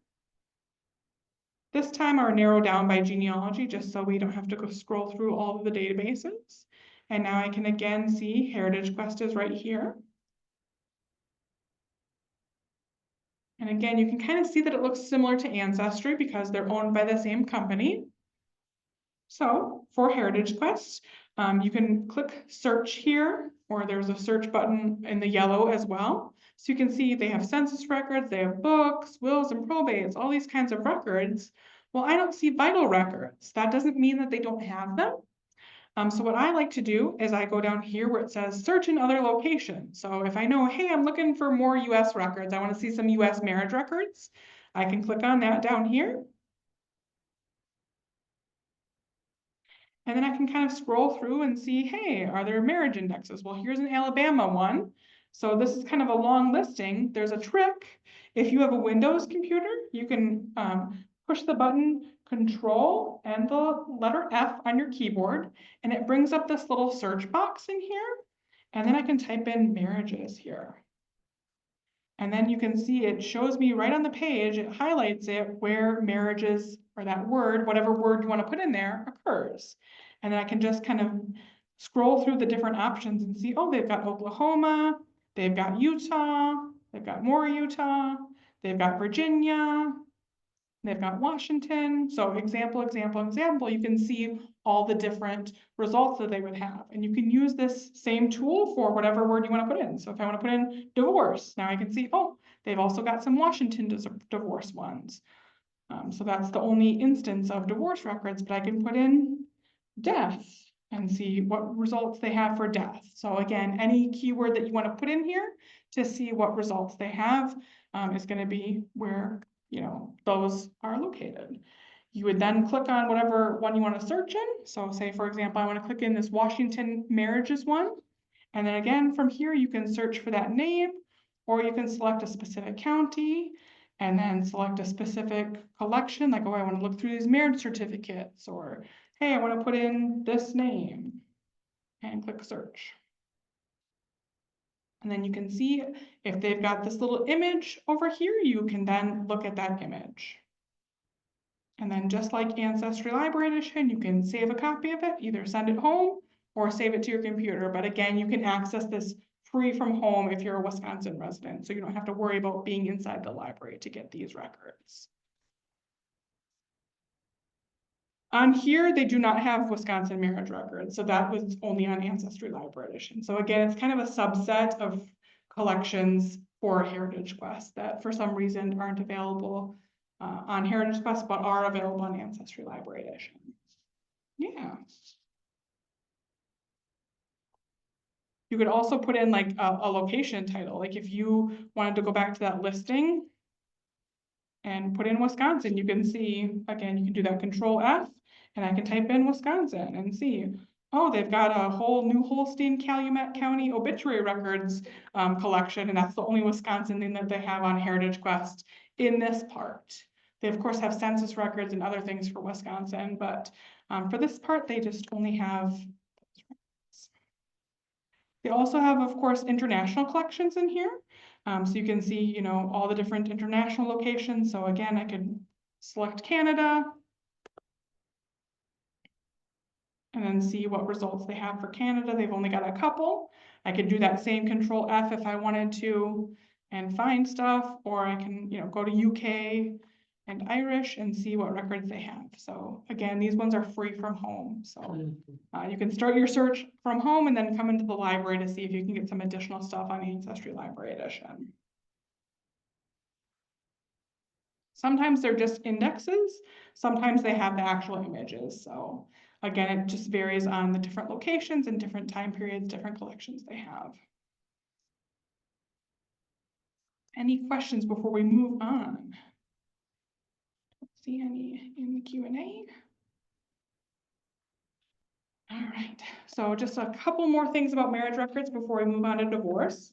This time I'll narrow down by genealogy just so we don't have to go scroll through all of the databases. And now I can again see Heritage Quest is right here. And again, you can kind of see that it looks similar to Ancestry because they're owned by the same company. So for Heritage Quest, you can click search here or there's a search button in the yellow as well. So you can see they have census records, they have books, wills and probates, all these kinds of records. Well, I don't see vital records. That doesn't mean that they don't have them. So what I like to do is I go down here where it says search in other locations. So if I know, hey, I'm looking for more US records, I want to see some US marriage records, I can click on that down here. And then I can kind of scroll through and see, hey, are there marriage indexes? Well, here's an Alabama one. So this is kind of a long listing. There's a trick. If you have a Windows computer, you can push the button Control and the letter F on your keyboard, and it brings up this little search box in here. And then I can type in marriages here. And then you can see it shows me right on the page, it highlights it where marriages or that word, whatever word you want to put in there, occurs. And then I can just kind of scroll through the different options and see, oh, they've got Oklahoma, they've got Utah, they've got more Utah, they've got Virginia, they've got Washington. So example, example, example, you can see all the different results that they would have. And you can use this same tool for whatever word you want to put in. So if I want to put in divorce, now I can see, oh, they've also got some Washington divorce ones. So that's the only instance of divorce records, but I can put in death and see what results they have for death. So again, any keyword that you want to put in here to see what results they have is going to be where, you know, those are located. You would then click on whatever one you want to search in. So say, for example, I want to click in this Washington marriages one. And then again, from here, you can search for that name, or you can select a specific county and then select a specific collection. Like, oh, I want to look through these marriage certificates, or hey, I want to put in this name and click search. And then you can see if they've got this little image over here, you can then look at that image. And then just like Ancestry Library Edition, you can save a copy of it, either send it home or save it to your computer. But again, you can access this free from home if you're a Wisconsin resident, so you don't have to worry about being inside the library to get these records. On here, they do not have Wisconsin marriage records, so that was only on Ancestry Library Edition. So again, it's kind of a subset of collections for Heritage Quest that for some reason aren't available on Heritage Quest, but are available on Ancestry Library Edition. Yeah. You could also put in like a location title. Like if you wanted to go back to that listing and put in Wisconsin, you can see, again, you can do that Control F, and I can type in Wisconsin and see, oh, they've got a whole New Holstein-Calumet County obituary records collection, and that's the only Wisconsin thing that they have on Heritage Quest in this part. They of course have census records and other things for Wisconsin, but for this part, they just only have. They also have, of course, international collections in here. So you can see, you know, all the different international locations. So again, I could select Canada and then see what results they have for Canada. They've only got a couple. I could do that same Control F if I wanted to and find stuff, or I can, you know, go to UK and Irish and see what records they have. So again, these ones are free from home. So you can start your search from home and then come into the library to see if you can get some additional stuff on Ancestry Library Edition. Sometimes they're just indexes, sometimes they have the actual images. So again, it just varies on the different locations and different time periods, different collections they have. Any questions before we move on? Don't see any in the Q&A. All right, so just a couple more things about marriage records before we move on to divorce.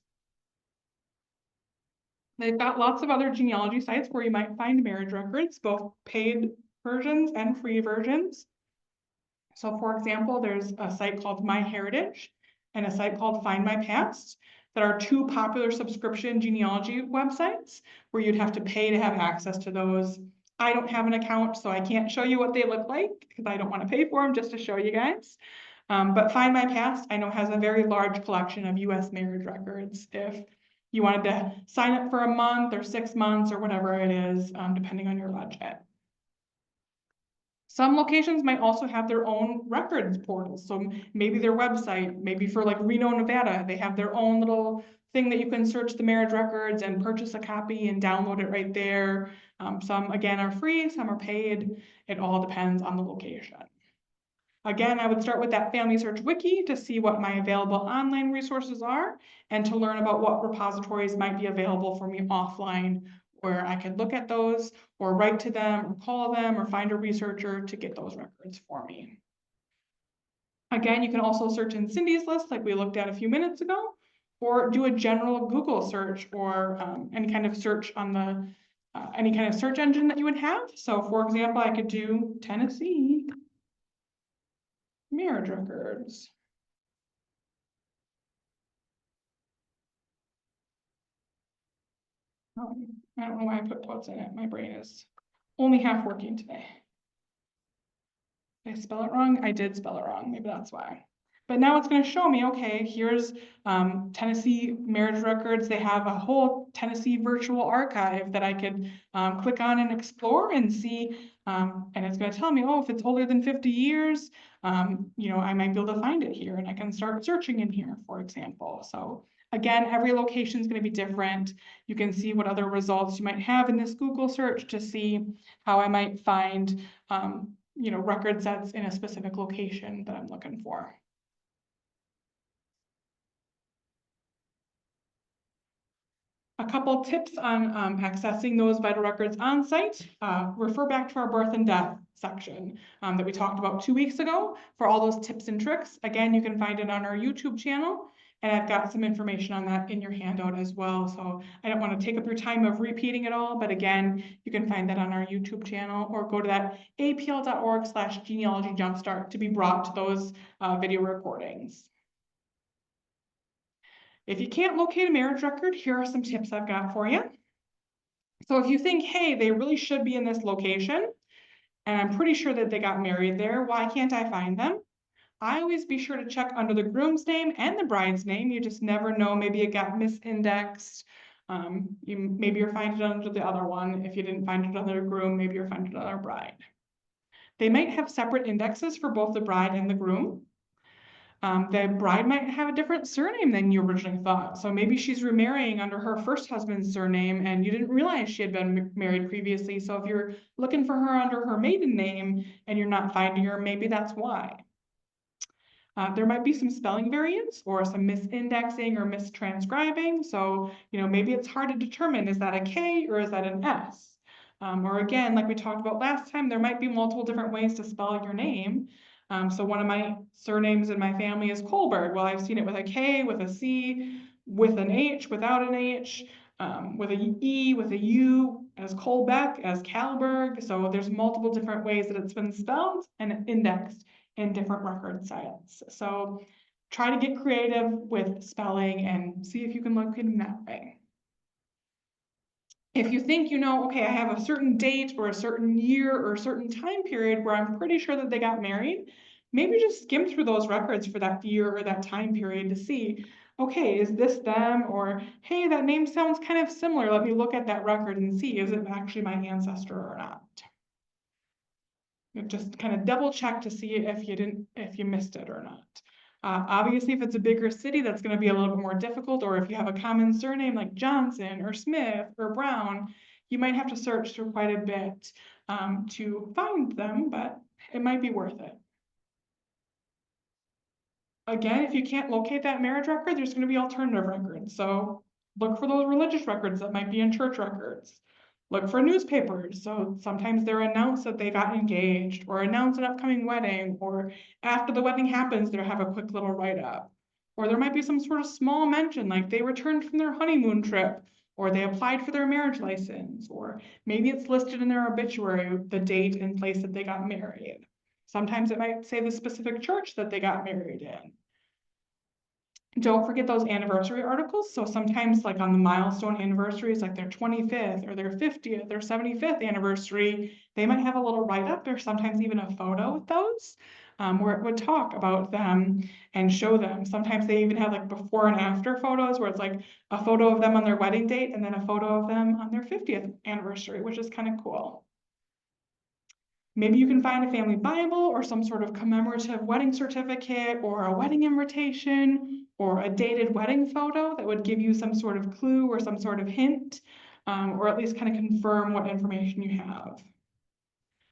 They've got lots of other genealogy sites where you might find marriage records, both paid versions and free versions. So for example, there's a site called MyHeritage and a site called Find My Past that are two popular subscription genealogy websites where you'd have to pay to have access to those. I don't have an account, so I can't show you what they look like because I don't want to pay for them, just to show you guys. But Find My Past, I know, has a very large collection of US marriage records. If you wanted to sign up for a month or 6 months or whatever it is, depending on your budget. Some locations might also have their own records portals. So maybe their website, maybe for like Reno, Nevada, they have their own little thing that you can search the marriage records and purchase a copy and download it right there. Some again are free, some are paid. It all depends on the location. Again, I would start with that Family Search Wiki to see what my available online resources are and to learn about what repositories might be available for me offline where I could look at those or write to them or call them or find a researcher to get those records for me. Again, you can also search in Cindy's list like we looked at a few minutes ago, or do a general Google search or any kind of search on the any kind of search engine that you would have. So for example, I could do Tennessee marriage records. I don't know why I put quotes in it. My brain is only half working today. Did I spell it wrong? I did spell it wrong. Maybe that's why. But now it's going to show me, okay, here's Tennessee marriage records. They have a whole Tennessee virtual archive that I could click on and explore and see. And it's going to tell me, oh, if it's older than 50 years, you know, I might be able to find it here and I can start searching in here, for example. So again, every location is going to be different. You can see what other results you might have in this Google search to see how I might find, you know, record sets in a specific location that I'm looking for. A couple tips on accessing those vital records on site. Refer back to our birth and death section that we talked about 2 weeks ago for all those tips and tricks. Again, you can find it on our YouTube channel. And I've got some information on that in your handout as well. So I don't want to take up your time of repeating it all, but again, you can find that on our YouTube channel or go to that apl.org/genealogy jumpstart to be brought to those video recordings. If you can't locate a marriage record, here are some tips I've got for you. So if you think, hey, they really should be in this location, and I'm pretty sure that they got married there, why can't I find them? I always be sure to check under the groom's name and the bride's name. You just never know. Maybe it got misindexed. Maybe you're finding it under the other one. If you didn't find it under the groom, maybe you're finding it under bride. They might have separate indexes for both the bride and the groom. The bride might have a different surname than you originally thought. So maybe she's remarrying under her first husband's surname and you didn't realize she had been married previously. So if you're looking for her under her maiden name and you're not finding her, maybe that's why. There might be some spelling variants or some misindexing or mistranscribing. So, you know, maybe it's hard to determine, is that a K or is that an S? Or again, like we talked about last time, there might be multiple different ways to spell your name. So one of my surnames in my family is Kohlberg. Well, I've seen it with a K, with a C, with an H, without an H, with a E, with a U, as Kolbeck, as Kalberg. So there's multiple different ways that it's been spelled and indexed in different record sites. So try to get creative with spelling and see if you can locate them that way. If you think, you know, okay, I have a certain date or a certain year or a certain time period where I'm pretty sure that they got married, maybe just skim through those records for that year or that time period to see, okay, is this them? Or, hey, that name sounds kind of similar. Let me look at that record and see, is it actually my ancestor or not? Just kind of double check to see if you missed it or not. Obviously, if it's a bigger city, that's going to be a little bit more difficult, or if you have a common surname like Johnson or Smith or Brown, you might have to search through quite a bit to find them, but it might be worth it. Again, if you can't locate that marriage record, there's going to be alternative records. So look for those religious records that might be in church records. Look for newspapers. So sometimes they're announced that they got engaged or announce an upcoming wedding, or after the wedding happens, they'll have a quick little write-up. Or there might be some sort of small mention, like they returned from their honeymoon trip, or they applied for their marriage license, or maybe it's listed in their obituary, the date and place that they got married. Sometimes it might say the specific church that they got married in. Don't forget those anniversary articles. So sometimes like on the milestone anniversaries, like their 25th or their 50th or 75th anniversary, they might have a little write-up or sometimes even a photo with those where it would talk about them and show them. Sometimes they even have like before and after photos where it's like a photo of them on their wedding date and then a photo of them on their 50th anniversary, which is kind of cool. Maybe you can find a family Bible or some sort of commemorative wedding certificate or a wedding invitation or a dated wedding photo that would give you some sort of clue or some sort of hint, or at least kind of confirm what information you have.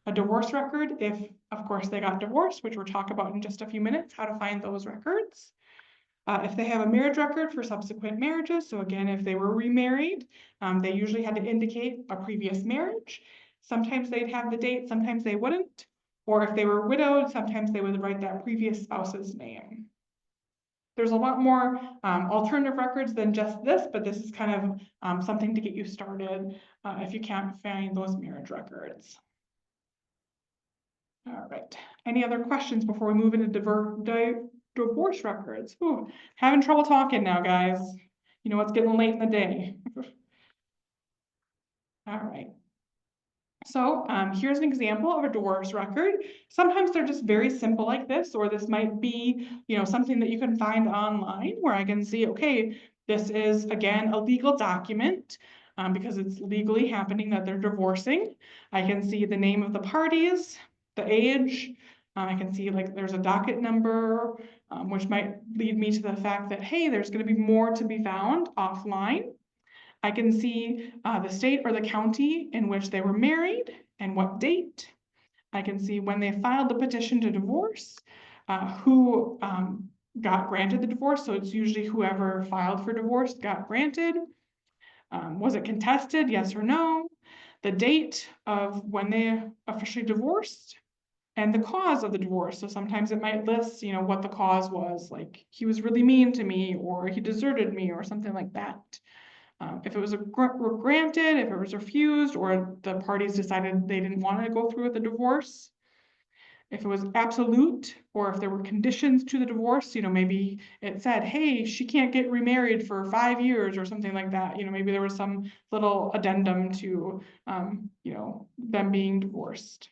A divorce record, if of course they got divorced, which we'll talk about in just a few minutes, how to find those records. If they have a marriage record for subsequent marriages, so again, if they were remarried, they usually had to indicate a previous marriage. Sometimes they'd have the date, sometimes they wouldn't. Or if they were widowed, sometimes they would write that previous spouse's name. There's a lot more alternative records than just this, but this is kind of something to get you started if you can't find those marriage records. All right, any other questions before we move into divorce records? Ooh, having trouble talking now, guys. You know, it's getting late in the day. All right. So here's an example of a divorce record. Sometimes they're just very simple like this, or this might be, you know, something that you can find online where I can see, okay, this is again a legal document because it's legally happening that they're divorcing. I can see the name of the parties, the age. I can see like there's a docket number, which might lead me to the fact that, hey, there's going to be more to be found offline. I can see the state or the county in which they were married and what date. I can see when they filed the petition to divorce, who got granted the divorce. So it's usually whoever filed for divorce got granted. Was it contested? Yes or no? The date of when they officially divorced and the cause of the divorce. So sometimes it might list, you know, what the cause was, like he was really mean to me or he deserted me or something like that. If it was granted, if it was refused, or the parties decided they didn't want to go through with the divorce. If it was absolute, or if there were conditions to the divorce, you know, maybe it said, hey, she can't get remarried for 5 years or something like that. You know, maybe there was some little addendum to, you know, them being divorced.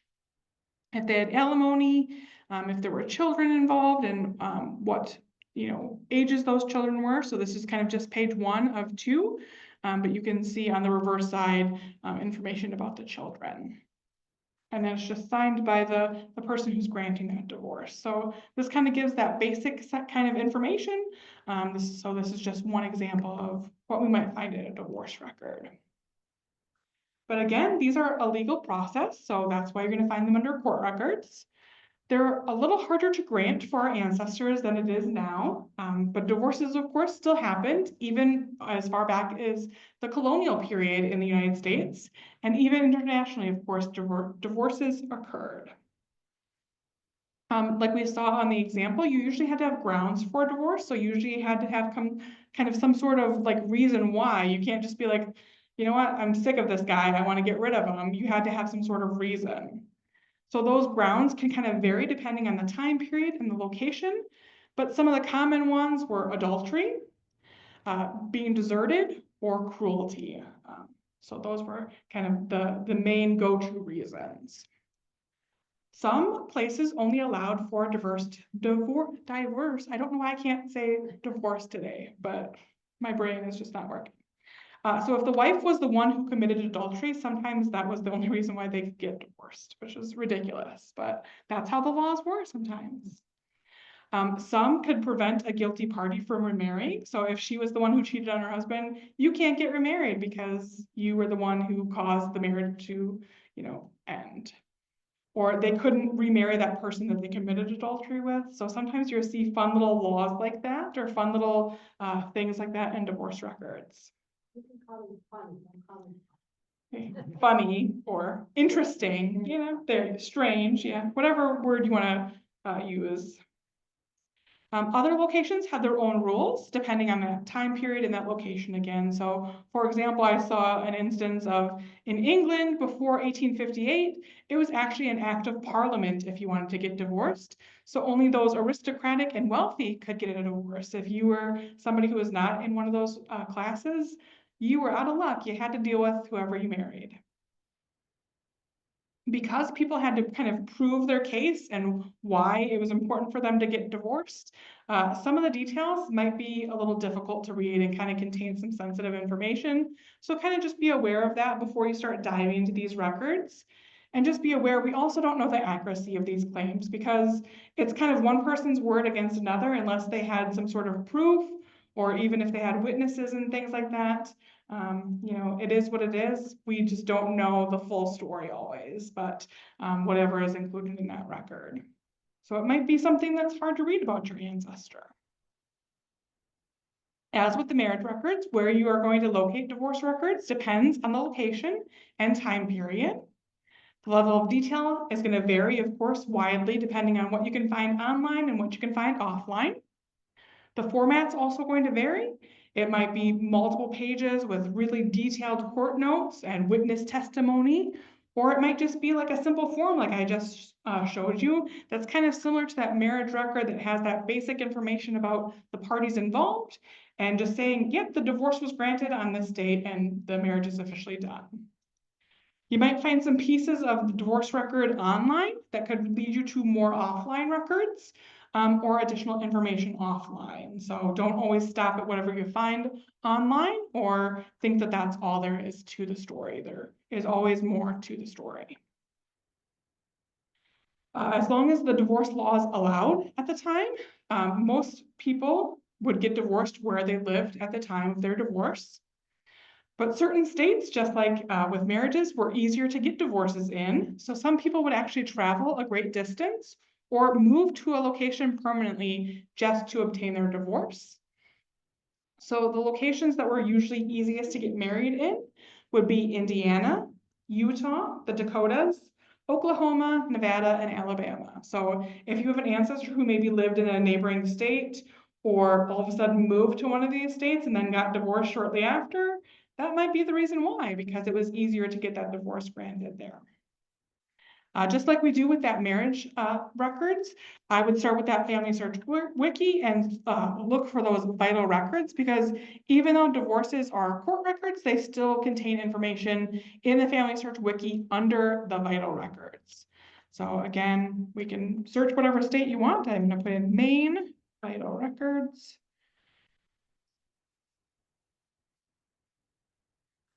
If they had alimony, if there were children involved and what, you know, ages those children were. So this is kind of just page 1 of 2, but you can see on the reverse side information about the children. And then it's just signed by the person who's granting that divorce. So this kind of gives that basic kind of information. So this is just one example of what we might find in a divorce record. But again, these are a legal process, so that's why you're going to find them under court records. They're a little harder to grant for our ancestors than it is now, but divorces, of course, still happened, even as far back as the colonial period in the United States, and even internationally, of course, divorces occurred. Like we saw on the example, you usually had to have grounds for a divorce, so usually you had to have kind of some sort of like reason why. You can't just be like, you know what, I'm sick of this guy, I want to get rid of him. You had to have some sort of reason. So those grounds can kind of vary depending on the time period and the location, but some of the common ones were adultery, being deserted, or cruelty. So those were kind of the main go-to reasons. Some places only allowed for divorce, I don't know why I can't say divorce today, but my brain is just not working. So if the wife was the one who committed adultery, sometimes that was the only reason why they could get divorced, which is ridiculous, but that's how the laws were sometimes. Some could prevent a guilty party from remarrying. So if she was the one who cheated on her husband, you can't get remarried because you were the one who caused the marriage to, you know, end. Or they couldn't remarry that person that they committed adultery with. So sometimes you'll see fun little laws like that or fun little things like that in divorce records. You can call them funny, don't call them funny or interesting, you know, they're strange, yeah, whatever word you want to use. Other locations had their own rules depending on the time period and that location again. So for example, I saw an instance of in England before 1858, it was actually an act of parliament if you wanted to get divorced. So only those aristocratic and wealthy could get a divorce. If you were somebody who was not in one of those classes, you were out of luck. You had to deal with whoever you married. Because people had to kind of prove their case and why it was important for them to get divorced, some of the details might be a little difficult to read and kind of contain some sensitive information. So kind of just be aware of that before you start diving into these records. And just be aware, we also don't know the accuracy of these claims because it's kind of one person's word against another unless they had some sort of proof, or even if they had witnesses and things like that. You know, it is what it is. We just don't know the full story always, but whatever is included in that record. So it might be something that's hard to read about your ancestor. As with the marriage records, where you are going to locate divorce records depends on the location and time period. The level of detail is going to vary, of course, widely depending on what you can find online and what you can find offline. The format's also going to vary. It might be multiple pages with really detailed court notes and witness testimony, or it might just be like a simple form like I just showed you that's kind of similar to that marriage record that has that basic information about the parties involved and just saying, yep, the divorce was granted on this date and the marriage is officially done. You might find some pieces of the divorce record online that could lead you to more offline records or additional information offline. So don't always stop at whatever you find online or think that that's all there is to the story. There is always more to the story. As long as the divorce laws allowed at the time, most people would get divorced where they lived at the time of their divorce. But certain states, just like with marriages, were easier to get divorces in. So some people would actually travel a great distance or move to a location permanently just to obtain their divorce. So the locations that were usually easiest to get married in would be Indiana, Utah, the Dakotas, Oklahoma, Nevada, and Alabama. So if you have an ancestor who maybe lived in a neighboring state or all of a sudden moved to one of these states and then got divorced shortly after, that might be the reason why, because it was easier to get that divorce granted there. Just like we do with that marriage records, I would start with that family search wiki and look for those vital records, because even though divorces are court records, they still contain information in the family search wiki under the vital records. So again, we can search whatever state you want. I'm going to put in Maine, vital records.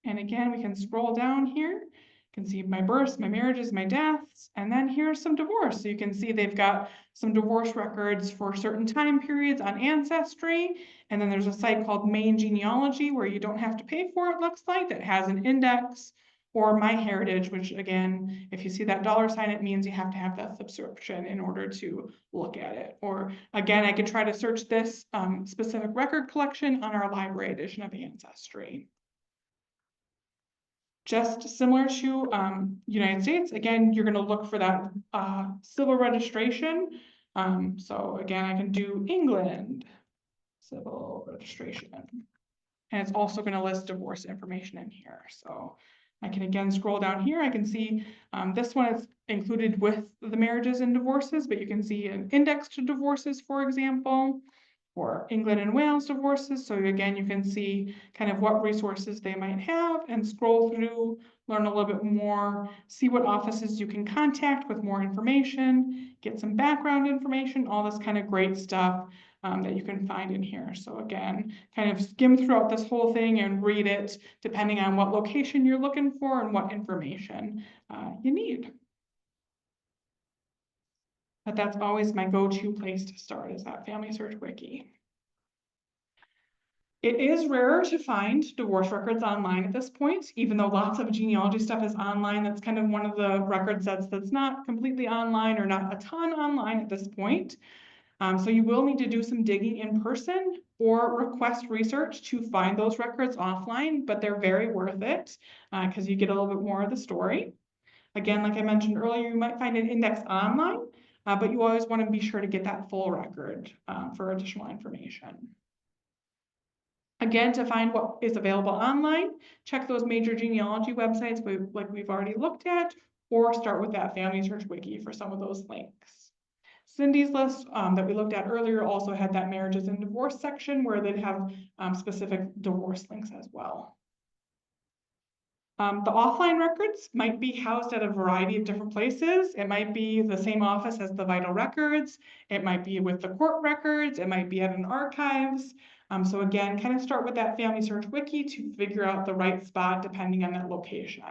And again, we can scroll down here. You can see my births, my marriages, my deaths, and then here's some divorce. So you can see they've got some divorce records for certain time periods on Ancestry. And then there's a site called Maine Genealogy where you don't have to pay for it, looks like, that has an index, or MyHeritage, which again, if you see that $sign, it means you have to have that subscription in order to look at it. Or again, I could try to search this specific record collection on our library edition of Ancestry. Just similar to United States, again, you're going to look for that civil registration. So again, I can do England, civil registration. And it's also going to list divorce information in here. So I can again scroll down here. I can see this one is included with the marriages and divorces, but you can see an index to divorces, for example, for England and Wales divorces. So again, you can see kind of what resources they might have and scroll through, learn a little bit more, see what offices you can contact with more information, get some background information, all this kind of great stuff that you can find in here. So again, kind of skim throughout this whole thing and read it depending on what location you're looking for and what information you need. But that's always my go-to place to start, is that family search wiki. It is rarer to find divorce records online at this point, even though lots of genealogy stuff is online. That's kind of one of the record sets that's not completely online or not a ton online at this point. So you will need to do some digging in person or request research to find those records offline, but they're very worth it because you get a little bit more of the story. Again, like I mentioned earlier, you might find an index online, but you always want to be sure to get that full record for additional information. Again, to find what is available online, check those major genealogy websites like we've already looked at, or start with that family search wiki for some of those links. Cindy's list that we looked at earlier also had that marriages and divorce section where they'd have specific divorce links as well. The offline records might be housed at a variety of different places. It might be the same office as the vital records. It might be with the court records. It might be at an archives. So again, kind of start with that family search wiki to figure out the right spot depending on that location.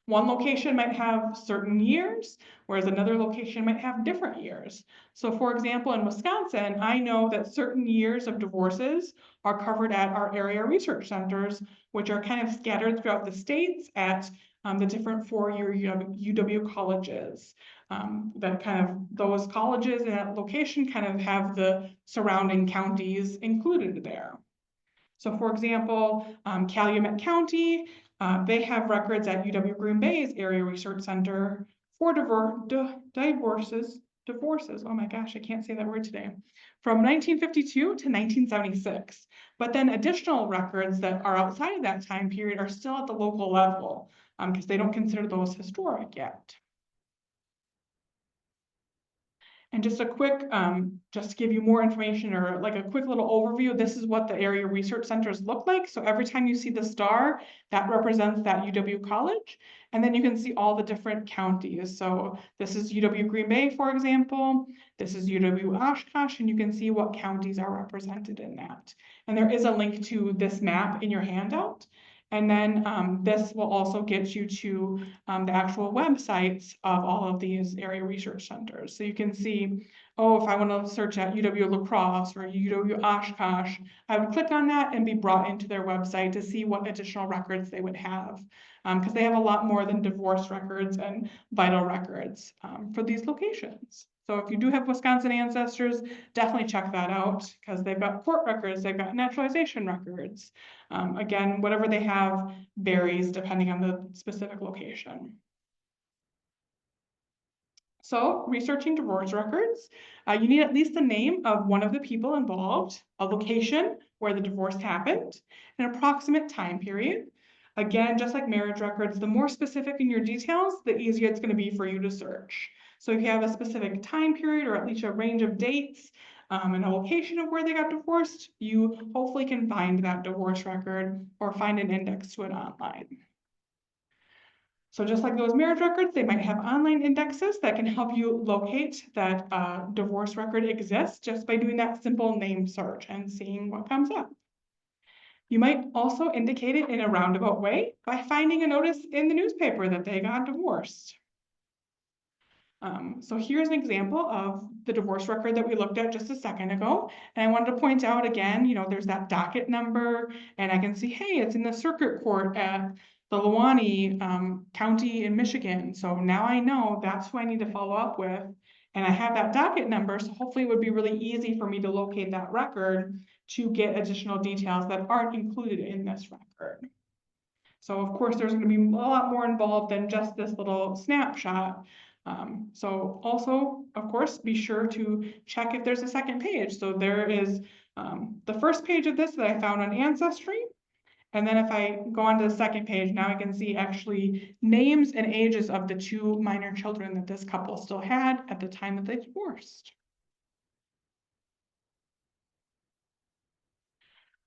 One location might have certain years, whereas another location might have different years. So for example, in Wisconsin, I know that certain years of divorces are covered at our area research centers, which are kind of scattered throughout the states at the different four-year UW colleges. That kind of, those colleges in that location kind of have the surrounding counties included there. So for example, Calumet County, they have records at UW Green Bay's Area Research Center for divorces, oh my gosh, I can't say that word today, from 1952 to 1976. But then additional records that are outside of that time period are still at the local level because they don't consider those historic yet. And just a quick, just to give you more information or like a quick little overview, this is what the area research centers look like. So every time you see the star, that represents that UW college. And then you can see all the different counties. So this is UW Green Bay, for example. This is UW Oshkosh, and you can see what counties are represented in that. And there is a link to this map in your handout. And then this will also get you to the actual websites of all of these area research centers. So you can see, oh, if I want to search at UW La Crosse or UW Oshkosh, I would click on that and be brought into their website to see what additional records they would have. Because they have a lot more than divorce records and vital records for these locations. So if you do have Wisconsin ancestors, definitely check that out because they've got court records, they've got naturalization records. Again, whatever they have varies depending on the specific location. So researching divorce records, you need at least the name of one of the people involved, a location where the divorce happened, an approximate time period. Again, just like marriage records, the more specific in your details, the easier it's going to be for you to search. So if you have a specific time period or at least a range of dates and a location of where they got divorced, you hopefully can find that divorce record or find an index to it online. So just like those marriage records, they might have online indexes that can help you locate that divorce record exists just by doing that simple name search and seeing what comes up. You might also indicate it in a roundabout way by finding a notice in the newspaper that they got divorced. So here's an example of the divorce record that we looked at just a second ago. And I wanted to point out again, you know, there's that docket number and I can see, hey, it's in the circuit court at the Lewani County in Michigan. So now I know that's who I need to follow up with. And I have that docket number, so hopefully it would be really easy for me to locate that record to get additional details that aren't included in this record. So of course, there's going to be a lot more involved than just this little snapshot. So also, of course, be sure to check if there's a second page. So there is the first page of this that I found on Ancestry. And then if I go on to the second page, now I can see actually names and ages of the two minor children that this couple still had at the time that they divorced.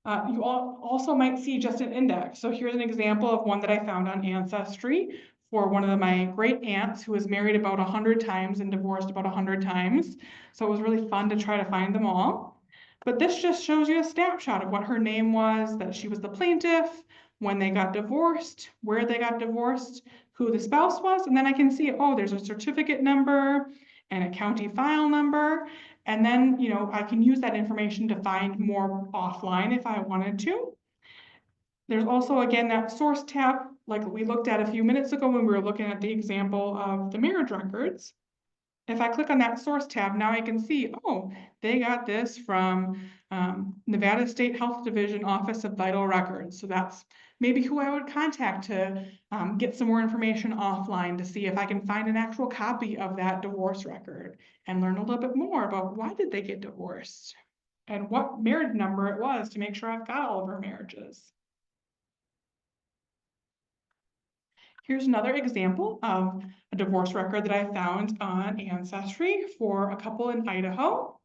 You also might see just an index. So here's an example of one that I found on Ancestry for one of my great aunts who was married about 100 times and divorced about 100 times. So it was really fun to try to find them all. But this just shows you a snapshot of what her name was, that she was the plaintiff, when they got divorced, where they got divorced, who the spouse was, and then I can see, oh, there's a certificate number and a county file number. And then, you know, I can use that information to find more offline if I wanted to. There's also, again, that source tab, like we looked at a few minutes ago when we were looking at the example of the marriage records. If I click on that source tab, now I can see, oh, they got this from Nevada State Health Division Office of Vital Records. So that's maybe who I would contact to get some more information offline to see if I can find an actual copy of that divorce record and learn a little bit more about why did they get divorced and what marriage number it was to make sure I've got all of her marriages. Here's another example of a divorce record that I found on Ancestry for a couple in Idaho.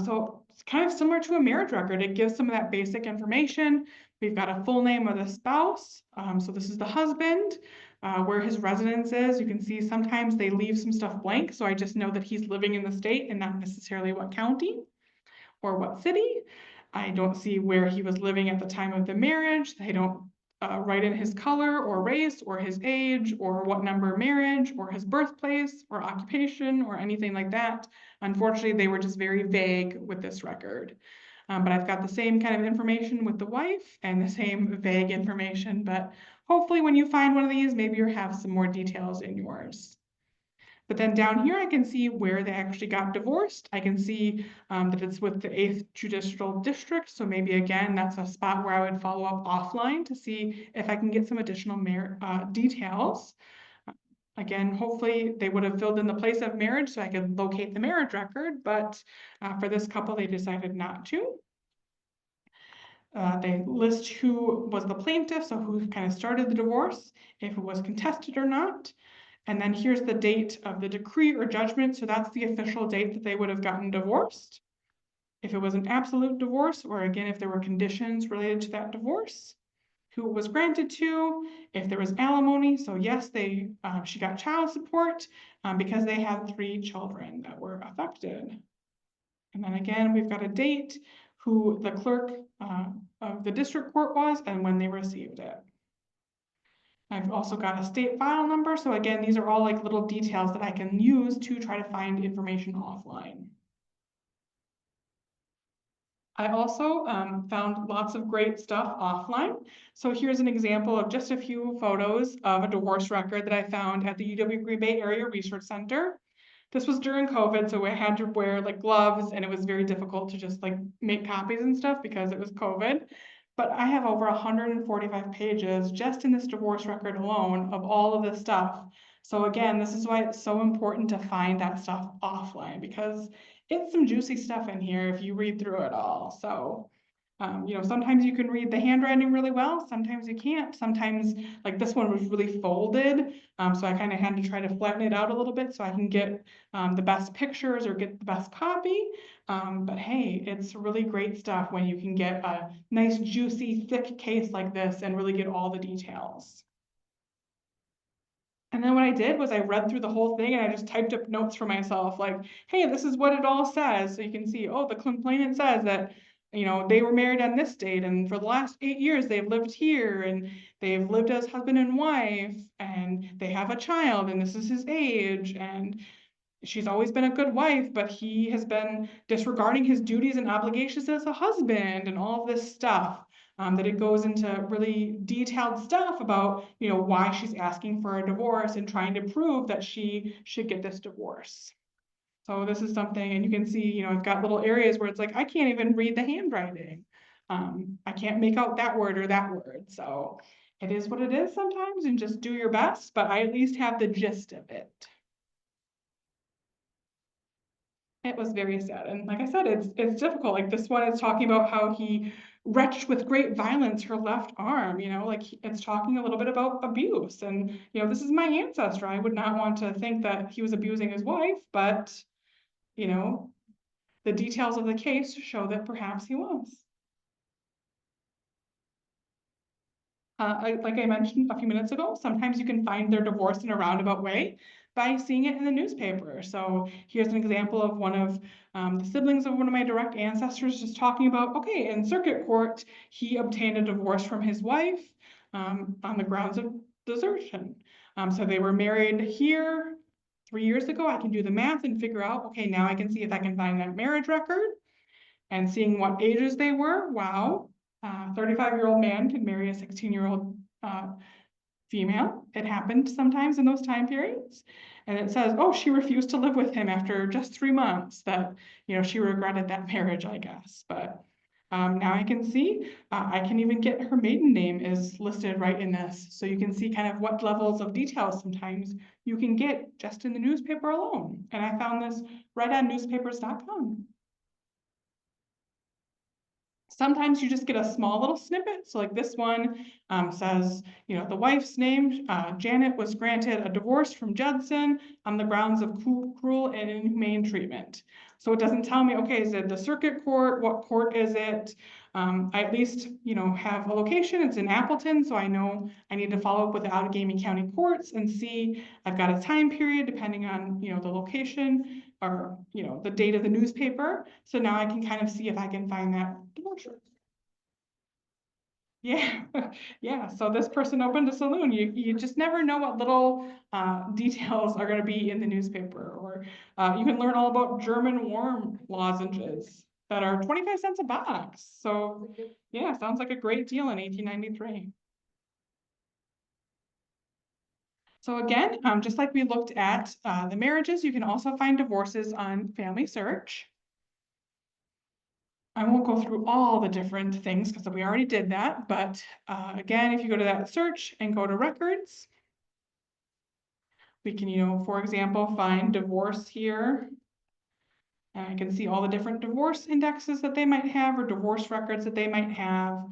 So it's kind of similar to a marriage record. It gives some of that basic information. We've got a full name of the spouse. So this is the husband, where his residence is. You can see sometimes they leave some stuff blank. So I just know that he's living in the state and not necessarily what county or what city. I don't see where he was living at the time of the marriage. I don't write in his color or race or his age or what number marriage or his birthplace or occupation or anything like that. Unfortunately, they were just very vague with this record. But I've got the same kind of information with the wife and the same vague information, but hopefully when you find one of these, maybe you have some more details in yours. But then down here, I can see where they actually got divorced. I can see that it's with the 8th Judicial District. So maybe again, that's a spot where I would follow up offline to see if I can get some additional details. Again, hopefully they would have filled in the place of marriage so I could locate the marriage record, but for this couple, they decided not to. They list who was the plaintiff, so who kind of started the divorce, if it was contested or not. And then here's the date of the decree or judgment. So that's the official date that they would have gotten divorced. If it was an absolute divorce, or again, if there were conditions related to that divorce, who it was granted to, if there was alimony. So yes, she got child support because they had 3 children that were affected. And then again, we've got a date, who the clerk of the district court was, and when they received it. I've also got a state file number. So again, these are all like little details that I can use to try to find information offline. I also found lots of great stuff offline. So here's an example of just a few photos of a divorce record that I found at the UW Green Bay Area Research Center. This was during COVID, so I had to wear like gloves, and it was very difficult to just like make copies and stuff because it was COVID. But I have over 145 pages just in this divorce record alone of all of this stuff. So again, this is why it's so important to find that stuff offline, because it's some juicy stuff in here if you read through it all. So sometimes you can read the handwriting really well, sometimes you can't. Sometimes, like this one was really folded, so I kind of had to try to flatten it out a little bit so I can get the best pictures or get the best copy. But hey, it's really great stuff when you can get a nice, juicy, thick case like this and really get all the details. And then what I did was I read through the whole thing and I just typed up notes for myself, like, hey, this is what it all says. So you can see, oh, the complainant says that, they were married on this date, and for the last 8 years, they've lived here, and they've lived as husband and wife, and they have a child, and this is his age, and she's always been a good wife, but he has been disregarding his duties and obligations as a husband, and all of this stuff. That it goes into really detailed stuff about, why she's asking for a divorce and trying to prove that she should get this divorce. So this is something, and you can see, I've got little areas where it's like, I can't even read the handwriting. I can't make out that word or that word. So it is what it is sometimes, and just do your best, but I at least have the gist of it. It was very sad. And like I said, it's difficult. Like this one is talking about how he wrenched with great violence her left arm, it's talking a little bit about abuse. And, this is my ancestor. I would not want to think that he was abusing his wife, but, the details of the case show that perhaps he was. Like I mentioned a few minutes ago, sometimes you can find their divorce in a roundabout way by seeing it in the newspaper. So here's an example of one of the siblings of one of my direct ancestors just talking about, okay, in circuit court, he obtained a divorce from his wife on the grounds of desertion. So they were married here 3 years ago. I can do the math and figure out, okay, now I can see if I can find that marriage record. And seeing what ages they were, wow, 35-year-old man can marry a 16-year-old female. It happened sometimes in those time periods. And it says, oh, she refused to live with him after just 3 months, that, she regretted that marriage, I guess. But now I can see, I can even get her maiden name is listed right in this. So you can see kind of what levels of details sometimes you can get just in the newspaper alone. And I found this right on newspapers.com. Sometimes you just get a small little snippet. So like this one says, the wife's name, Janet, was granted a divorce from Judson on the grounds of cruel and inhumane treatment. So it doesn't tell me, okay, is it the circuit court? What court is it? I at least, have a location. It's in Appleton, so I know I need to follow up with the Outagamie County courts and see. I've got a time period depending on, the location or, the date of the newspaper. So now I can kind of see if I can find that divorce. Yeah, yeah. So this person opened a saloon. You just never know what little details are going to be in the newspaper. Or you can learn all about German warm lozenges that are 25 cents a box. So yeah, sounds like a great deal in 1893. So again, just like we looked at the marriages, you can also find divorces on Family Search. I won't go through all the different things because we already did that, but again, if you go to that search and go to records, we can, for example, find divorce here. And I can see all the different divorce indexes that they might have or divorce records that they might have.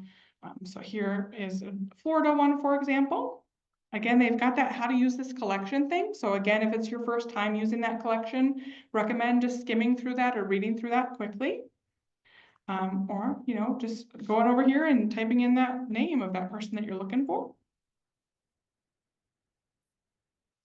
So here is a Florida one, for example. Again, they've got that how to use this collection thing. So again, if it's your first time using that collection, recommend just skimming through that or reading through that quickly. Or, just going over here and typing in that name of that person that you're looking for.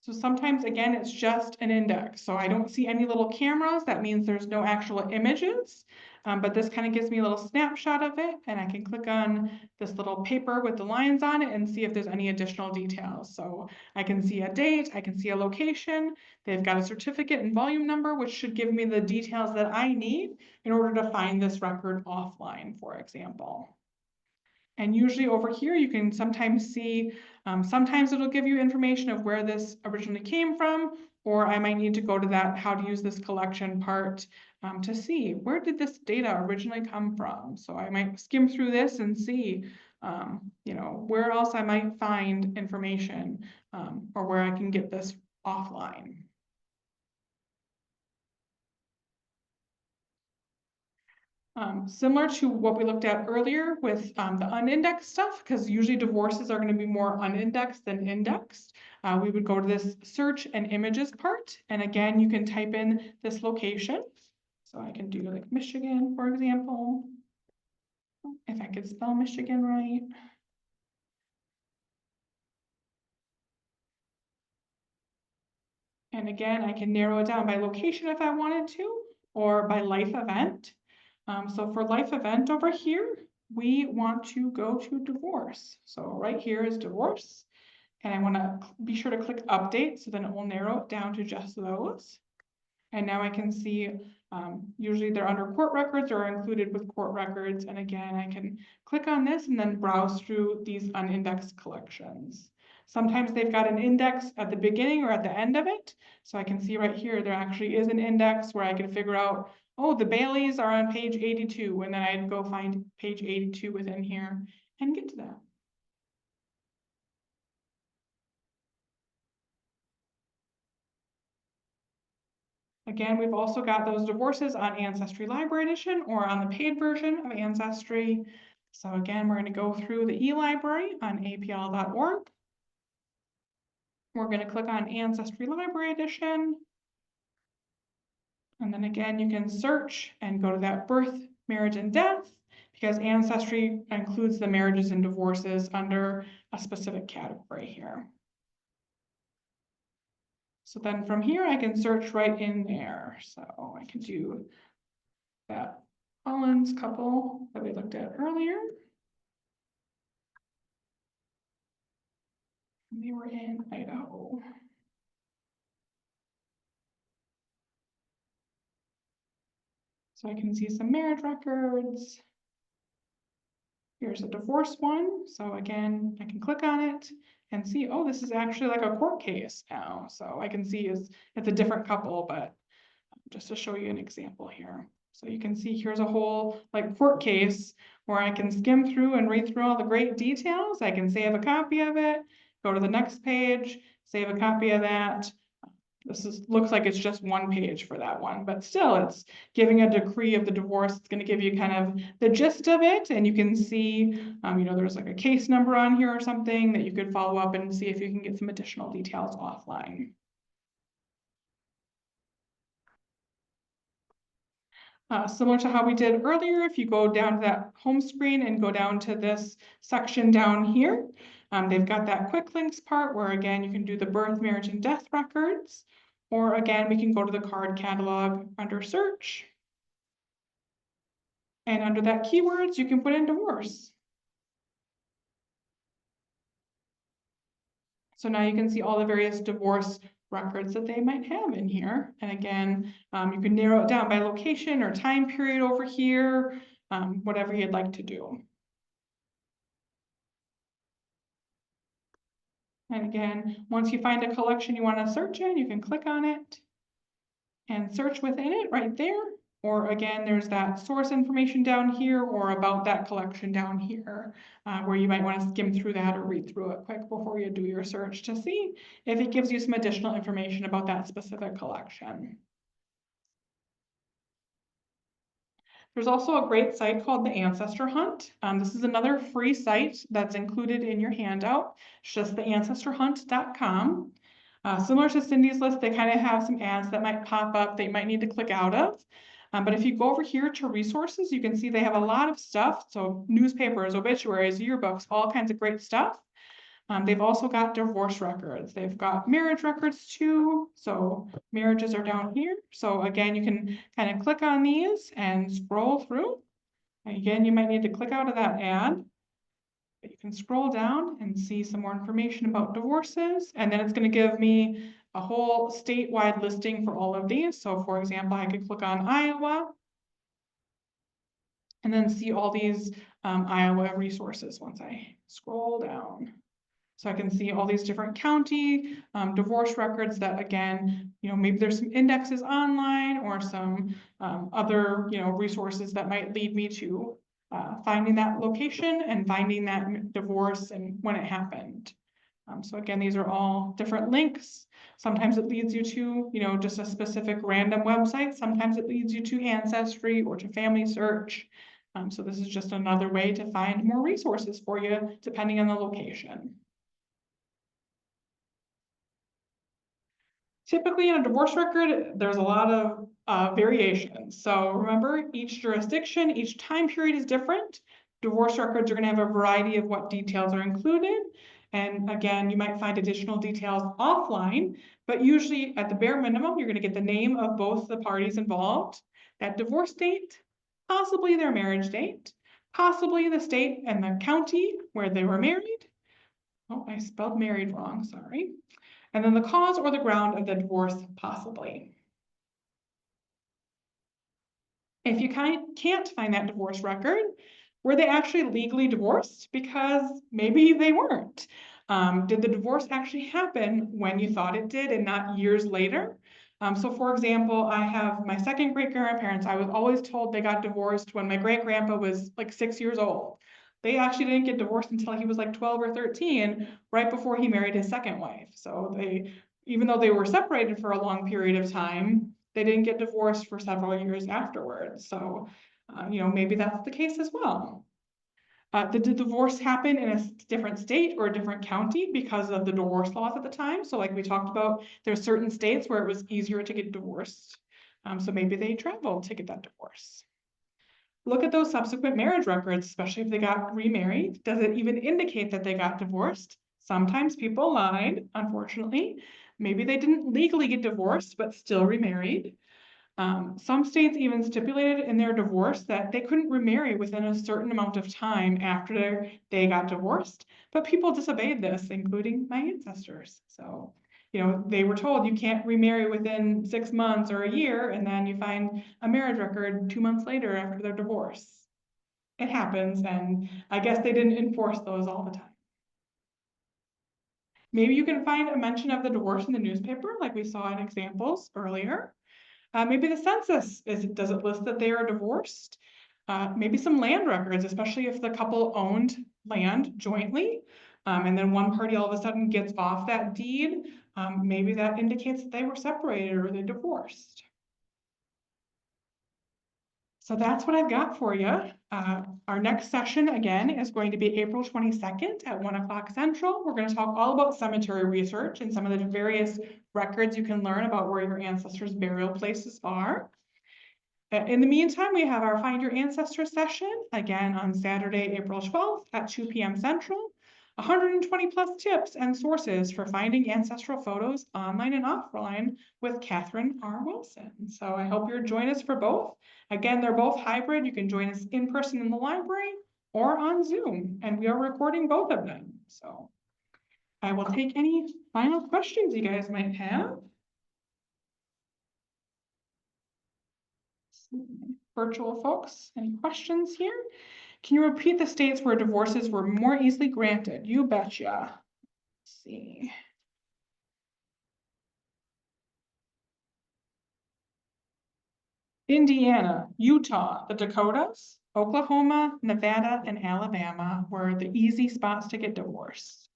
So sometimes, again, it's just an index. So I don't see any little cameras. That means there's no actual images. But this kind of gives me a little snapshot of it. And I can click on this little paper with the lines on it and see if there's any additional details. So I can see a date, I can see a location. They've got a certificate and volume number, which should give me the details that I need in order to find this record offline, for example. And usually over here, you can sometimes see, sometimes it'll give you information of where this originally came from, or I might need to go to that how to use this collection part to see where did this data originally come from. So I might skim through this and see, where else I might find information or where I can get this offline. Similar to what we looked at earlier with the unindexed stuff, because usually divorces are going to be more unindexed than indexed. We would go to this search and images part. And again, you can type in this location. So I can do like Michigan, for example. If I could spell Michigan right. And again, I can narrow it down by location if I wanted to, or by life event. So for life event over here, we want to go to divorce. So right here is divorce. And I want to be sure to click update so then it will narrow it down to just those. And now I can see, usually they're under court records or included with court records. And again, I can click on this and then browse through these unindexed collections. Sometimes they've got an index at the beginning or at the end of it. So I can see right here, there actually is an index where I can figure out, oh, the Baileys are on page 82. And then I'd go find page 82 within here and get to that. Again, we've also got those divorces on Ancestry Library Edition or on the paid version of Ancestry. So again, we're going to go through the e-library on apl.org. We're going to click on Ancestry Library Edition. And then again, you can search and go to that birth, marriage, and death because Ancestry includes the marriages and divorces under a specific category here. So then from here, I can search right in there. So I can do that Collins couple that we looked at earlier. They were in Idaho. So I can see some marriage records. Here's a divorce one. So again, I can click on it and see, oh, this is actually like a court case now. So I can see it's a different couple, but just to show you an example here. So you can see here's a whole like court case where I can skim through and read through all the great details. I can save a copy of it, go to the next page, save a copy of that. Looks like it's just one page for that one, but still it's giving a decree of the divorce. It's going to give you kind of the gist of it. And you can see, there's like a case number on here or something that you could follow up and see if you can get some additional details offline. Similar to how we did earlier, if you go down to that home screen and go down to this section down here, they've got that quick links part where again, you can do the birth, marriage, and death records. Or again, we can go to the card catalog under search. And under that keywords, you can put in divorce. So now you can see all the various divorce records that they might have in here. And again, you can narrow it down by location or time period over here, whatever you'd like to do. And again, once you find a collection you want to search in, you can click on it and search within it right there. Or again, there's that source information down here or about that collection down here, where you might want to skim through that or read through it quick before you do your search to see if it gives you some additional information about that specific collection. There's also a great site called the Ancestor Hunt. This is another free site that's included in your handout. It's just theancestorhunt.com. Similar to Cindy's list, they kind of have some ads that might pop up that you might need to click out of. But if you go over here to resources, you can see they have a lot of stuff. So newspapers, obituaries, yearbooks, all kinds of great stuff. They've also got divorce records. They've got marriage records too. So marriages are down here. So again, you can kind of click on these and scroll through. Again, you might need to click out of that ad. But you can scroll down and see some more information about divorces. And then it's going to give me a whole statewide listing for all of these. So for example, I could click on Iowa and then see all these Iowa resources once I scroll down. So I can see all these different county divorce records that, again, maybe there's some indexes online or some other, resources that might lead me to finding that location and finding that divorce and when it happened. So again, these are all different links. Sometimes it leads you to, just a specific random website. Sometimes it leads you to Ancestry or to Family Search. So this is just another way to find more resources for you, depending on the location. Typically in a divorce record, there's a lot of variations. So remember, each jurisdiction, each time period is different. Divorce records are going to have a variety of what details are included. And again, you might find additional details offline, but usually at the bare minimum, you're going to get the name of both the parties involved, that divorce date, possibly their marriage date, possibly the state and the county where they were married. Oh, I spelled married wrong, sorry. And then the cause or the ground of the divorce, possibly. If you can't find that divorce record, were they actually legally divorced? Because maybe they weren't. Did the divorce actually happen when you thought it did and not years later? So for example, I have my second great-grandparents. I was always told they got divorced when my great-grandpa was like 6 years old. They actually didn't get divorced until he was like 12 or 13, right before he married his second wife. So even though they were separated for a long period of time, they didn't get divorced for several years afterwards. So, maybe that's the case as well. Did the divorce happen in a different state or a different county because of the divorce laws at the time? So like we talked about, there's certain states where it was easier to get divorced. So maybe they traveled to get that divorce. Look at those subsequent marriage records, especially if they got remarried. Does it even indicate that they got divorced? Sometimes people lied, unfortunately. Maybe they didn't legally get divorced, but still remarried. Some states even stipulated in their divorce that they couldn't remarry within a certain amount of time after they got divorced, but people disobeyed this, including my ancestors. So, they were told you can't remarry within 6 months or a year, and then you find a marriage record 2 months later after their divorce. It happens, and I guess they didn't enforce those all the time. Maybe you can find a mention of the divorce in the newspaper, like we saw in examples earlier. Maybe the census, does it list that they are divorced? Maybe some land records, especially if the couple owned land jointly, and then one party all of a sudden gets off that deed. Maybe that indicates that they were separated or they divorced. So that's what I've got for you. Our next session, again, is going to be April 22nd at 1 o'clock Central. We're going to talk all about cemetery research and some of the various records you can learn about where your ancestors' burial places are. In the meantime, we have our Find Your Ancestors session, again on Saturday, April 12th at 2 p.m. Central. 120 plus tips and sources for finding ancestral photos online and offline with Catherine R. Wilson. So I hope you'll join us for both. Again, they're both hybrid. You can join us in person in the library or on Zoom, and we are recording both of them. So I will take any final questions you guys might have. Virtual folks, any questions here? Can you repeat the states where divorces were more easily granted? You betcha. Let's see. Indiana, Utah, the Dakotas, Oklahoma, Nevada, and Alabama were the easy spots to get divorced.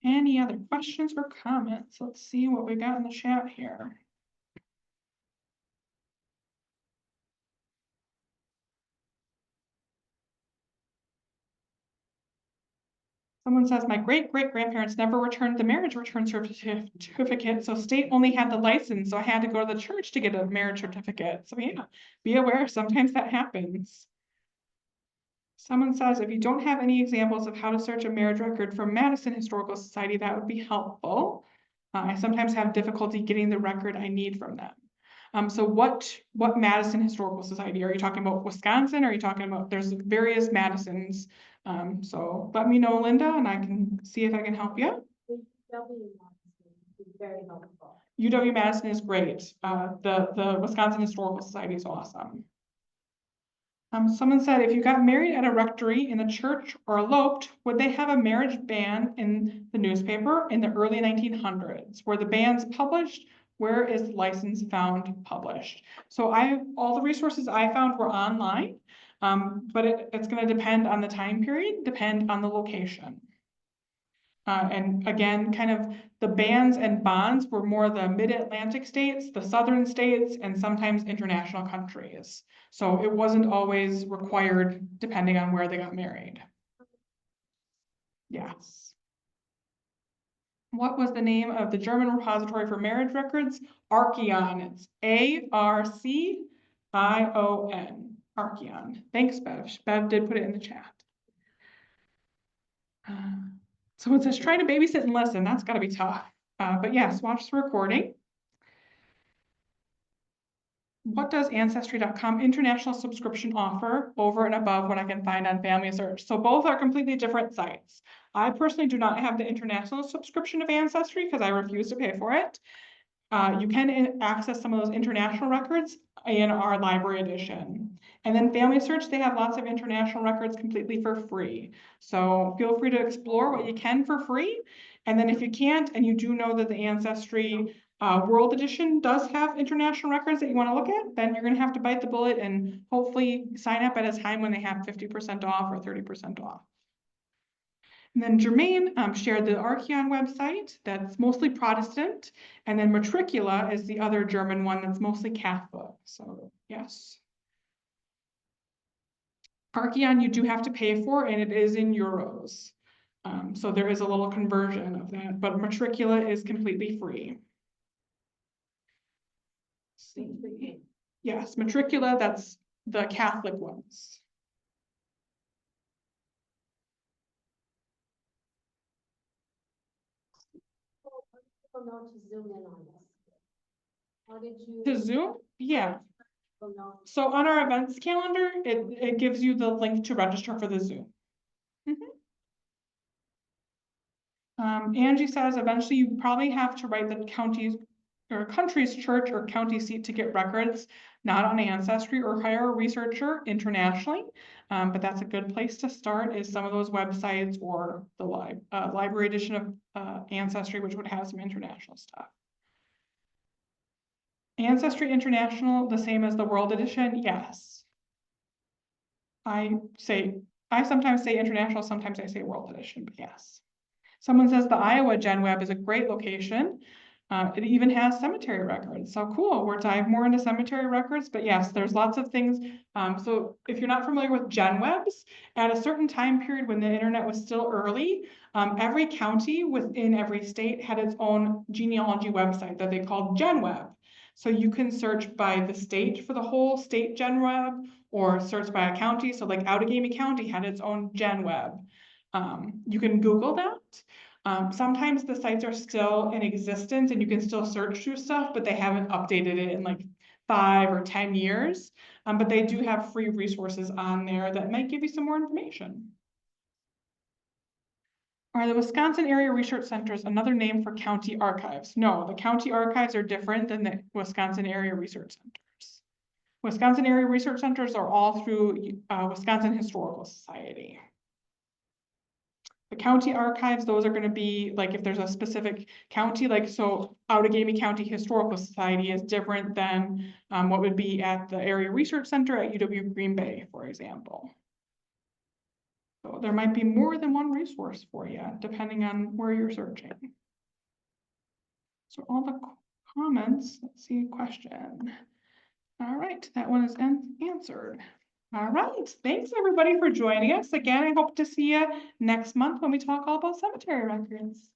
Any other questions or comments? Let's see what we got in the chat here. Someone says, my great-great-grandparents never returned the marriage return certificate, so state only had the license, so I had to go to the church to get a marriage certificate. So yeah, be aware, sometimes that happens. Someone says, if you don't have any examples of how to search a marriage record from Madison Historical Society, that would be helpful. I sometimes have difficulty getting the record I need from them. So what Madison Historical Society? Are you talking about Wisconsin? Or are you talking about, there's various Madisons. So let me know, Linda, and I can see if I can help you. Very helpful. UW-Madison is great. The Wisconsin Historical Society is awesome. Someone said, if you got married at a rectory in the church or eloped, would they have a marriage ban in the newspaper in the early 1900s? Were the bans published? Where is the license found published? So all the resources I found were online, but it's going to depend on the time period, depend on the location. And again, kind of the bans and bonds were more the mid-Atlantic states, the southern states, and sometimes international countries. So it wasn't always required depending on where they got married. Yes. What was the name of the German repository for marriage records? Archeon. It's Archion. Archeon. Thanks, Bev. Bev did put it in the chat. Someone says, trying to babysit and listen. That's got to be tough. But yes, watch the recording. What does Ancestry.com international subscription offer over and above what I can find on Family Search? So both are completely different sites. I personally do not have the international subscription of Ancestry because I refuse to pay for it. You can access some of those international records in our library edition. And then Family Search, they have lots of international records completely for free. So feel free to explore what you can for free. And then if you can't, and you do know that the Ancestry World Edition does have international records that you want to look at, then you're going to have to bite the bullet and hopefully sign up at a time when they have 50% off or 30% off. And then Jermaine shared the Archeon website that's mostly Protestant, and then Matricula is the other German one that's mostly Catholic. So yes. Archeon you do have to pay for, and it is in euros. So there is a little conversion of that, but Matricula is completely free. Yes, Matricula, that's the Catholic ones. Know to zoom in on this. How did you? To Zoom? Yeah. So on our events calendar, it gives you the link to register for the Zoom. Angie says eventually you probably have to write the county's or country's church or county seat to get records, not on Ancestry, or hire a researcher internationally. But that's a good place to start, is some of those websites or the library edition of Ancestry, which would have some international stuff. Ancestry International, the same as the World Edition? Yes. I sometimes say international, sometimes I say World Edition, but yes. Someone says the Iowa Gen Web is a great location. It even has cemetery records. So cool. We'll dive more into cemetery records, but yes, there's lots of things. So if you're not familiar with Gen Webs, at a certain time period when the internet was still early, every county within every state had its own genealogy website that they called Gen Web. So you can search by the state for the whole state Gen Web, or search by a county. So like Outagamie County had its own Gen Web. You can Google that. Sometimes the sites are still in existence and you can still search through stuff, but they haven't updated it in like 5 or 10 years. But they do have free resources on there that might give you some more information. Are the Wisconsin Area Research Centers another name for county archives? No, the county archives are different than the Wisconsin Area Research Centers. Wisconsin Area Research Centers are all through Wisconsin Historical Society. The county archives, those are gonna be, like, if there's a specific county, like, so Outagamie County Historical Society is different than what would be at the Area Research Center at UW Green Bay, for example. So there might be more than one resource for you, depending on where you're searching. So all the comments, let's see, question. All right, that one is answered. All right, thanks everybody for joining us. Again, I hope to see you next month when we talk all about cemetery records.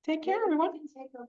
Take care, everyone. Take a